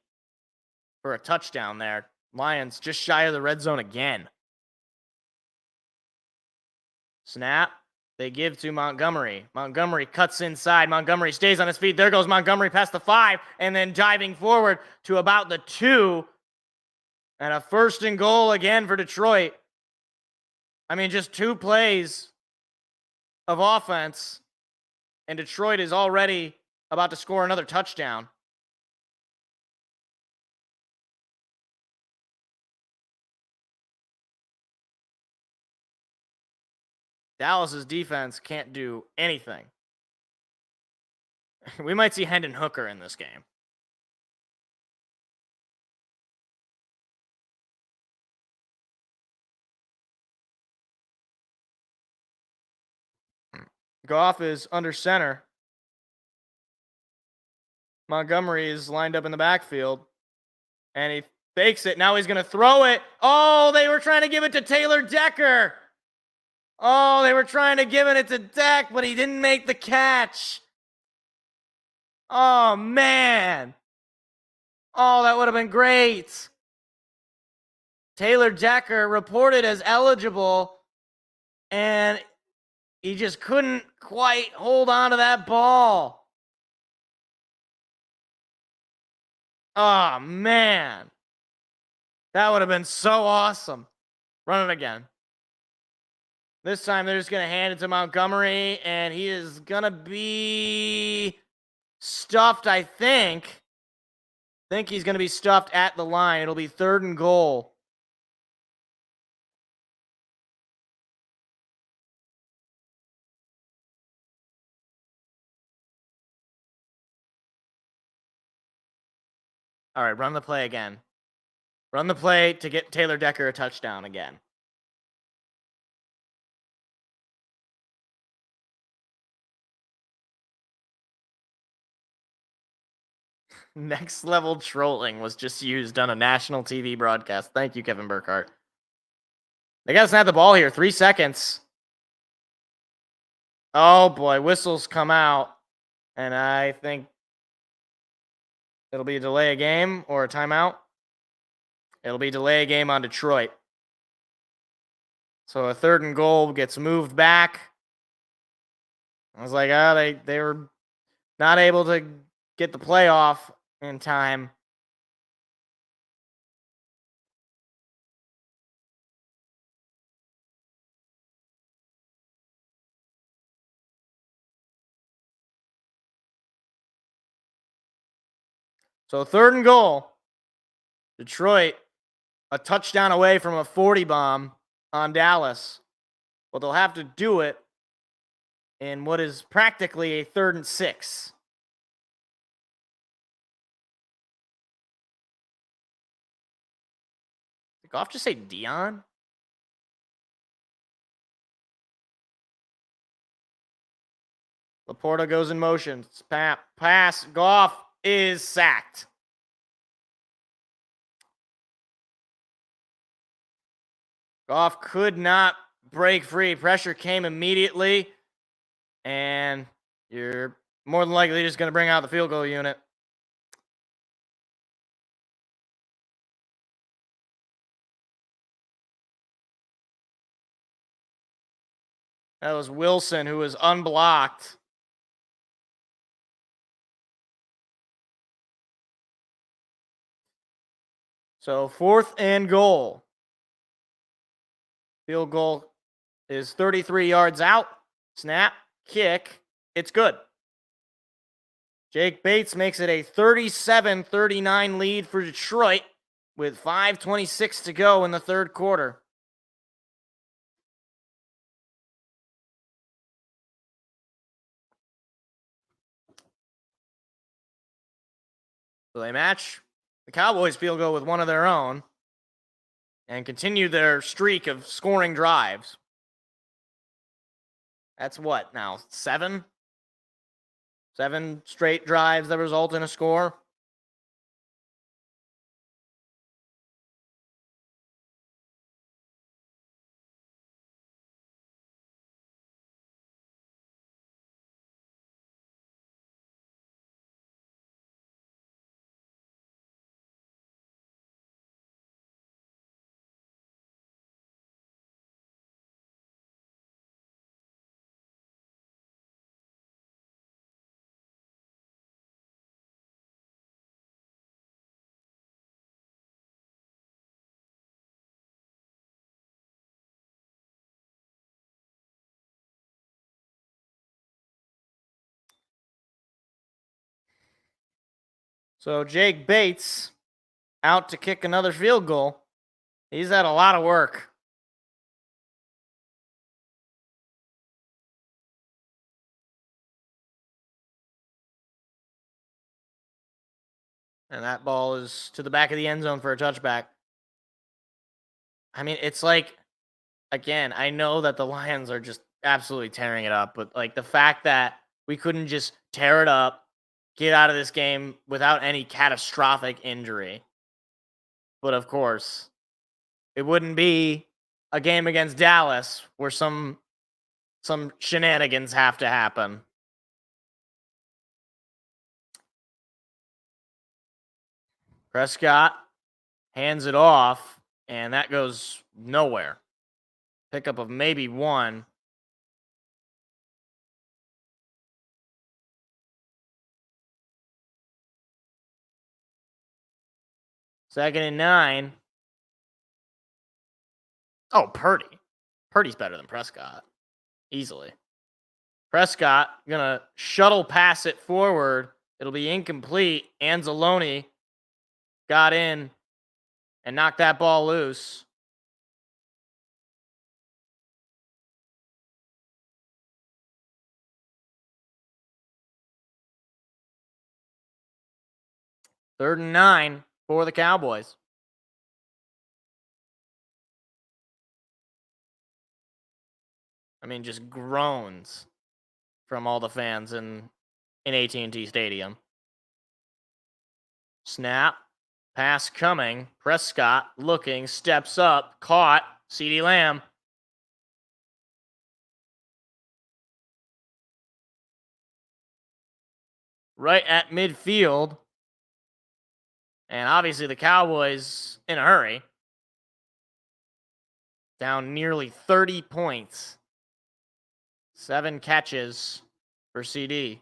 for a touchdown there. Lions just shy of the red zone again. Snap. They give to Montgomery. Montgomery cuts inside. Montgomery stays on his feet. There goes Montgomery past the 5 and then diving forward to about the 2. And a 1st and goal again for Detroit. I mean, just 2 plays of offense, and Detroit is already about to score another touchdown. Dallas's defense can't do anything We might see Hendon Hooker in this game. Goff is under center. Montgomery is lined up in the backfield. And he fakes it. Now he's going to throw it. Oh, they were trying to give it to Taylor Decker. Oh, they were trying to give it to Deck, but he didn't make the catch. Oh, man. Oh, that would have been great. Taylor Decker reported as eligible, and he just couldn't quite hold on to that ball. Oh, man. That would have been so awesome. Run it again. This time they're just going to hand it to Montgomery, and he is going to be stuffed, I think. I think he's going to be stuffed at the line. It'll be 3rd and goal. All right, run the play again. Run the play to get Taylor Decker a touchdown again. Next level trolling was just used on a national TV broadcast. Thank you, Kevin Burkhardt. They got to snap the ball here. 3 seconds. Oh, boy. Whistles come out. And I think it'll be a delay a game or a timeout. It'll be delay a game on Detroit. So a 3rd and goal gets moved back. I was like, they were not able to get the playoff in time. So 3rd and goal. Detroit, a touchdown away from a 40 bomb on Dallas. But they'll have to do it in what is practically a 3rd and 6. Did Goff just say Dion? Laporta goes in motion. Pass. Goff is sacked. Goff could not break free. Pressure came immediately. And you're more than likely just going to bring out the field goal unit. That was Wilson, who was unblocked. So 4th and goal. Field goal is 33 yards out. Snap, kick. It's good. Jake Bates makes it a 37-39 lead for Detroit with 5:26 to go in the 3rd quarter. So they match the Cowboys field goal with one of their own and continue their streak of scoring drives. That's what now? 7? 7 straight drives that result in a score. So Jake Bates out to kick another field goal. He's had a lot of work. And that ball is to the back of the end zone for a touchback. I mean, it's like, again, I know that the Lions are just absolutely tearing it up, but like the fact that we couldn't just tear it up, get out of this game without any catastrophic injury. But of course, it wouldn't be a game against Dallas where some shenanigans have to happen. Prescott hands it off, and that goes nowhere. Pickup of maybe one. Second and 9. Oh, Purdy. Purdy's better than Prescott. Easily. Prescott gonna shuttle pass it forward. It'll be incomplete. Anzalone got in and knocked that ball loose. Third and 9 for the Cowboys. I mean, just groans from all the fans in AT&T Stadium. Snap. Pass coming. Prescott looking. Steps up. Caught. CeeDee Lamb. Right at midfield. And obviously the Cowboys in a hurry. Down nearly 30 points. 7 catches for CD.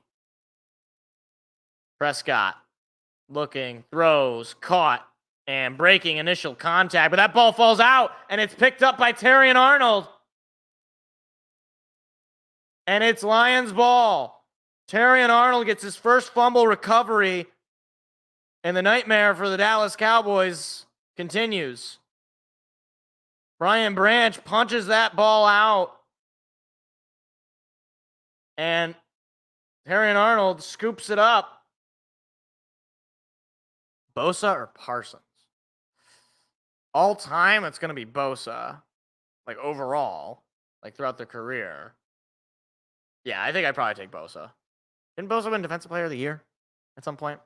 Prescott looking, throws, caught, and breaking initial contact. But that ball falls out, and it's picked up by Terrion Arnold. And it's Lions ball. Terrion Arnold gets his first fumble recovery, and the nightmare for the Dallas Cowboys continues. Brian Branch punches that ball out. And Terrion Arnold scoops it up. Bosa or Parsons? All time, it's going to be Bosa. Like, overall. Like, throughout their career. Yeah, I think I'd probably take Bosa. Didn't Bosa win Defensive Player of the Year at some point?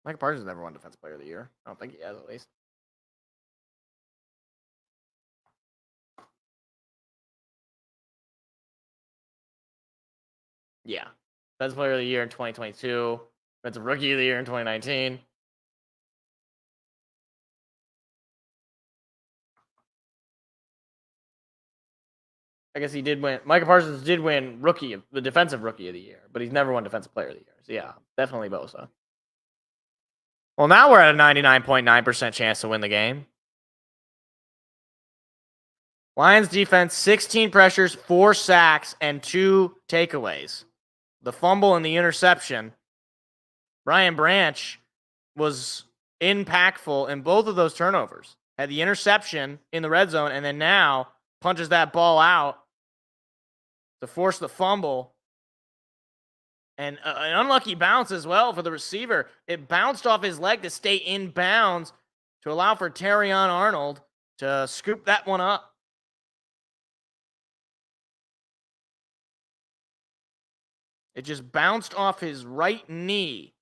Micah Parsons never won Defensive Player of the Year. I don't think he has, at least. Yeah. Defensive Player of the Year in 2022. Defensive Rookie of the Year in 2019. I guess he did win. Micah Parsons did win the Defensive Rookie of the Year, but he's never won Defensive Player of the Year. So yeah, definitely Bosa. Well, now we're at a 99.9% chance to win the game. Lions defense, 16 pressures, 4 sacks, and 2 takeaways. The fumble and the interception. Brian Branch was impactful in both of those turnovers. Had the interception in the red zone, and then now punches that ball out to force the fumble. And an unlucky bounce as well for the receiver. It bounced off his leg to stay in bounds to allow for Terrion Arnold to scoop that one up. It just bounced off his right knee.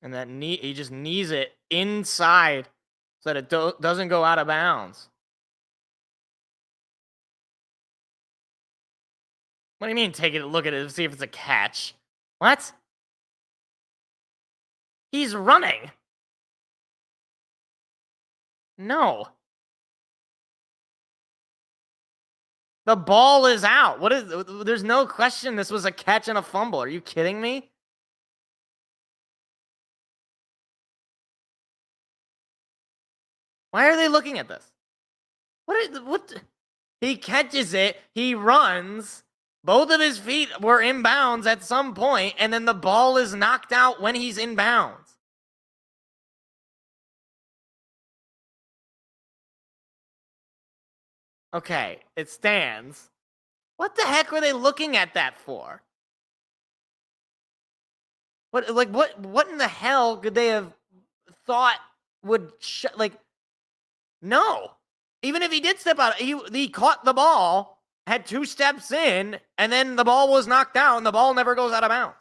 And that knee, he just knees it inside so that it doesn't go out of bounds. What do you mean take a look at it and see if it's a catch? What? He's running. No. The ball is out. There's no question this was a catch and a fumble. Are you kidding me? Why are they looking at this? What? He catches it. He runs. Both of his feet were in bounds at some point, and then the ball is knocked out when he's in bounds. Okay, it stands. What the heck were they looking at that for? What in the hell could they have thought would no. Even if he did step out, he caught the ball, had 2 steps in, and then the ball was knocked out, and the ball never goes out of bounds.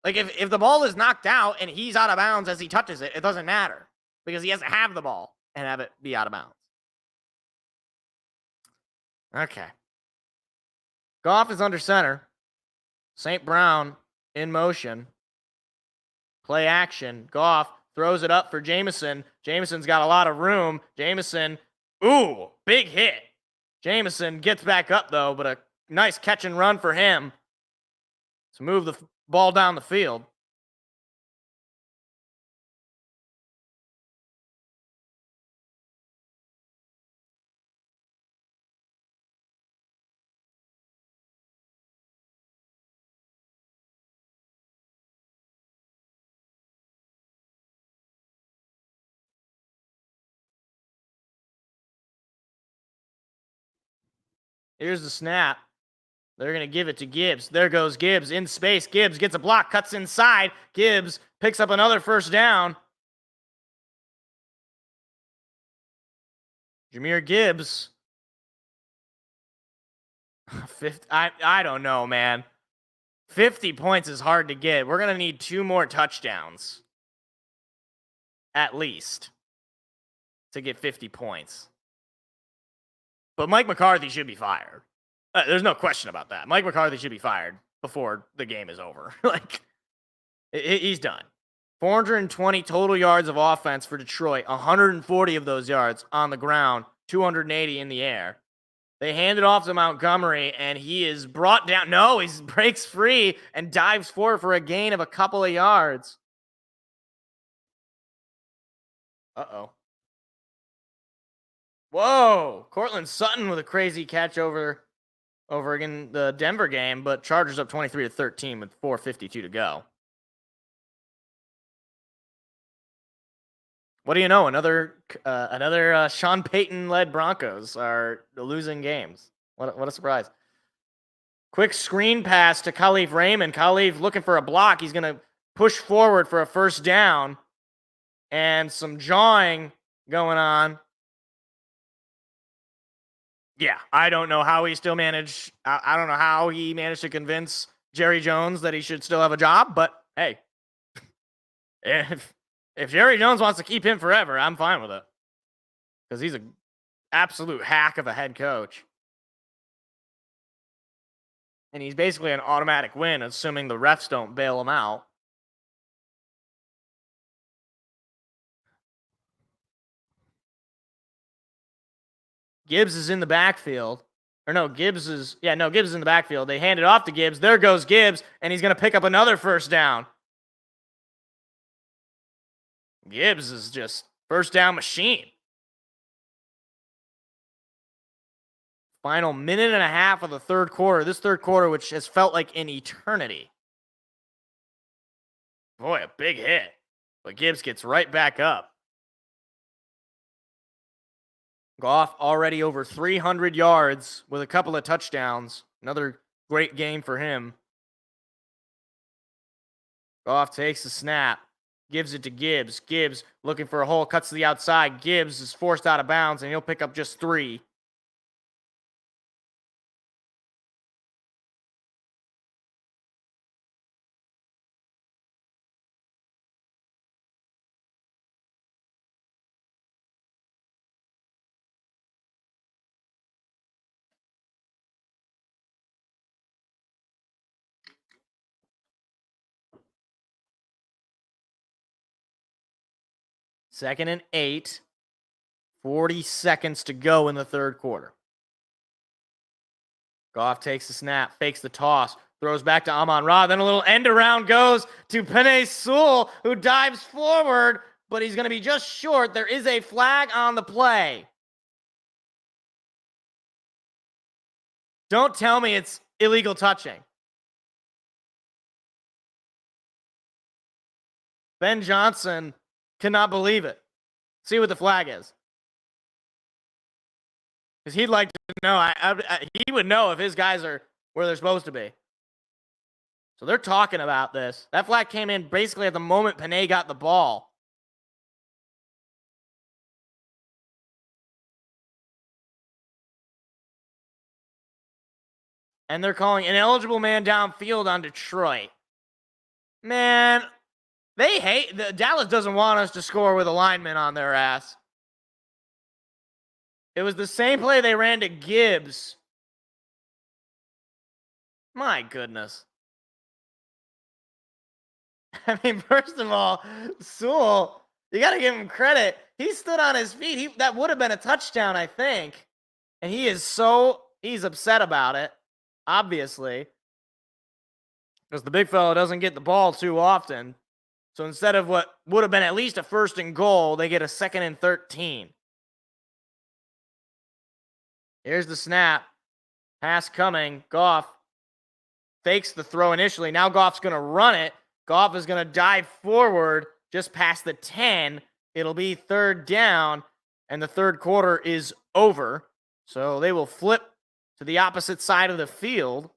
Like, if the ball is knocked out and he's out of bounds as he touches it, it doesn't matter because he has to have the ball and have it be out of bounds. Okay. Goff is under center. St. Brown in motion. Play action. Goff throws it up for Jameson. Jameson's got a lot of room. Jameson, ooh, big hit. Jameson gets back up, though, but a nice catch and run for him to move the ball down the field. Here's the snap. They're going to give it to Gibbs. There goes Gibbs in space. Gibbs gets a block, cuts inside. Gibbs picks up another first down. Jahmyr Gibbs. I don't know, man. 50 points is hard to get. We're going to need 2 more touchdowns. At least. To get 50 points. But Mike McCarthy should be fired. There's no question about that. Mike McCarthy should be fired before the game is over. He's done. 420 total yards of offense for Detroit. 140 of those yards on the ground. 280 in the air. They hand it off to Montgomery, and he is brought down. No, he breaks free and dives forward for a gain of a couple of yards. Uh-oh. Whoa. Cortland Sutton with a crazy catch over again the Denver game, but Chargers up 23-13 with 4:52 to go. What do you know? Another Sean Payton-led Broncos are losing games. What a surprise. Quick screen pass to Khalif Raymond. Khalif looking for a block. He's going to push forward for a first down. And some jawing going on. Yeah, I don't know how he still managed. I don't know how he managed to convince Jerry Jones that he should still have a job. But hey, if Jerry Jones wants to keep him forever, I'm fine with it. Because he's an absolute hack of a head coach. And he's basically an automatic win, assuming the refs don't bail him out. Gibbs is in the backfield. Gibbs is in the backfield. They hand it off to Gibbs. There goes Gibbs, and he's going to pick up another first down. Gibbs is just first down machine. Final minute and a half of the third quarter. This third quarter, which has felt like an eternity. Boy, a big hit. But Gibbs gets right back up. Goff already over 300 yards with a couple of touchdowns. Another great game for him. Goff takes the snap. Gives it to Gibbs. Gibbs looking for a hole. Cuts to the outside. Gibbs is forced out of bounds, and he'll pick up just 3. Second and 8. 40 seconds to go in the third quarter. Goff takes the snap, fakes the toss, throws back to Amon-Ra. Then a little end around goes to Penei Sewell, who dives forward, but he's going to be just short. There is a flag on the play. Don't tell me it's illegal touching. Ben Johnson cannot believe it. See what the flag is. Because he'd like to know. He would know if his guys are where they're supposed to be. So they're talking about this. That flag came in basically at the moment Panay got the ball. And they're calling an ineligible man downfield on Detroit. Man, they hate... Dallas doesn't want us to score with a lineman on their ass. It was the same play they ran to Gibbs. My goodness. I mean, first of all, Sewell, you got to give him credit. He stood on his feet. That would have been a touchdown, I think. And he's upset about it, obviously. Because the big fella doesn't get the ball too often. So instead of what would have been at least a 1st and goal, they get a 2nd and 13. Here's the snap. Pass coming. Goff fakes the throw initially. Now Goff's going to run it. Goff is going to dive forward just past the 10. It'll be 3rd down, and the 3rd quarter is over. So they will flip to the opposite side of the field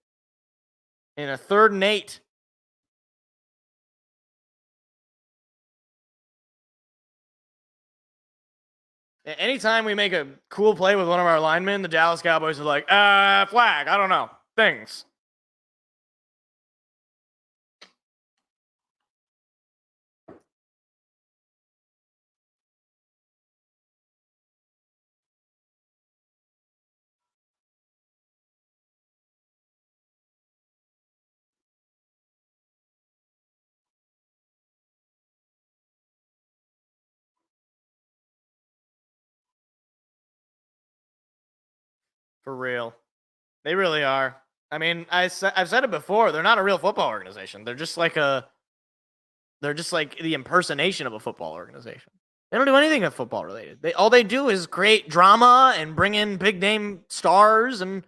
in a 3rd and 8. Anytime we make a cool play with one of our linemen, the Dallas Cowboys are like, flag, I don't know, things. For real. They really are. I mean, I've said it before. They're not a real football organization. They're just like the impersonation of a football organization. They don't do anything that's football related. All they do is create drama and bring in big name stars and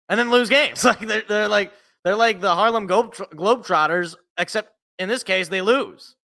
then lose games. Like they're like the Harlem Globetrotters, except in this case they lose.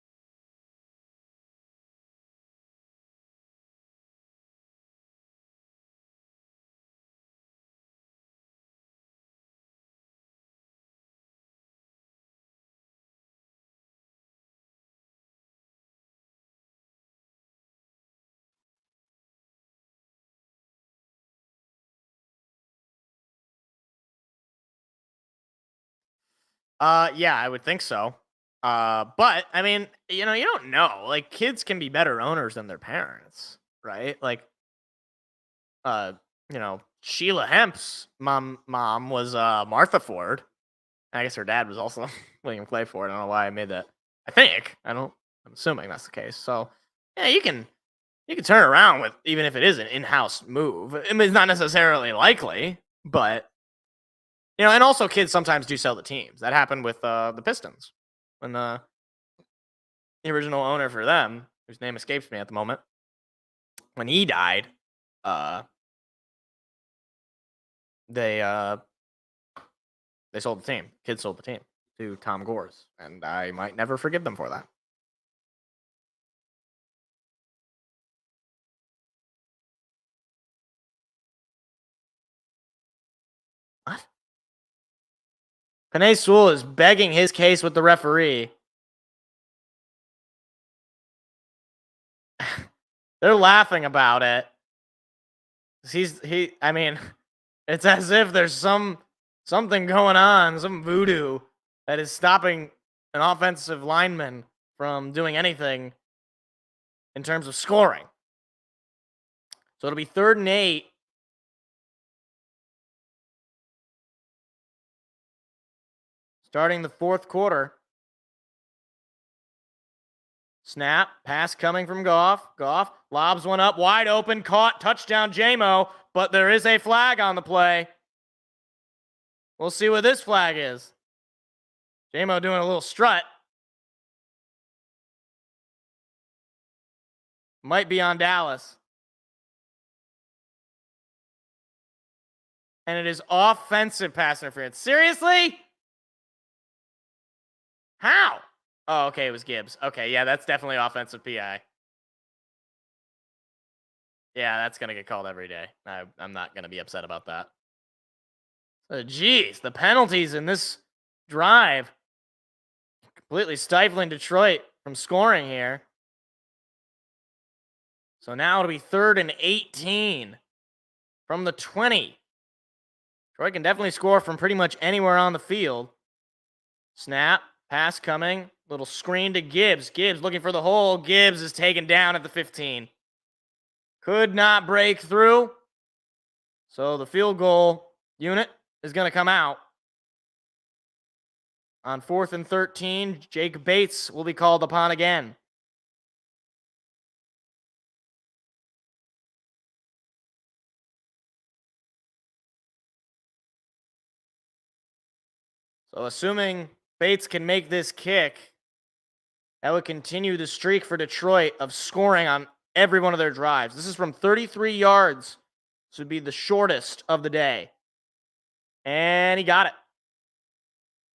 Yeah, I would think so. But I mean, you don't know. Like, kids can be better owners than their parents, right? Like, Sheila Hemp's mom was Martha Ford. I guess her dad was also William Clay Ford. I don't know why I made that. I'm assuming that's the case. So yeah, you can turn around with, even if it is an in-house move. I mean, it's not necessarily likely, but and also kids sometimes do sell the teams. That happened with the Pistons when the original owner for them, whose name escapes me at the moment, when he died, they sold the team. Kids sold the team to Tom Gores, and I might never forgive them for that. What? Penei Sewell is begging his case with the referee. They're laughing about it. I mean, it's as if there's something going on, some voodoo that is stopping an offensive lineman from doing anything in terms of scoring. So it'll be 3rd and 8. Starting the 4th quarter. Snap, pass coming from Goff. Goff lobs one up, wide open, caught, touchdown JMO, but there is a flag on the play. We'll see what this flag is. JMO doing a little strut. Might be on Dallas. And it is offensive pass interference. Seriously? How? Oh, okay, it was Gibbs. Okay, yeah, that's definitely offensive PI. Yeah, that's going to get called every day. I'm not going to be upset about that. Geez, the penalties in this drive completely stifling Detroit from scoring here. So now it'll be 3rd and 18 from the 20. Detroit can definitely score from pretty much anywhere on the field. Snap, pass coming, little screen to Gibbs. Gibbs looking for the hole. Gibbs is taken down at the 15. Could not break through. So the field goal unit is going to come out. On 4th and 13, Jake Bates will be called upon again. So assuming Bates can make this kick, that would continue the streak for Detroit of scoring on every one of their drives. This is from 33 yards. This would be the shortest of the day. And he got it.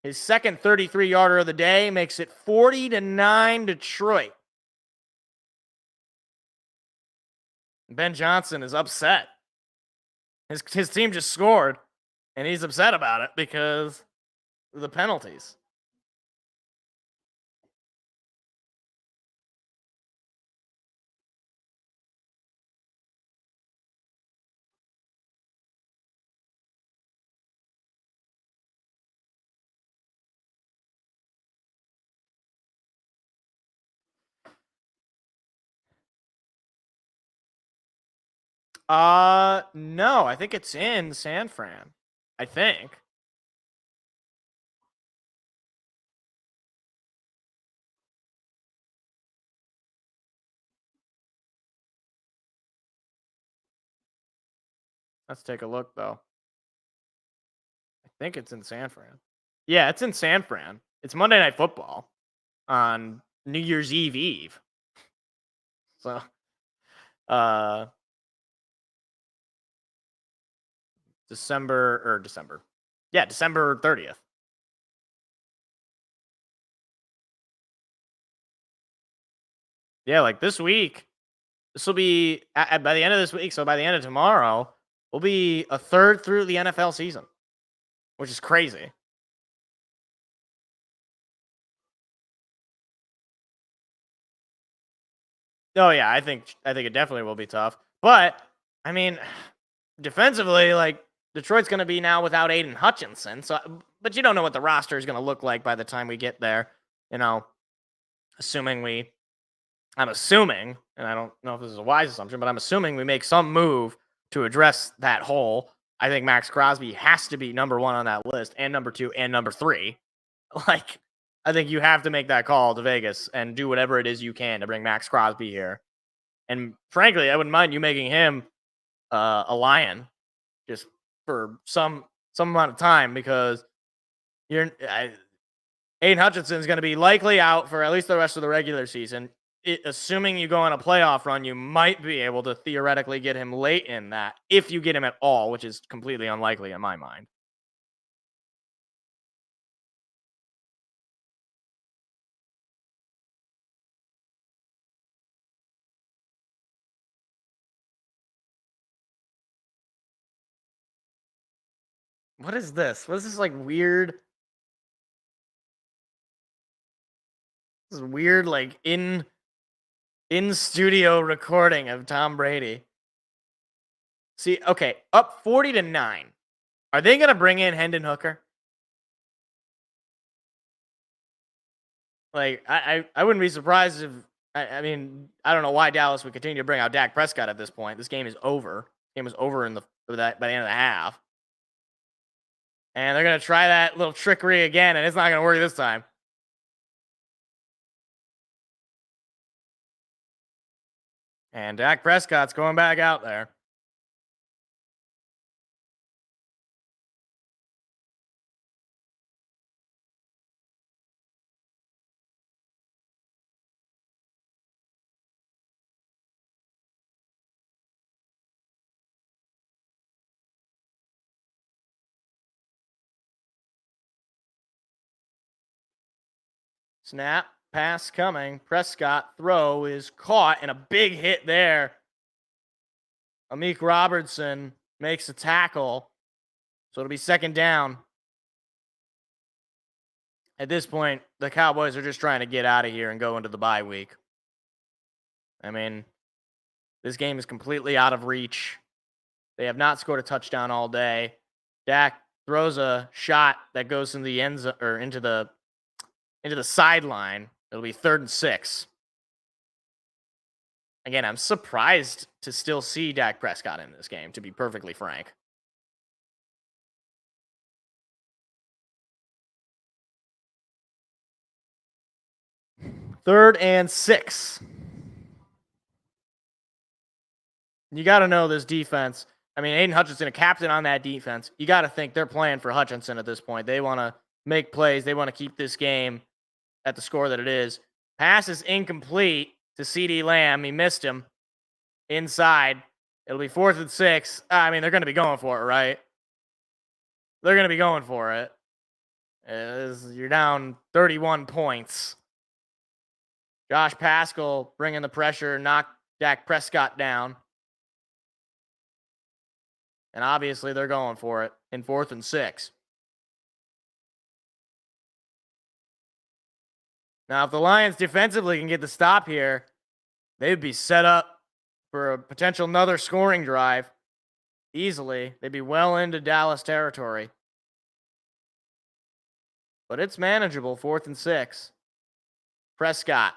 His second 33-yarder of the day makes it 40-9 Detroit. Ben Johnson is upset. His team just scored, and he's upset about it because of the penalties. No, I think it's in San Fran. I think. Let's take a look, though. I think it's in San Fran. Yeah, it's in San Fran. It's Monday Night Football on New Year's Eve. So, December. Yeah, December 30th. Yeah, like this week. This will be by the end of this week. So by the end of tomorrow, we'll be a third through the NFL season, which is crazy. Oh yeah, I think it definitely will be tough. But I mean, defensively, like Detroit's going to be now without Aiden Hutchinson. So, but you don't know what the roster is going to look like by the time we get there. You know, I'm assuming, and I don't know if this is a wise assumption, but I'm assuming we make some move to address that hole. I think Max Crosby has to be number 1 on that list, and number 2, and number 3. Like, I think you have to make that call to Vegas and do whatever it is you can to bring Max Crosby here. And frankly, I wouldn't mind you making him a Lion just for some amount of time, because Aiden Hutchinson is going to be likely out for at least the rest of the regular season. Assuming you go on a playoff run, you might be able to theoretically get him late in that, if you get him at all, which is completely unlikely in my mind. What is this? What is this, like, weird? This is weird, like, in studio recording of Tom Brady. See, okay, up 40-9. Are they going to bring in Hendon Hooker? Like, I wouldn't be surprised if, I mean, I don't know why Dallas would continue to bring out Dak Prescott at this point. This game is over. This game is over by the end of the half. And they're going to try that little trickery again, and it's not going to work this time. And Dak Prescott's going back out there. Snap, pass coming. Prescott throw is caught, and a big hit there Amik Robertson makes a tackle. So it'll be second down. At this point, the Cowboys are just trying to get out of here and go into the bye week. I mean, this game is completely out of reach. They have not scored a touchdown all day. Dak throws a shot that goes in the end zone or into the sideline. It'll be 3rd and 6. Again, I'm surprised to still see Dak Prescott in this game, to be perfectly frank. Third and 6. You got to know this defense. I mean, Aiden Hutchinson, a captain on that defense. You got to think they're playing for Hutchinson at this point. They want to make plays. They want to keep this game at the score that it is. Pass is incomplete to CeeDee Lamb. He missed him inside. It'll be 4th and 6. I mean, they're going to be going for it, right? They're going to be going for it. You're down 31 points. Josh Paschal bringing the pressure, knocked Dak Prescott down. And obviously they're going for it in 4th and 6. Now, if the Lions defensively can get the stop here, they'd be set up for a potential another scoring drive easily. They'd be well into Dallas territory. But it's manageable, 4th and 6. Prescott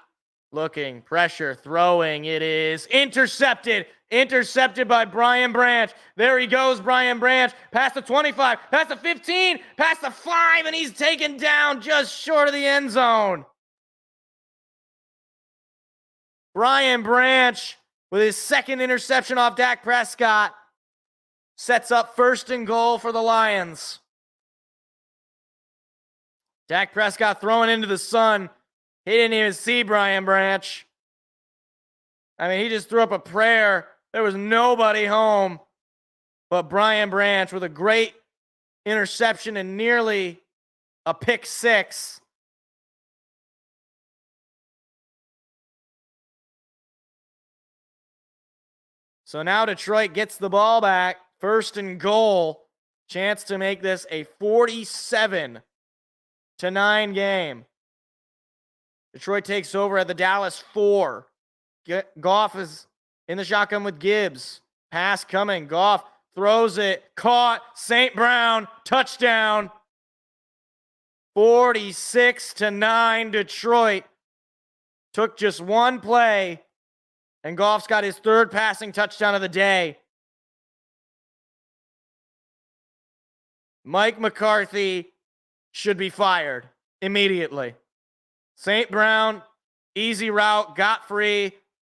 looking, pressure, throwing. It is intercepted. Intercepted by Brian Branch. There he goes, Brian Branch. Past the 25, past the 15, past the 5, and he's taken down just short of the end zone. Brian Branch, with his second interception off Dak Prescott, sets up 1st and goal for the Lions. Dak Prescott throwing into the sun. He didn't even see Brian Branch. I mean, he just threw up a prayer. There was nobody home but Brian Branch with a great interception and nearly a pick 6. So now Detroit gets the ball back. 1st and goal. Chance to make this a 47-9 game. Detroit takes over at the Dallas 4. Goff is in the shotgun with Gibbs. Pass coming. Goff throws it. Caught. St. Brown. Touchdown. 46-9 Detroit. Took just one play, and Goff's got his 3rd passing touchdown of the day. Mike McCarthy should be fired immediately. St. Brown, easy route, got free,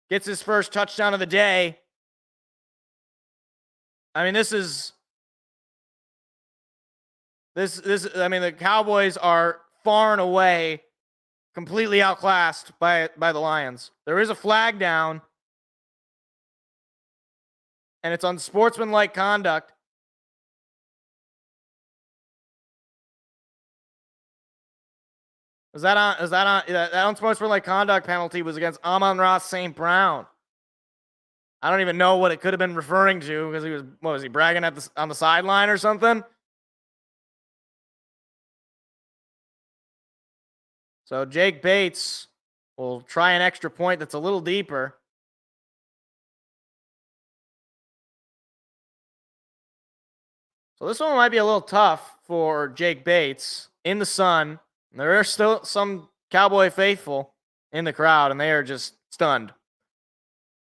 gets his 1st touchdown of the day. I mean, the Cowboys are far and away completely outclassed by the Lions. There is a flag down, and it's unsportsmanlike conduct. That unsportsmanlike conduct penalty was against Amon-Ra St. Brown. I don't even know what it could have been referring to because was he bragging on the sideline or something? So Jake Bates will try an extra point that's a little deeper. So this one might be a little tough for Jake Bates in the sun. There are still some Cowboy faithful in the crowd, and they are just stunned.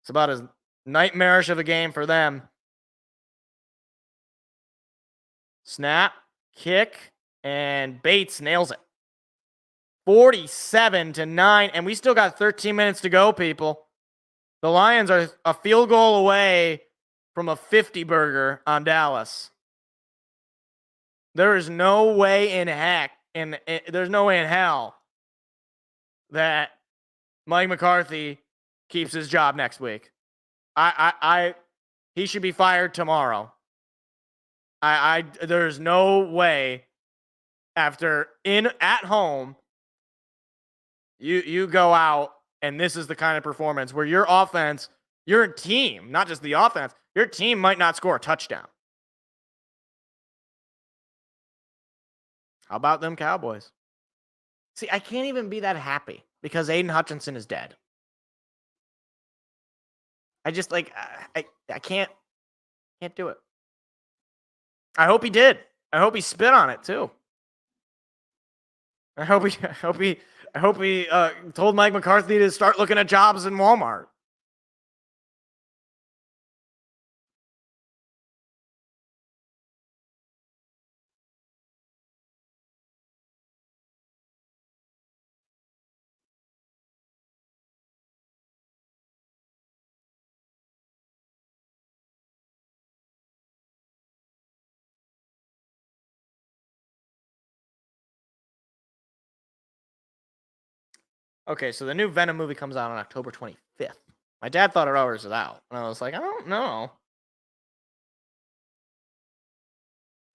It's about as nightmarish of a game for them. Snap, kick, and Bates nails it. 47-9, and we still got 13 minutes to go, people. The Lions are a field goal away from a 50-burger on Dallas. There is no way in heck, and there's no way in hell that Mike McCarthy keeps his job next week. He should be fired tomorrow. There's no way after at home you go out and this is the kind of performance where your offense, your team, not just the offense, Your team might not score a touchdown. How about them Cowboys? See, I can't even be that happy because Aiden Hutchinson is dead. I just I can't do it. I hope he did. I hope he spit on it too. I hope he told Mike McCarthy to start looking at jobs in Walmart. Okay, so the new Venom movie comes out on October 25th. My dad thought it already was out, and I was like, I don't know.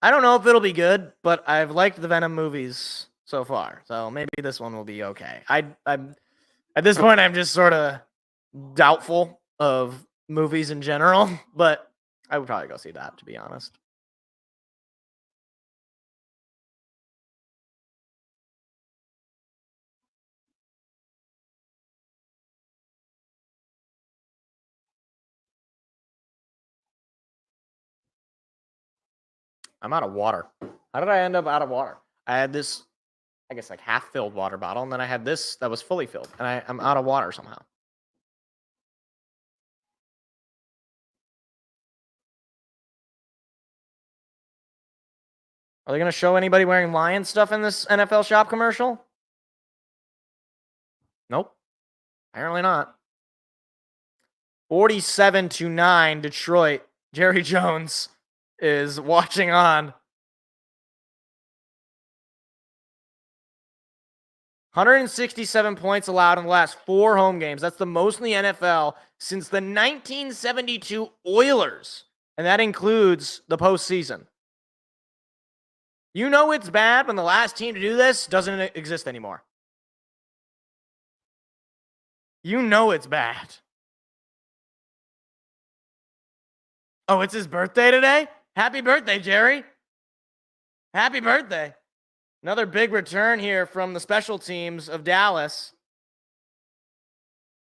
I don't know if it'll be good, but I've liked the Venom movies so far, so maybe this one will be okay. I'm at this point, I'm just sort of doubtful of movies in general, but I would probably go see that, to be honest. I'm out of water. How did I end up out of water? I had this, I guess, like half-filled water bottle, and then I had this that was fully filled, and I'm out of water somehow. Are they going to show anybody wearing lion stuff in this NFL shop commercial? Nope. Apparently not. 47-9, Detroit. Jerry Jones is watching on. 167 points allowed in the last 4 home games. That's the most in the NFL since the 1972 Oilers. And that includes the postseason. You know it's bad when the last team to do this doesn't exist anymore. You know it's bad. Oh, it's his birthday today? Happy birthday, Jerry. Happy birthday. Another big return here from the special teams of Dallas.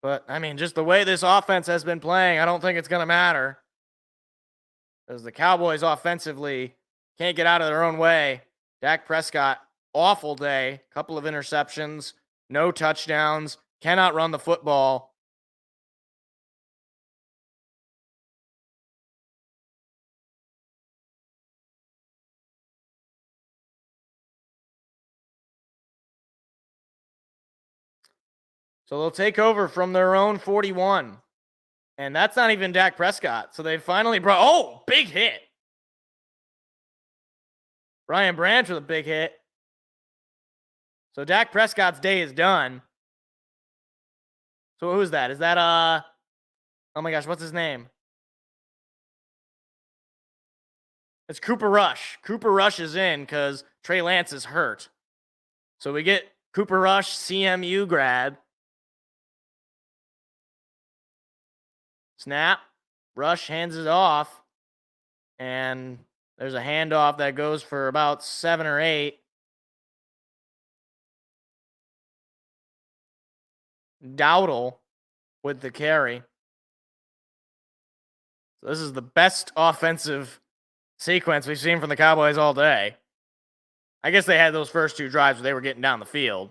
But, I mean, just the way this offense has been playing, I don't think it's going to matter. Because the Cowboys offensively can't get out of their own way. Dak Prescott, awful day. Couple of interceptions, no touchdowns, cannot run the football. So they'll take over from their own 41. And that's not even Dak Prescott. So they finally brought, oh, big hit. Brian Branch with a big hit. So Dak Prescott's day is done. So who's that? Is that, oh my gosh, what's his name? It's Cooper Rush. Cooper Rush is in because Trey Lance is hurt. So we get Cooper Rush, CMU grad. Snap. Rush hands it off. And there's a handoff that goes for about 7 or 8. Dowdle with the carry. So this is the best offensive sequence we've seen from the Cowboys all day. I guess they had those first 2 drives where they were getting down the field.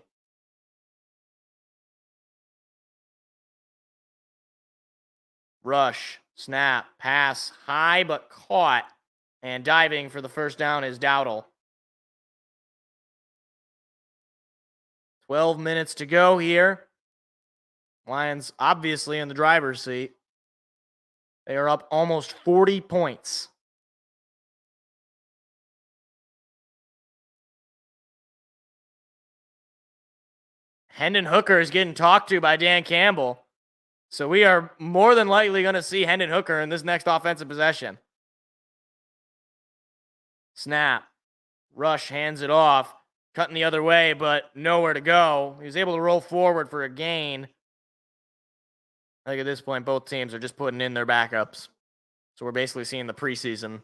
Rush, snap, pass, high but caught. And diving for the first down is Dowdle. 12 minutes to go here. Lions obviously in the driver's seat. They are up almost 40 points. Hendon Hooker is getting talked to by Dan Campbell. So we are more than likely going to see Hendon Hooker in this next offensive possession. Snap. Rush hands it off. Cutting the other way, but nowhere to go. He was able to roll forward for a gain. I think at this point, both teams are just putting in their backups. So we're basically seeing the preseason.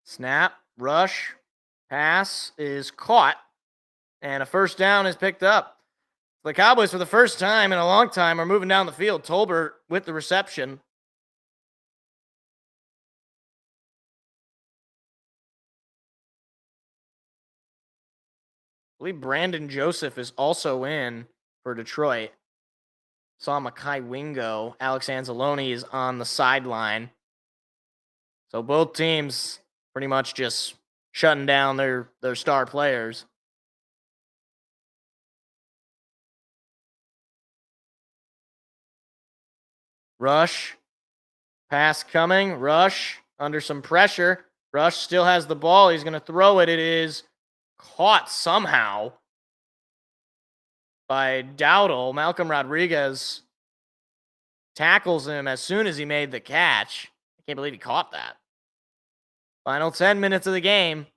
Snap, rush, pass is caught, and a first down is picked up. The Cowboys, for the first time in a long time, are moving down the field. Tolbert with the reception. I believe Brandon Joseph is also in for Detroit. Saw Mekhi Wingo. Alex Anzalone is on the sideline. So both teams pretty much just shutting down their star players. Rush. Pass coming. Rush under some pressure. Rush still has the ball. He's going to throw it. It is caught somehow by Dowdle. Malcolm Rodriguez tackles him as soon as he made the catch. I can't believe he caught that. Final 10 minutes of the game.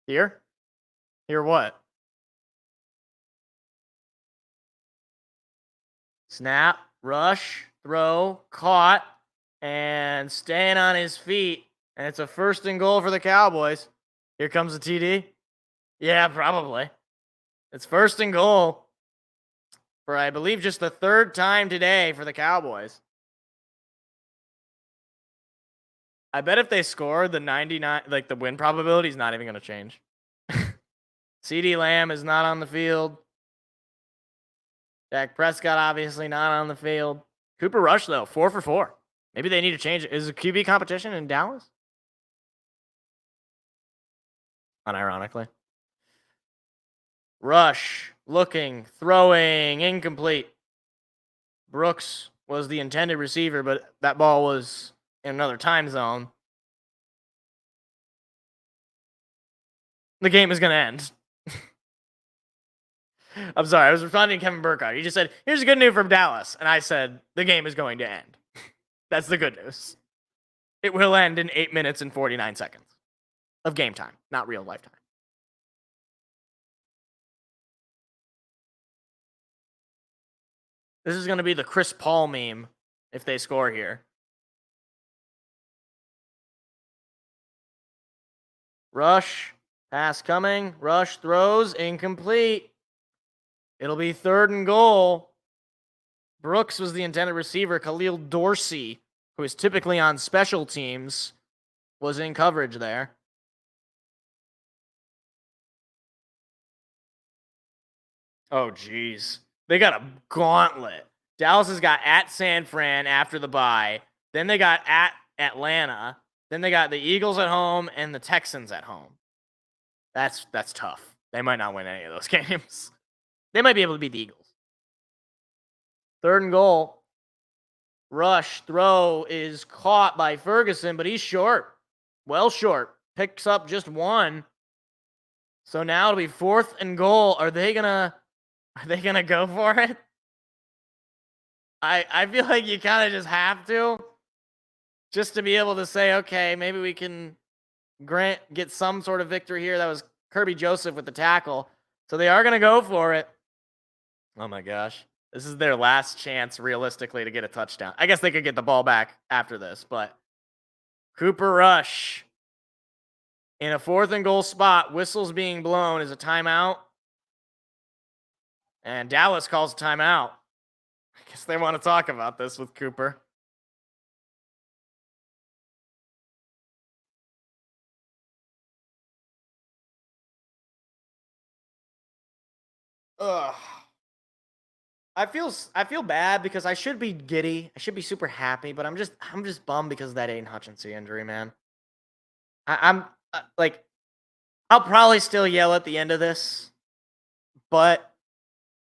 Here? Here what? Snap, rush, throw, caught, and staying on his feet. And it's a 1st and goal for the Cowboys. Here comes the TD. Yeah, probably. It's 1st and goal for, I believe, just the 3rd time today for the Cowboys. I bet if they score, the 99, like the win probability is not even going to change. CeeDee Lamb is not on the field. Dak Prescott obviously not on the field. Cooper Rush, though, 4 for 4. Maybe they need to change it. Is it QB competition in Dallas? Unironically. Rush, looking, throwing, incomplete. Brooks was the intended receiver, but that ball was in another time zone. The game is going to end. I'm sorry. I was responding to Kevin Burkhardt. He just said, here's the good news from Dallas. And I said, the game is going to end. That's the good news. It will end in 8 minutes and 49 seconds of game time, not real life time. This is going to be the Chris Paul meme if they score here. Rush, pass coming. Rush throws, incomplete. It'll be 3rd and goal. Brooks was the intended receiver. Khalil Dorsey, who is typically on special teams, was in coverage there. Oh, geez. They got a gauntlet. Dallas has got at San Fran after the bye. Then they got at Atlanta. Then they got the Eagles at home and the Texans at home. That's tough. They might not win any of those games. They might be able to beat the Eagles. 3rd and goal. Rush throw is caught by Ferguson, but he's short. Well short. Picks up just 1. So now it'll be 4th and goal. Are they gonna go for it? I feel like you kind of just have to. Just to be able to say, okay, maybe we can get some sort of victory here. That was Kirby Joseph with the tackle. So they are going to go for it. Oh my gosh. This is their last chance, realistically, to get a touchdown. I guess they could get the ball back after this, but Cooper Rush in a 4th and goal spot. Whistles being blown. Is a timeout. And Dallas calls a timeout. I guess they want to talk about this with Cooper. Ugh. I feel bad because I should be giddy. I should be super happy, but I'm just bummed because of that Aiden Hutchinson injury, man. I'm like, I'll probably still yell at the end of this, but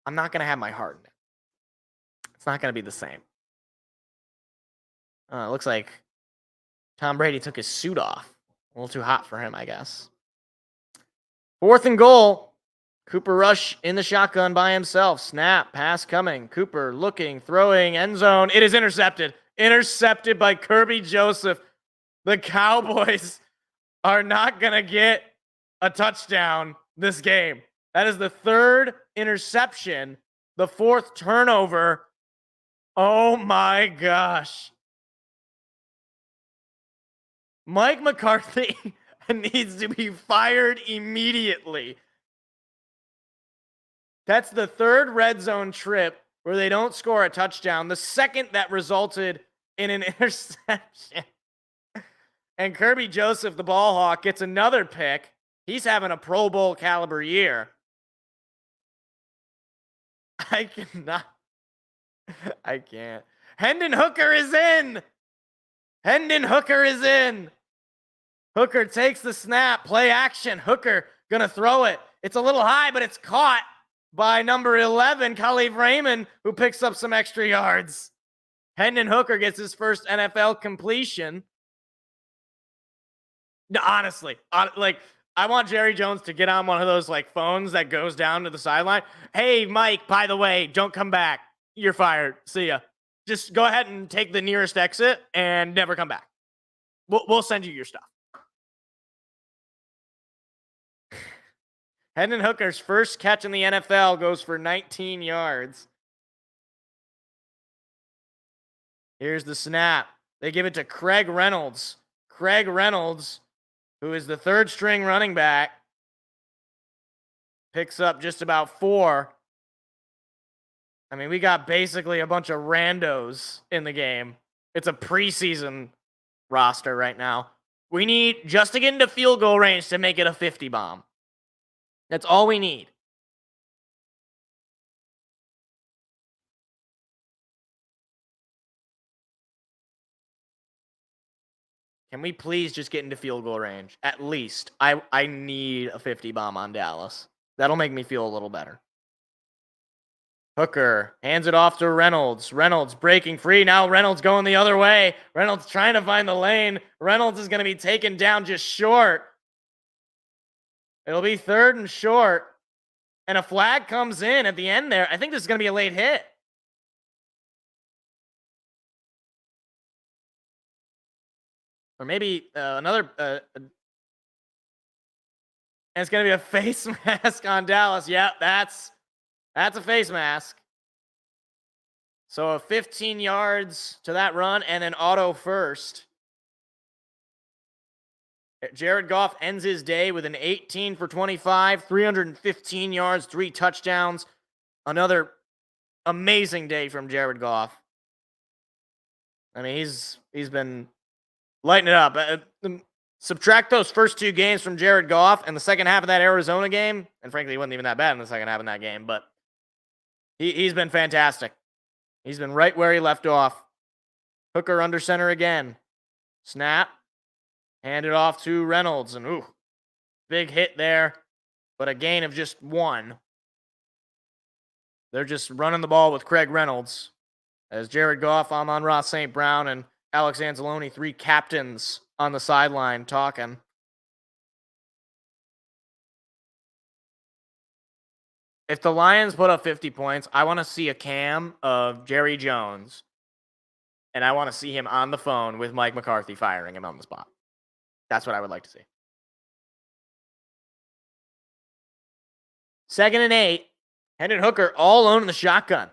I'm not going to have my heart in it. It's not going to be the same. It looks like Tom Brady took his suit off. A little too hot for him, I guess. 4th and goal. Cooper Rush in the shotgun by himself. Snap, pass coming. Cooper looking, throwing, end zone. It is intercepted. Intercepted by Kirby Joseph. The Cowboys are not going to get a touchdown this game. That is the 3rd interception, the 4th turnover. Oh my gosh. Mike McCarthy needs to be fired immediately. That's the 3rd red zone trip where they don't score a touchdown. The 2nd that resulted in an interception. And Kirby Joseph, the ball hawk, gets another pick. He's having a Pro Bowl caliber year. I cannot. I can't. Hendon Hooker is in. Hendon Hooker is in. Hooker takes the snap. Play action. Hooker gonna throw it. It's a little high, but it's caught by number 11, Khalif Raymond, who picks up some extra yards. Hendon Hooker gets his first NFL completion. No, honestly, I want Jerry Jones to get on one of those like phones that goes down to the sideline. Hey, Mike, by the way, don't come back. You're fired. See ya. Just go ahead and take the nearest exit and never come back. We'll send you your stuff. Hendon Hooker's first catch in the NFL goes for 19 yards. Here's the snap. They give it to Craig Reynolds. Craig Reynolds, who is the 3rd string running back, picks up just about 4. I mean, we got basically a bunch of randos in the game. It's a preseason roster right now. We need just to get into field goal range to make it a 50 bomb. That's all we need. Can we please just get into field goal range? At least. I need a 50 bomb on Dallas. That'll make me feel a little better. Hooker hands it off to Reynolds. Reynolds breaking free. Now Reynolds going the other way. Reynolds trying to find the lane. Reynolds is going to be taken down just short. It'll be 3rd and short. And a flag comes in at the end there. I think this is going to be a late hit. Or maybe another. And it's going to be a face mask on Dallas. Yeah, that's a face mask. So 15 yards to that run and then auto first. Jared Goff ends his day with an 18 for 25, 315 yards, 3 touchdowns. Another amazing day from Jared Goff. I mean, he's been lighting it up. Subtract those first 2 games from Jared Goff and the second half of that Arizona game, and frankly, he wasn't even that bad in the second half of that game, but he's been fantastic. He's been right where he left off. Hooker under center again. Snap. Hand it off to Reynolds, and big hit there, but a gain of just 1. They're just running the ball with Craig Reynolds. As Jared Goff, Amon-Ra St. Brown, and Alex Anzalone, 3 captains on the sideline talking. If the Lions put up 50 points, I want to see a cam of Jerry Jones, and I want to see him on the phone with Mike McCarthy firing him on the spot. That's what I would like to see. 2nd and 8. Hendon Hooker all alone in the shotgun.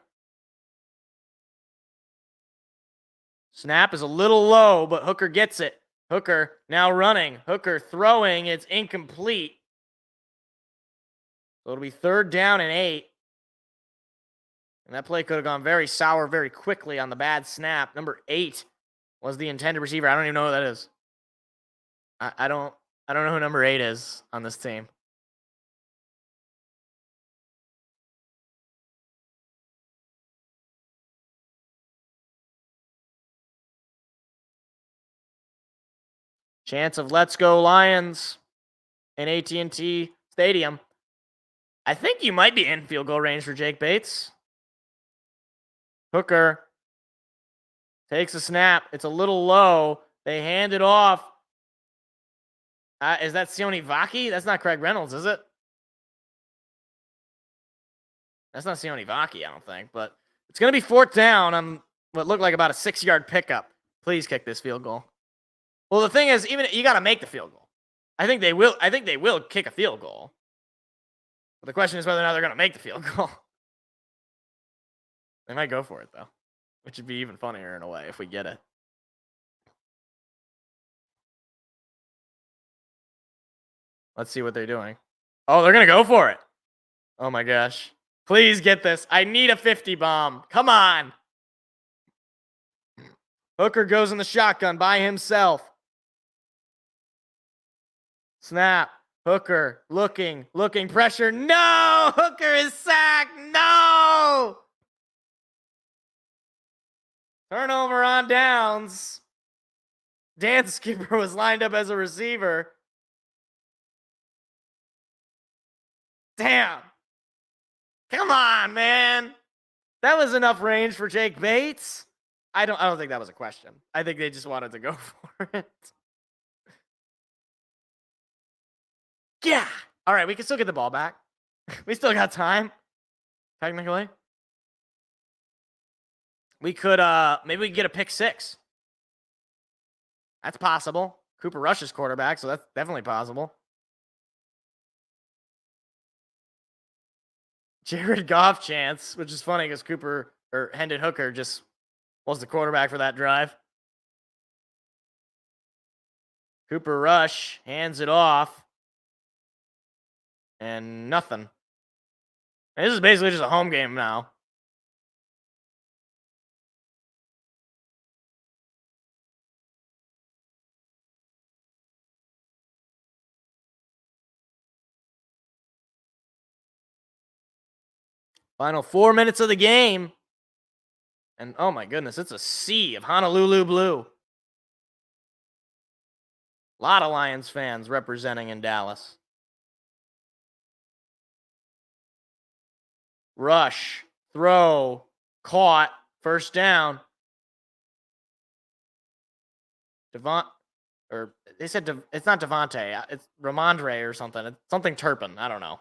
Snap is a little low, but Hooker gets it. Hooker now running. Hooker throwing. It's incomplete. So it'll be 3rd down and 8. And that play could have gone very sour very quickly on the bad snap. Number 8 was the intended receiver. I don't even know who that is. I don't know who number 8 is on this team. Chance of let's go Lions. in AT&T Stadium. I think you might be in field goal range for Jake Bates. Hooker takes a snap. It's a little low. They hand it off. Is that Sione Vaki? That's not Craig Reynolds, is it? That's not Sione Vaki, I don't think. But it's going to be 4th down on what looked like about a 6-yard pickup. Please kick this field goal. Well, the thing is, even you got to make the field goal. I think they will kick a field goal. But the question is whether or not they're going to make the field goal. They might go for it, though, which would be even funnier in a way if we get it. Let's see what they're doing. Oh, they're going to go for it. Oh, my gosh. Please get this. I need a 50 bomb. Come on. Hooker goes in the shotgun by himself. Snap. Hooker looking, pressure. No! Hooker is sacked. No! Turnover on downs. Dan Skipper was lined up as a receiver. Damn. Come on, man. That was enough range for Jake Bates. I don't think that was a question. I think they just wanted to go for it. Yeah. All right, we can still get the ball back. We still got time. Technically. We could maybe we could get a pick 6. That's possible. Cooper Rush is quarterback, so that's definitely possible. Jared Goff chance, which is funny because Hendon Hooker just was the quarterback for that drive. Cooper Rush hands it off. And nothing. And this is basically just a home game now. Final 4 minutes of the game. And oh my goodness, it's a sea of Honolulu blue. A lot of Lions fans representing in Dallas. Rush, throw, caught, first down. They said it's not Devontae, it's Ramondre or something. It's something Turpin, I don't know.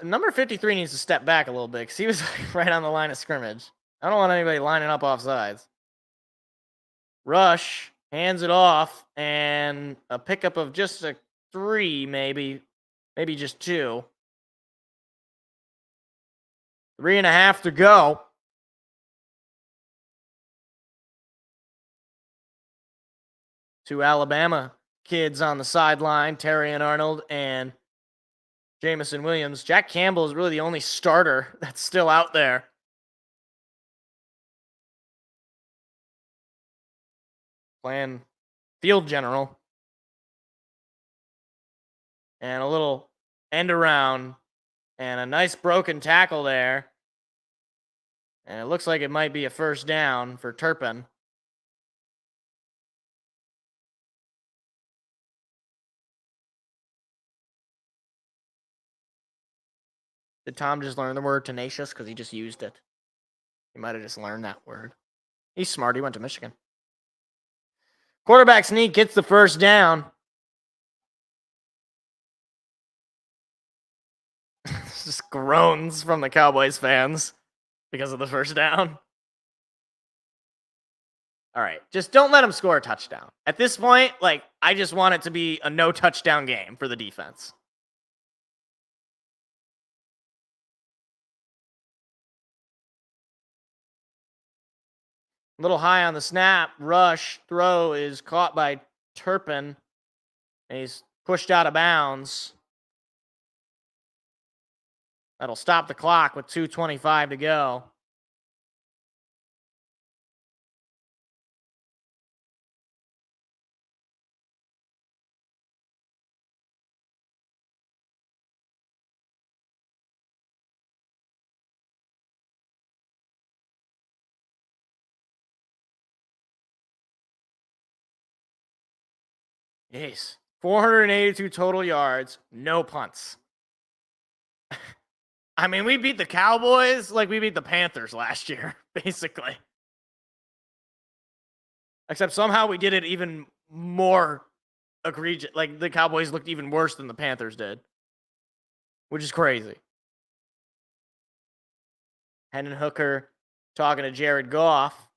Number 53 needs to step back a little bit because he was right on the line of scrimmage. I don't want anybody lining up off sides. Rush hands it off, and a pickup of just a 3, maybe just 2. 3.5 to go. Two Alabama kids on the sideline, Terry and Arnold and Jamison Williams. Jack Campbell is really the only starter that's still out there. Playing field general. And a little end around and a nice broken tackle there. And it looks like it might be a first down for Turpin. Did Tom just learn the word tenacious because he just used it? He might have just learned that word. He's smart. He went to Michigan. Quarterback sneak gets the first down. Just groans from the Cowboys fans because of the first down. All right, just don't let him score a touchdown. At this point, I just want it to be a no touchdown game for the defense. A little high on the snap. Rush throw is caught by Turpin. And he's pushed out of bounds. That'll stop the clock with 2:25 to go. Jeez. 482 total yards, no punts. I mean, we beat the Cowboys like we beat the Panthers last year, basically. Except somehow we did it even more egregious. Like, the Cowboys looked even worse than the Panthers did, which is crazy. Hendon Hooker talking to Jared Goff.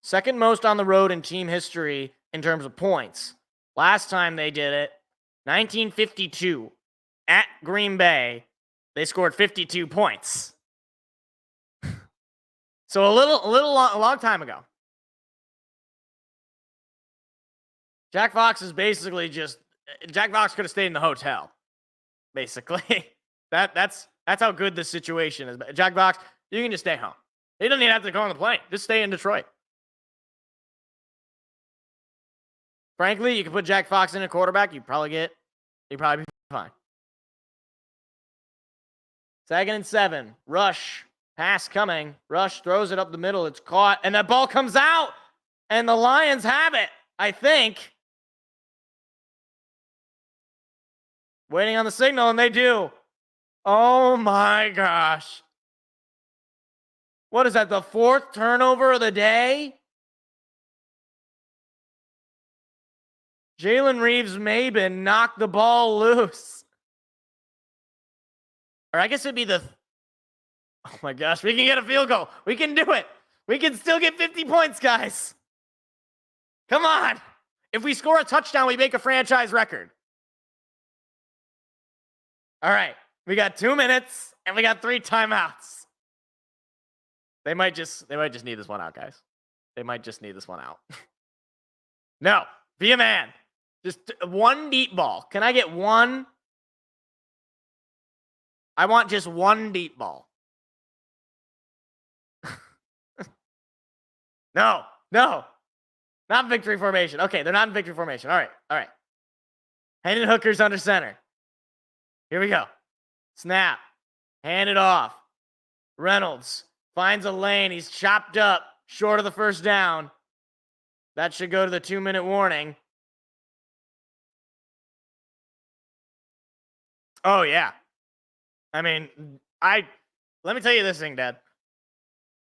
Second most on the road in team history in terms of points. Last time they did it, 1952, at Green Bay, they scored 52 points. So a long time ago. Jack Fox is basically just Jack Fox could have stayed in the hotel. Basically, that's how good this situation is. Jack Fox, you can just stay home. He doesn't even have to go on the plane. Just stay in Detroit. Frankly, you could put Jack Fox in a quarterback. You'd probably be fine. 2nd and 7. Rush. Pass coming. Rush throws it up the middle. It's caught. And that ball comes out. And the Lions have it, I think. Waiting on the signal, and they do. Oh, my gosh. What is that, the 4th turnover of the day? Jalen Reeves-Maybin knocked the ball loose. Or I guess it'd be the... Oh, my gosh. We can get a field goal. We can do it. We can still get 50 points, guys. Come on. If we score a touchdown, we make a franchise record. All right. We got 2 minutes, and we got 3 timeouts. They might just need this one out, guys. They might just need this one out. No. Be a man. Just one deep ball. Can I get one? I want just one deep ball. No. Not victory formation. Okay, they're not in victory formation. All right. Hendon Hooker's under center. Here we go. Snap. Hand it off. Reynolds finds a lane. He's chopped up short of the first down. That should go to the 2-minute warning. Oh, yeah. I mean, let me tell you this thing, Dad.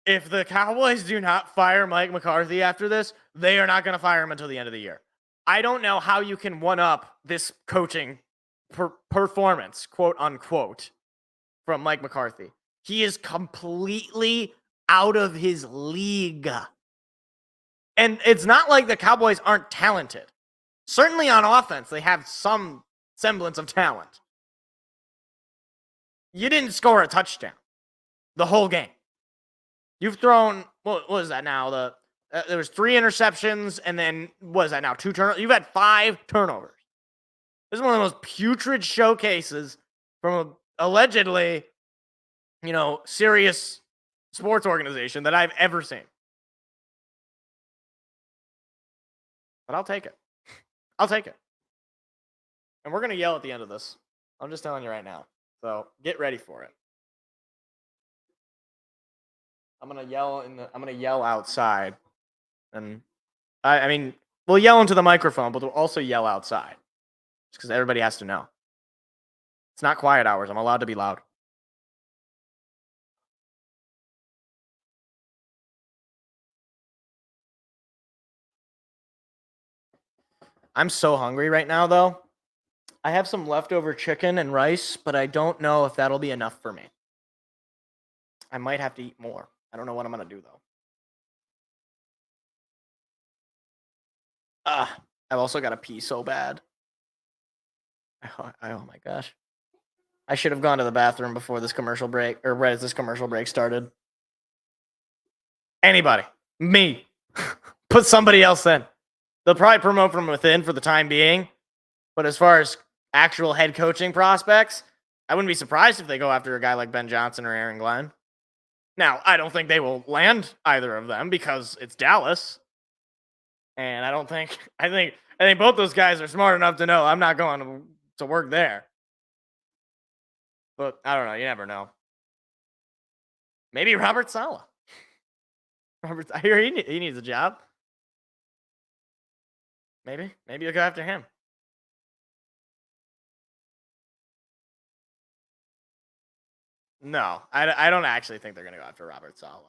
If the Cowboys do not fire Mike McCarthy after this, they are not going to fire him until the end of the year. I don't know how you can one-up this coaching performance, quote unquote, from Mike McCarthy. He is completely out of his league. And it's not like the Cowboys aren't talented. Certainly on offense, they have some semblance of talent. You didn't score a touchdown the whole game. You've thrown, what is that now? There was 3 interceptions, and then, what is that now? 2 turnovers? You've had 5 turnovers. This is one of the most putrid showcases from a allegedly, serious sports organization that I've ever seen. But I'll take it. And we're going to yell at the end of this. I'm just telling you right now. So get ready for it. I'm going to yell outside. And I mean, we'll yell into the microphone, but we'll also yell outside. Just because everybody has to know. It's not quiet hours. I'm allowed to be loud. I'm so hungry right now, though. I have some leftover chicken and rice, but I don't know if that'll be enough for me. I might have to eat more. I don't know what I'm going to do, though. I've also got to pee so bad. Oh my gosh. I should have gone to the bathroom before this commercial break, or right as this commercial break started. Anybody. Me. Put somebody else in. They'll probably promote from within for the time being. But as far as actual head coaching prospects, I wouldn't be surprised if they go after a guy like Ben Johnson or Aaron Glenn. Now, I don't think they will land either of them because it's Dallas. And I think both those guys are smart enough to know I'm not going to work there. But I don't know. You never know. Maybe Robert Saleh. I hear he needs a job. Maybe you'll go after him. No, I don't actually think they're going to go after Robert Saleh.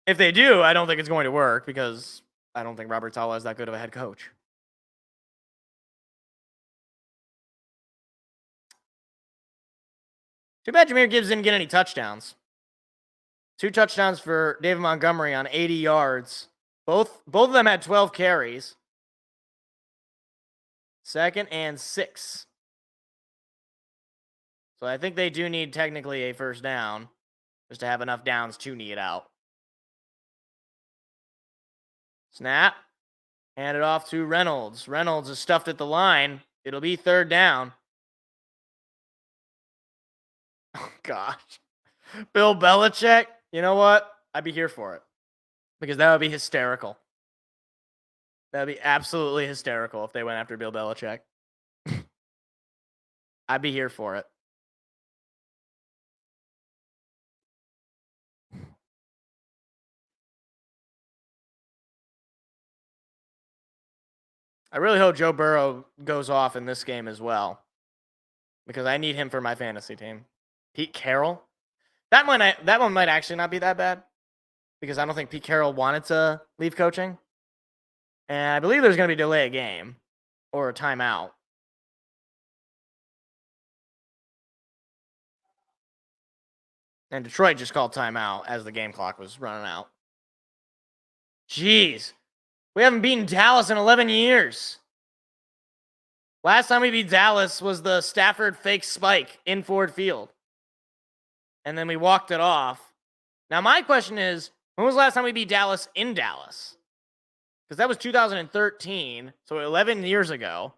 If they do, I don't think it's going to work because I don't think Robert Saleh is that good of a head coach. Too bad Jahmyr Gibbs didn't get any touchdowns. 2 touchdowns for David Montgomery on 80 yards. Both of them had 12 carries. 2nd and 6. So I think they do need technically a first down just to have enough downs to knee it out. Snap. Hand it off to Reynolds. Reynolds is stuffed at the line. It'll be 3rd down. Oh, gosh. Bill Belichick. You know what? I'd be here for it. Because that would be hysterical. That would be absolutely hysterical if they went after Bill Belichick. I'd be here for it. I really hope Joe Burrow goes off in this game as well. Because I need him for my fantasy team. Pete Carroll. That one might actually not be that bad. Because I don't think Pete Carroll wanted to leave coaching. And I believe there's going to be a delay of game. Or a timeout. And Detroit just called timeout as the game clock was running out. Jeez. We haven't beaten Dallas in 11 years. Last time we beat Dallas was the Stafford fake spike in Ford Field. And then we walked it off. Now, my question is, when was the last time we beat Dallas in Dallas? Because that was 2013, so 11 years ago.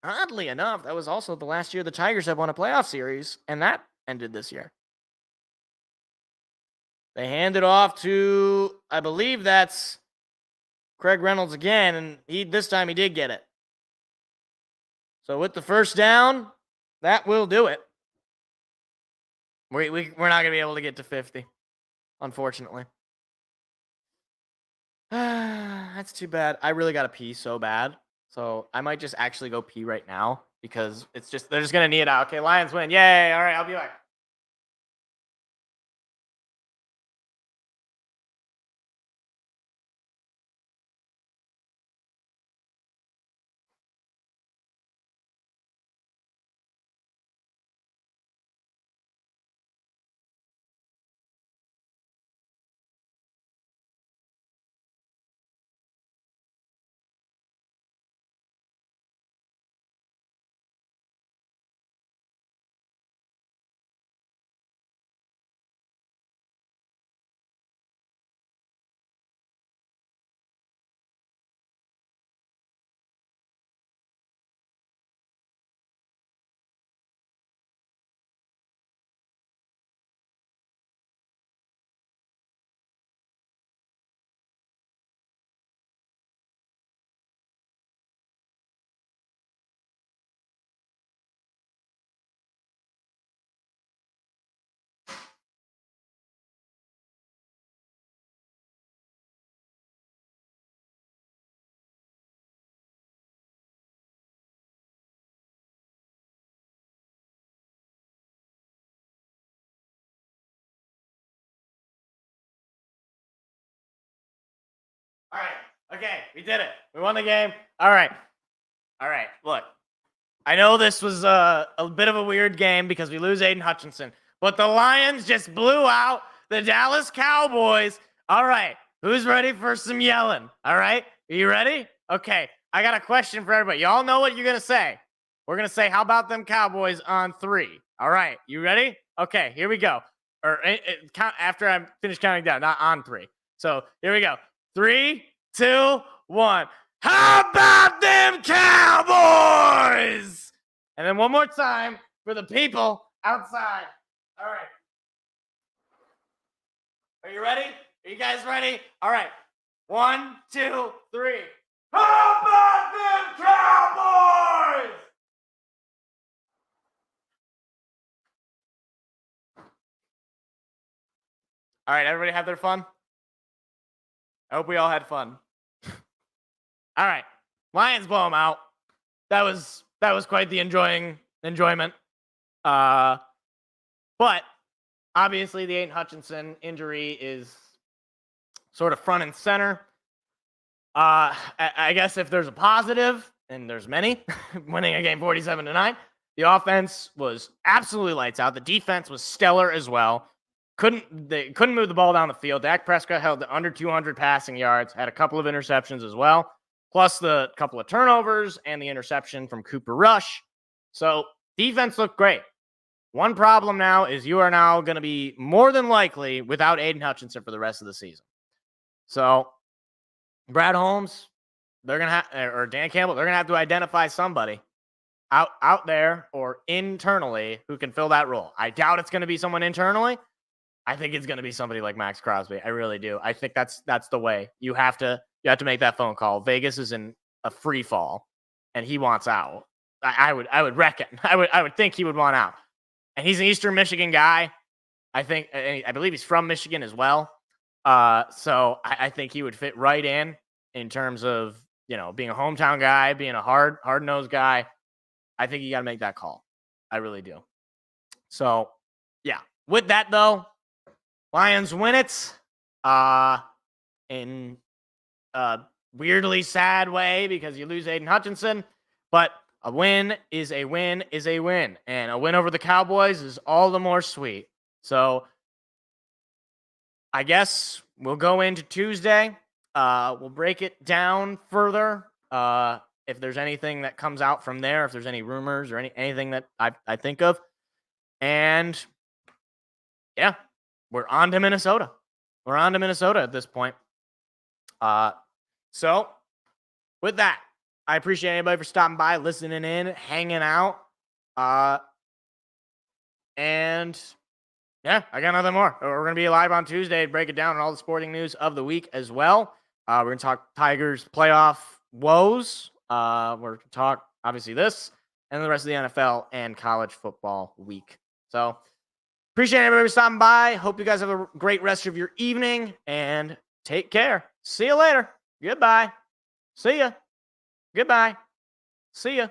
Oddly enough, that was also the last year the Tigers have won a playoff series, and that ended this year. They hand it off to, I believe that's Craig Reynolds again, and this time he did get it. So with the first down, that will do it. We're not going to be able to get to 50, unfortunately. That's too bad. I really got to pee so bad. So I might just actually go pee right now because they're just going to knee it out. Okay, Lions win. Yay. All right, I'll be back. All right. Okay, we did it. We won the game. All right. Look, I know this was a bit of a weird game because we lose Aiden Hutchinson, but the Lions just blew out the Dallas Cowboys. All right. Who's ready for some yelling? All right. Are you ready? Okay. I got a question for everybody. Y'all know what you're going to say. We're going to say, how about them Cowboys on 3? All right. You ready? Okay. Here we go. Or after I finish counting down, not on 3. So here we go. 3, 2, 1. How about them Cowboys? And then one more time for the people outside. All right. Are you ready? Are you guys ready? All right. 1, 2, 3. How about them Cowboys? All right, everybody have their fun? I hope we all had fun. All right. Lions blow them out. That was quite the enjoyment. But obviously the Aiden Hutchinson injury is sort of front and center. I guess if there's a positive, and there's many, winning a game 47-9, the offense was absolutely lights out. The defense was stellar as well. They couldn't move the ball down the field. Dak Prescott held to under 200 passing yards, had a couple of interceptions as well, plus the couple of turnovers and the interception from Cooper Rush. So defense looked great. One problem now is you are now going to be more than likely without Aiden Hutchinson for the rest of the season. So Brad Holmes, they're going to have, or Dan Campbell, they're going to have to identify somebody out there or internally who can fill that role. I doubt it's going to be someone internally. I think it's going to be somebody like Max Crosby. I really do. I think that's the way. You have to make that phone call. Vegas is in a free fall, and he wants out. I would reckon. I would think he would want out. And he's an Eastern Michigan guy. I believe he's from Michigan as well. So I think he would fit right in terms of, being a hometown guy, being a hard-nosed guy. I think you got to make that call. I really do. So, yeah. With that, though, Lions win it in a weirdly sad way because you lose Aiden Hutchinson. But a win is a win is a win. And a win over the Cowboys is all the more sweet. So I guess we'll go into Tuesday. We'll break it down further. If there's anything that comes out from there, if there's any rumors or anything that I think of. And yeah, we're on to Minnesota. We're on to Minnesota at this point. So with that, I appreciate anybody for stopping by, listening in, hanging out. And yeah, I got nothing more. We're going to be live on Tuesday to break it down on all the sporting news of the week as well. We're going to talk Tigers playoff woes. We're going to talk, obviously, this and the rest of the NFL and college football week. So appreciate everybody for stopping by. Hope you guys have a great rest of your evening and take care. See you later. Goodbye. See ya. Goodbye. See ya.